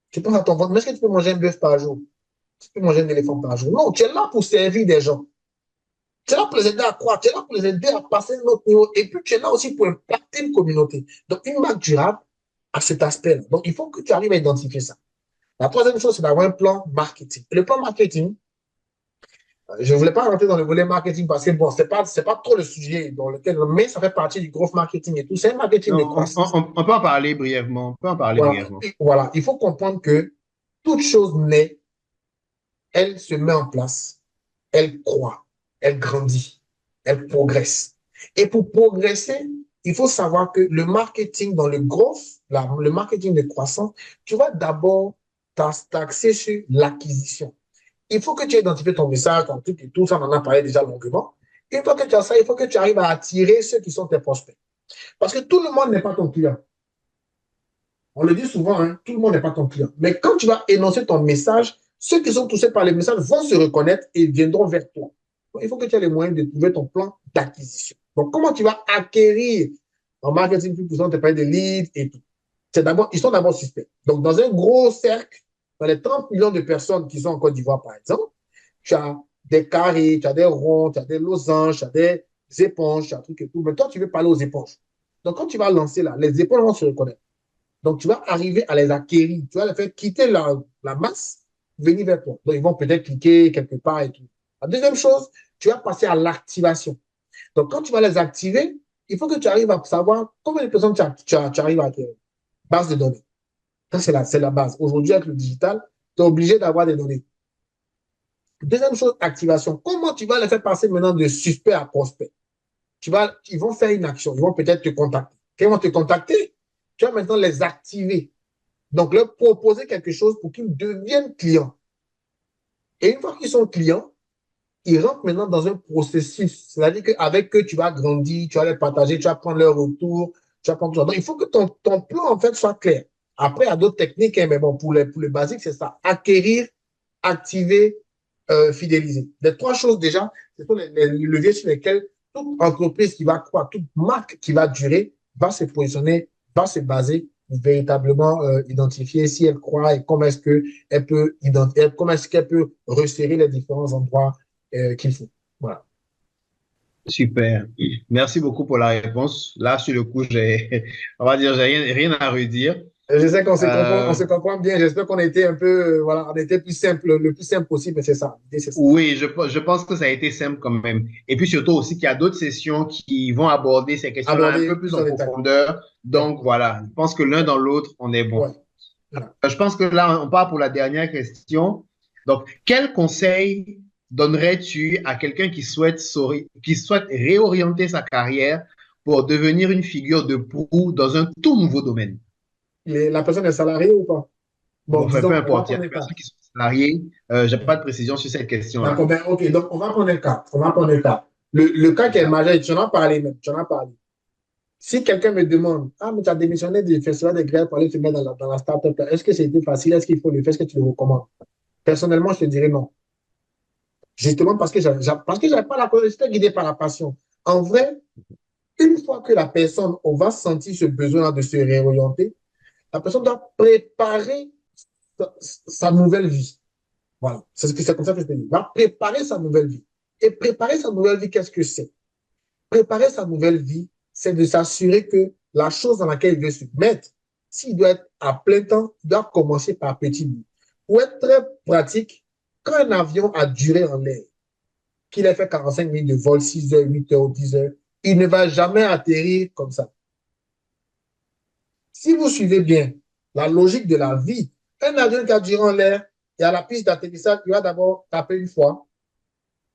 Tu penses à ton ventre, mais est-ce que tu peux manger un bœuf par jour? Tu peux manger un éléphant par jour? Non, tu es là pour servir des gens. Tu es là pour les aider à croître, tu es là pour les aider à passer un autre niveau. Et puis, tu es là aussi pour impacter une communauté. Donc, une marque durable a cet aspect-là. Donc, il faut que tu arrives à identifier ça. La troisième chose, c'est d'avoir un plan marketing. Et le plan marketing, je ne voulais pas rentrer dans le volet marketing parce que, bon, c'est pas trop le sujet dans lequel, mais ça fait partie du growth marketing et tout. C'est un marketing de croissance. On peut en parler brièvement. Voilà. Il faut comprendre que toute chose naît, elle se met en place, elle croît, elle grandit, elle progresse. Et pour progresser, il faut savoir que le marketing dans le growth, le marketing de croissance, tu vas d'abord t'axer sur l'acquisition. Il faut que tu identifies ton message, ton truc et tout, ça, on en a parlé déjà longuement. Une fois que tu as ça, il faut que tu arrives à attirer ceux qui sont tes prospects. Parce que tout le monde n'est pas ton client. On le dit souvent, hein, tout le monde n'est pas ton client. Mais quand tu vas énoncer ton message, ceux qui sont touchés par les messages vont se reconnaître et viendront vers toi. Donc, il faut que tu aies les moyens de trouver ton plan d'acquisition. Donc, comment tu vas acquérir en marketing plus puissant, tu parles de leads et tout. Ils sont d'abord suspects. Donc, dans un gros cercle, dans les 30 millions de personnes qui sont en Côte d'Ivoire, par exemple, tu as des carrés, tu as des ronds, tu as des losanges, tu as des éponges, tu as un truc et tout. Mais toi, tu veux parler aux éponges. Donc, quand tu vas lancer là, les éponges vont se reconnaître. Donc, tu vas arriver à les acquérir. Tu vas les faire quitter la masse, venir vers toi. Donc, ils vont peut-être cliquer quelque part et tout. La deuxième chose, tu vas passer à l'activation. Donc, quand tu vas les activer, il faut que tu arrives à savoir combien de personnes tu arrives à acquérir. Base de données. Ça, c'est la base. Aujourd'hui, avec le digital, tu es obligé d'avoir des données. Deuxième chose, activation. Comment tu vas les faire passer maintenant de suspect à prospect? Ils vont faire une action. Ils vont peut-être te contacter. Quand ils vont te contacter, tu vas maintenant les activer. Donc, leur proposer quelque chose pour qu'ils deviennent clients. Et une fois qu'ils sont clients, ils rentrent maintenant dans un processus. C'est-à-dire qu'avec eux, tu vas grandir, tu vas les partager, tu vas prendre leur retour, tu vas prendre tout ça. Donc, il faut que ton plan, en fait, soit clair. Après, il y a d'autres techniques, hein, mais bon, pour le basique, c'est ça. Acquérir, activer, fidéliser. Les trois choses, déjà, ce sont les leviers sur lesquels toute entreprise qui va croître, toute marque qui va durer, va se positionner, va se baser pour véritablement identifier si elle croit et comment est-ce qu'elle peut, comment est-ce qu'elle peut resserrer les différents endroits qu'il faut. Voilà. Super. Merci beaucoup pour la réponse. Là, sur le coup, on va dire, j'ai rien à redire. Je sais qu'on Euh, se comprend bien. J'espère qu'on a été un peu, voilà, on était plus simple, le plus simple possible, mais c'est ça. C'est ça. oui, je pense que ça a été simple quand même. Et puis surtout aussi qu'il y a d'autres sessions qui vont aborder ces questions-là un Aborder peu plus plus en en détail. profondeur. Ouais, Donc voilà, je pense que l'un ouais, dans l'autre, on est bon. ouais. Voilà. Je pense que là, on part pour la dernière question. Donc, quel conseil donnerais-tu à quelqu'un qui souhaite réorienter sa carrière pour devenir une figure de proue dans un tout nouveau domaine? La personne est salariée ou pas? Bon, Bon, enfin, peu disons, on va importe, il y a prendre des un cas. personnes qui sont salariées. Je n'ai pas de précision sur cette question-là. D'accord, ben, ok, donc on va prendre un cas. On va prendre un cas. Le cas qui est majeur, tu en as parlé même, tu en as parlé. Si quelqu'un me demande, ah, mais tu as démissionné du festival de grève pour aller te mettre dans la start-up, est-ce que c'était facile? Est-ce qu'il faut le faire? Est-ce que tu le recommandes? Personnellement, je te dirais non. Justement parce que j'avais pas la curiosité guidée par la passion. En vrai, une fois que la personne, on va sentir ce besoin de se réorienter, la personne doit préparer sa nouvelle vie. Voilà. C'est comme ça que je te dis. Va préparer sa nouvelle vie. Et préparer sa nouvelle vie, qu'est-ce que c'est? Préparer sa nouvelle vie, c'est de s'assurer que la chose dans laquelle il veut se mettre, s'il doit être à plein temps, il doit commencer par petit bout. Pour être très pratique, quand un avion a duré en l'air, qu'il ait fait 45 minutes de vol, 6 heures, 8 heures, 10 heures, il ne va jamais atterrir comme ça. Si vous suivez bien la logique de la vie, un avion qui a duré en l'air et à la piste d'atterrissage, il va d'abord taper une fois,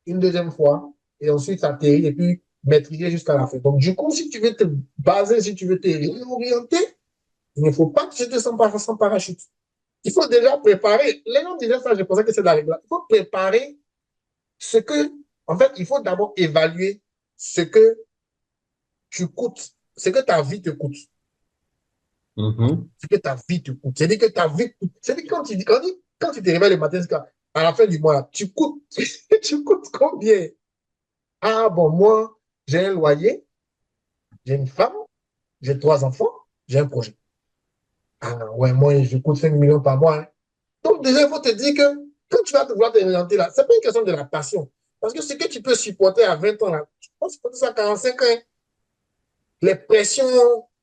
une deuxième fois, et ensuite atterrir et puis maîtriser jusqu'à la fin. Donc, du coup, si tu veux te baser, si tu veux te réorienter, il ne faut pas que tu te sans parachute. Il faut déjà préparer. Les gens disaient ça, je pensais que c'est de la règle. Il faut préparer ce que, en fait, il faut d'abord évaluer ce que tu coûtes, ce que ta vie te coûte. Mhm. Ce que ta vie te coûte. C'est-à-dire que ta vie coûte. C'est-à-dire que quand tu te réveilles le matin, à la fin du mois, tu coûtes, tu coûtes combien? Ah bon, moi, j'ai un loyer, j'ai une femme, j'ai 3 enfants, j'ai un projet. Ah ouais, moi, je coûte 5 millions par mois, hein. Donc, déjà, il faut te dire que quand tu vas vouloir te réorienter là, c'est pas une question de la passion. Parce que ce que tu peux supporter à 20 ans là, tu peux supporter ça à 45 ans, hein. Les pressions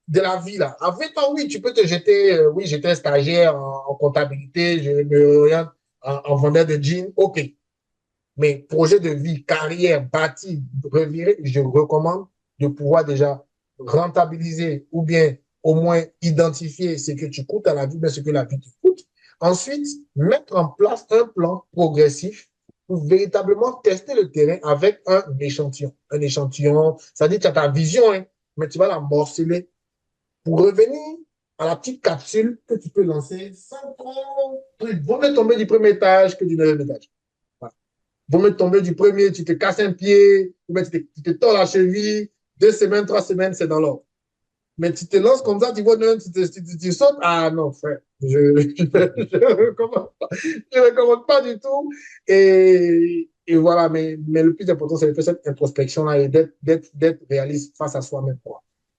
de la vie là. À 20 ans, oui, tu peux te jeter, oui, j'étais stagiaire en comptabilité, je me regarde en vendeur de jeans, ok. Mais projet de vie, carrière, bâti, revirer, je recommande de pouvoir déjà rentabiliser ou bien au moins identifier ce que tu coûtes à la vie, mais ce que la vie te coûte. Ensuite, mettre en place un plan progressif pour véritablement tester le terrain avec un échantillon. Un échantillon, ça dit que tu as ta vision, hein, mais tu vas la morceler pour revenir à la petite capsule que tu peux lancer sans trop. Vaut mieux tomber du premier étage que du 9e étage. Voilà. Vaut mieux tomber du premier, tu te casses un pied, ou bien tu te tords la cheville, 2 semaines, 3 semaines, c'est dans l'ordre. Mais tu te lances comme ça, tu vois, tu sautes. Ah non, frère, je recommande pas du tout. Et voilà, mais le plus important, c'est de faire cette introspection-là et d'être réaliste face à soi-même.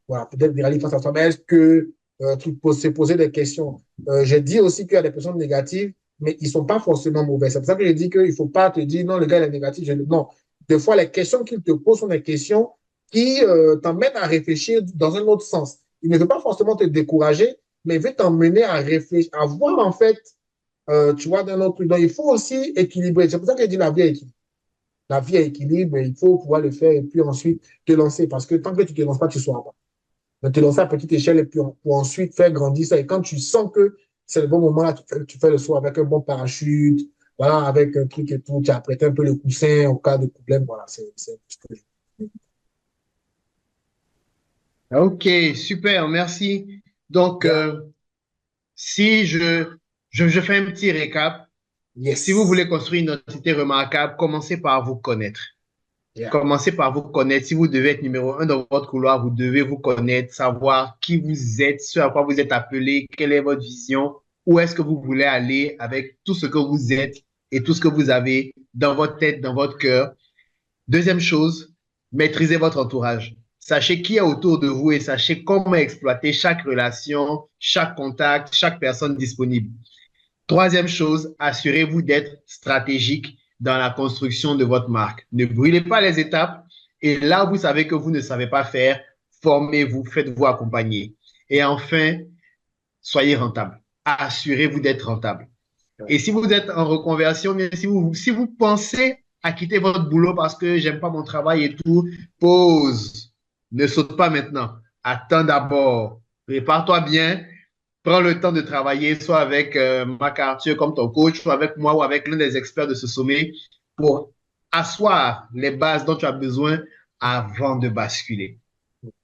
Voilà, peut-être réaliste face à soi-même. Est-ce que tu peux se poser des questions? J'ai dit aussi qu'il y a des personnes négatives, mais ils ne sont pas forcément mauvais. C'est pour ça que je dis qu'il ne faut pas te dire, non, le gars il est négatif. Non, des fois, les questions qu'il te pose sont des questions qui t'emmène à réfléchir dans un autre sens. Il ne veut pas forcément te décourager, mais il veut t'emmener à réfléchir, à voir en fait, tu vois, d'un autre truc. Donc, il faut aussi équilibrer. C'est pour ça que je dis la vie est équilibre. La vie est équilibre, il faut pouvoir le faire et puis ensuite te lancer. Parce que tant que tu ne te lances pas, tu ne sauras pas. Donc, te lancer à petite échelle et puis pour ensuite faire grandir ça. Et quand tu sens que c'est le bon moment, là, tu fais le saut avec un bon parachute, voilà, avec un truc et tout, tu as prêté un peu le coussin au cas de problème. Voilà, c'est ce que je... Ok, super, merci. Donc, Yeah. si je fais un petit récap, si vous Yes. voulez construire une identité remarquable, commencez par vous connaître. Yeah. Commencez par vous connaître. Si vous devez être numéro un dans votre couloir, vous devez vous connaître, savoir qui vous êtes, ce à quoi vous êtes appelé, quelle est votre vision, où est-ce que vous voulez aller avec tout ce que vous êtes et tout ce que vous avez dans votre tête, dans votre cœur. Deuxième chose, Maîtrisez votre entourage. Sachez qui est autour de vous et sachez comment exploiter chaque relation, chaque contact, chaque personne disponible. Troisième chose, assurez-vous d'être stratégique dans la construction de votre marque. Ne brûlez pas les étapes et là, vous savez que vous ne savez pas faire, formez-vous, faites-vous accompagner. Et enfin, soyez rentable. Assurez-vous d'être rentable. Et si vous êtes en reconversion, mais si vous pensez à quitter votre boulot parce que j'aime pas mon travail et tout, pause. Ne saute pas maintenant. Attends d'abord. Prépare-toi bien. Prends le temps de travailler soit avec MacArthur comme ton coach, soit avec moi ou avec l'un des experts de ce sommet pour asseoir les bases dont tu as besoin avant de basculer.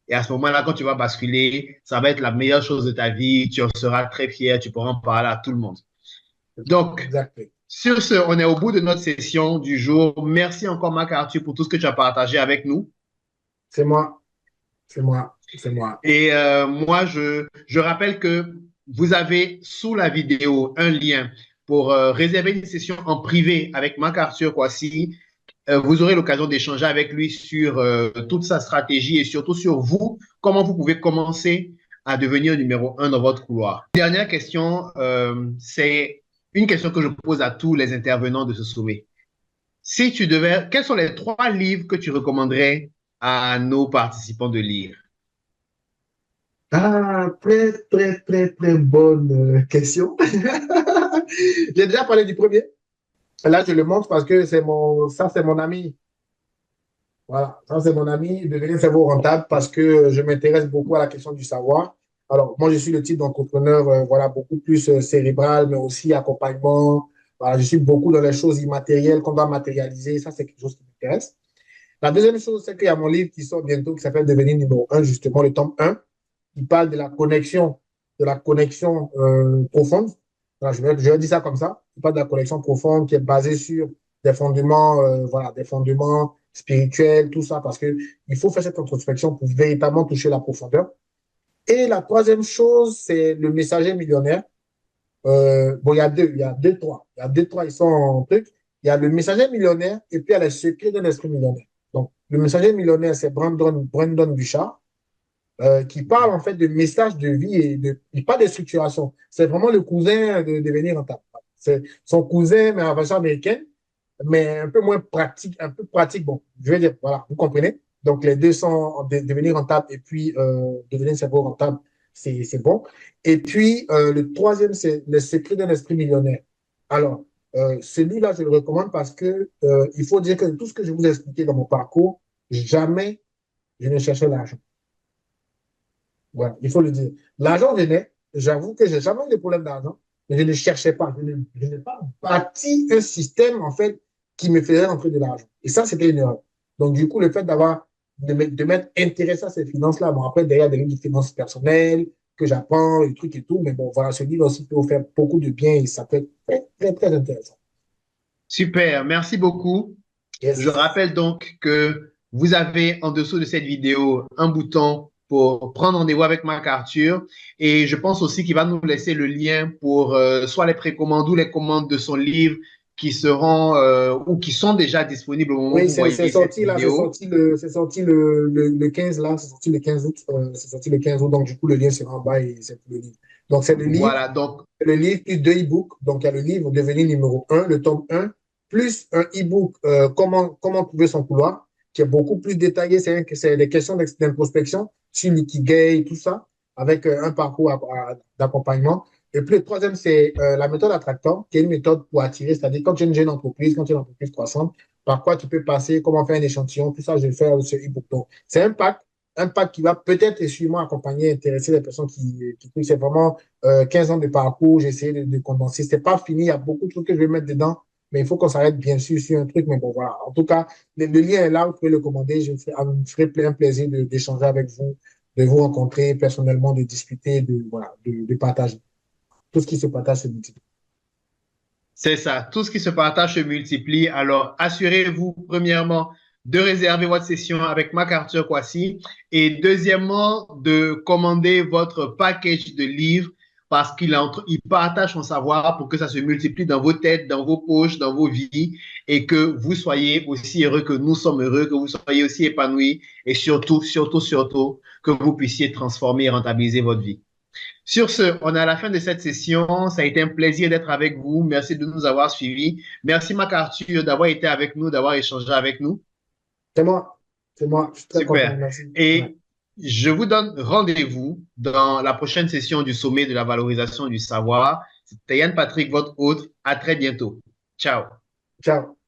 Et à ce moment-là, quand tu vas basculer, ça va être la meilleure chose de ta vie. Tu en seras très fier. Tu pourras en parler à tout le monde. Donc, Exactement. sur ce, on est au bout de notre session du jour. Merci encore, MacArthur, pour tout ce que tu as partagé avec nous. C'est moi. C'est moi. C'est moi. Et moi, je rappelle que vous avez sous la vidéo un lien pour réserver une session en privé avec MacArthur Kwasi. Vous aurez l'occasion d'échanger avec lui sur toute sa stratégie et surtout sur vous, comment vous pouvez commencer à devenir numéro un dans votre couloir. Dernière question, c'est une question que je pose à tous les intervenants de ce sommet. Si tu devais, quels sont les 3 livres que tu recommanderais à nos participants de lire? Ah, très, très, très, très bonne question. J'ai déjà parlé du premier. Là, je le montre parce que ça, c'est mon ami. Voilà, ça, c'est mon ami. Devenir cerveau rentable parce que je m'intéresse beaucoup à la question du savoir. Alors, moi, je suis le type d'entrepreneur, voilà, beaucoup plus cérébral, mais aussi accompagnement. Voilà, je suis beaucoup dans les choses immatérielles qu'on doit matérialiser. Ça, c'est quelque chose qui m'intéresse. La deuxième chose, c'est qu'il y a mon livre qui sort bientôt qui s'appelle Devenir numéro un, justement, le tome 1. Il parle de la connexion profonde. Voilà, je vais dire ça comme ça. Il parle de la connexion profonde qui est basée sur des fondements, voilà, des fondements spirituels, tout ça, parce que il faut faire cette introspection pour véritablement toucher la profondeur. Et la troisième chose, c'est le messager millionnaire. Bon, il y a deux, trois, ils sont en truc. Il y a le messager millionnaire et puis il y a les secrets d'un esprit millionnaire. Donc, le messager millionnaire, c'est Brandon Bouchard qui parle en fait de messages de vie et pas de structuration. C'est vraiment le cousin de devenir rentable. C'est son cousin, mais en version américaine, mais un peu moins pratique, un peu pratique. Bon, je vais dire, voilà, vous comprenez. Donc, les deux sont devenir rentable et puis devenir cerveau rentable, c'est bon. Et puis, le troisième, c'est le secret d'un esprit millionnaire. Alors, celui-là, je le recommande parce que il faut dire que tout ce que je vous ai expliqué dans mon parcours, jamais je ne cherchais l'argent. Voilà, il faut le dire. L'argent venait, j'avoue que j'ai jamais eu de problème d'argent, mais je ne cherchais pas. Je n'ai pas bâti un système, en fait, qui me faisait rentrer de l'argent. Et ça, c'était une erreur. Donc, du coup, le fait de m'être intéressé à ces finances-là, bon, après, derrière, des livres de finances personnelles, que j'apprends, les trucs et tout, mais bon, voilà, ce livre aussi peut vous faire beaucoup de bien et ça peut être très, très, très intéressant. Super, merci beaucoup. Je Yes. rappelle donc que vous avez en dessous de cette vidéo un bouton pour prendre rendez-vous avec MacArthur et je pense aussi qu'il va nous laisser le lien pour soit les précommandes ou les commandes de son livre qui seront ou qui sont déjà disponibles au moment où Oui, vous c'est voyez cette sorti là, vidéo. c'est sorti le 15 là, c'est sorti le 15 août, c'est sorti le 15 août, donc du coup le lien sera en bas et c'est le livre. Donc Voilà, donc c'est le livre plus deux e-books, donc il y a le livre Devenir numéro un, le tome un, plus un e-book comment trouver son couloir, qui est beaucoup plus détaillé, c'est des questions d'introspection sur l'ikigai, tout ça, avec un parcours d'accompagnement. Et puis le troisième, c'est la méthode Attractor, qui est une méthode pour attirer, c'est-à-dire quand tu es une jeune entreprise, quand tu es une entreprise croissante, par quoi tu peux passer, comment faire un échantillon, tout ça, je vais faire ce e-book. Donc, c'est un pack qui va peut-être et sûrement accompagner, intéresser les personnes qui c'est vraiment 15 ans de parcours, j'ai essayé de condenser. C'est pas fini, il y a beaucoup de trucs que je vais mettre dedans, mais il faut qu'on s'arrête bien sûr sur un truc, mais bon, voilà. En tout cas, le lien est là, vous pouvez le commander, je me ferai plein plaisir d'échanger avec vous, de vous rencontrer personnellement, de discuter, voilà, de partager. Tout ce qui se partage se multiplie. c'est ça. Tout ce qui se partage se multiplie. Alors, assurez-vous, premièrement, de réserver votre session avec MacArthur Kwasi et deuxièmement, de commander votre package de livres parce il partage son savoir pour que ça se multiplie dans vos têtes, dans vos poches, dans vos vies et que vous soyez aussi heureux que nous sommes heureux, que vous soyez aussi épanouis et surtout, surtout, surtout, que vous puissiez transformer et rentabiliser votre vie. Sur ce, on est à la fin de cette session. Ça a été un plaisir d'être avec vous. Merci de nous avoir suivis. Merci, MacArthur, d'avoir été avec nous, d'avoir échangé avec nous. C'est moi. C'est moi. Je suis très content. Super. Merci. Ouais. Et je vous donne rendez-vous dans la prochaine session du sommet de la valorisation du savoir. C'était Yann Patrick, votre hôte. À très bientôt. Ciao. Ciao.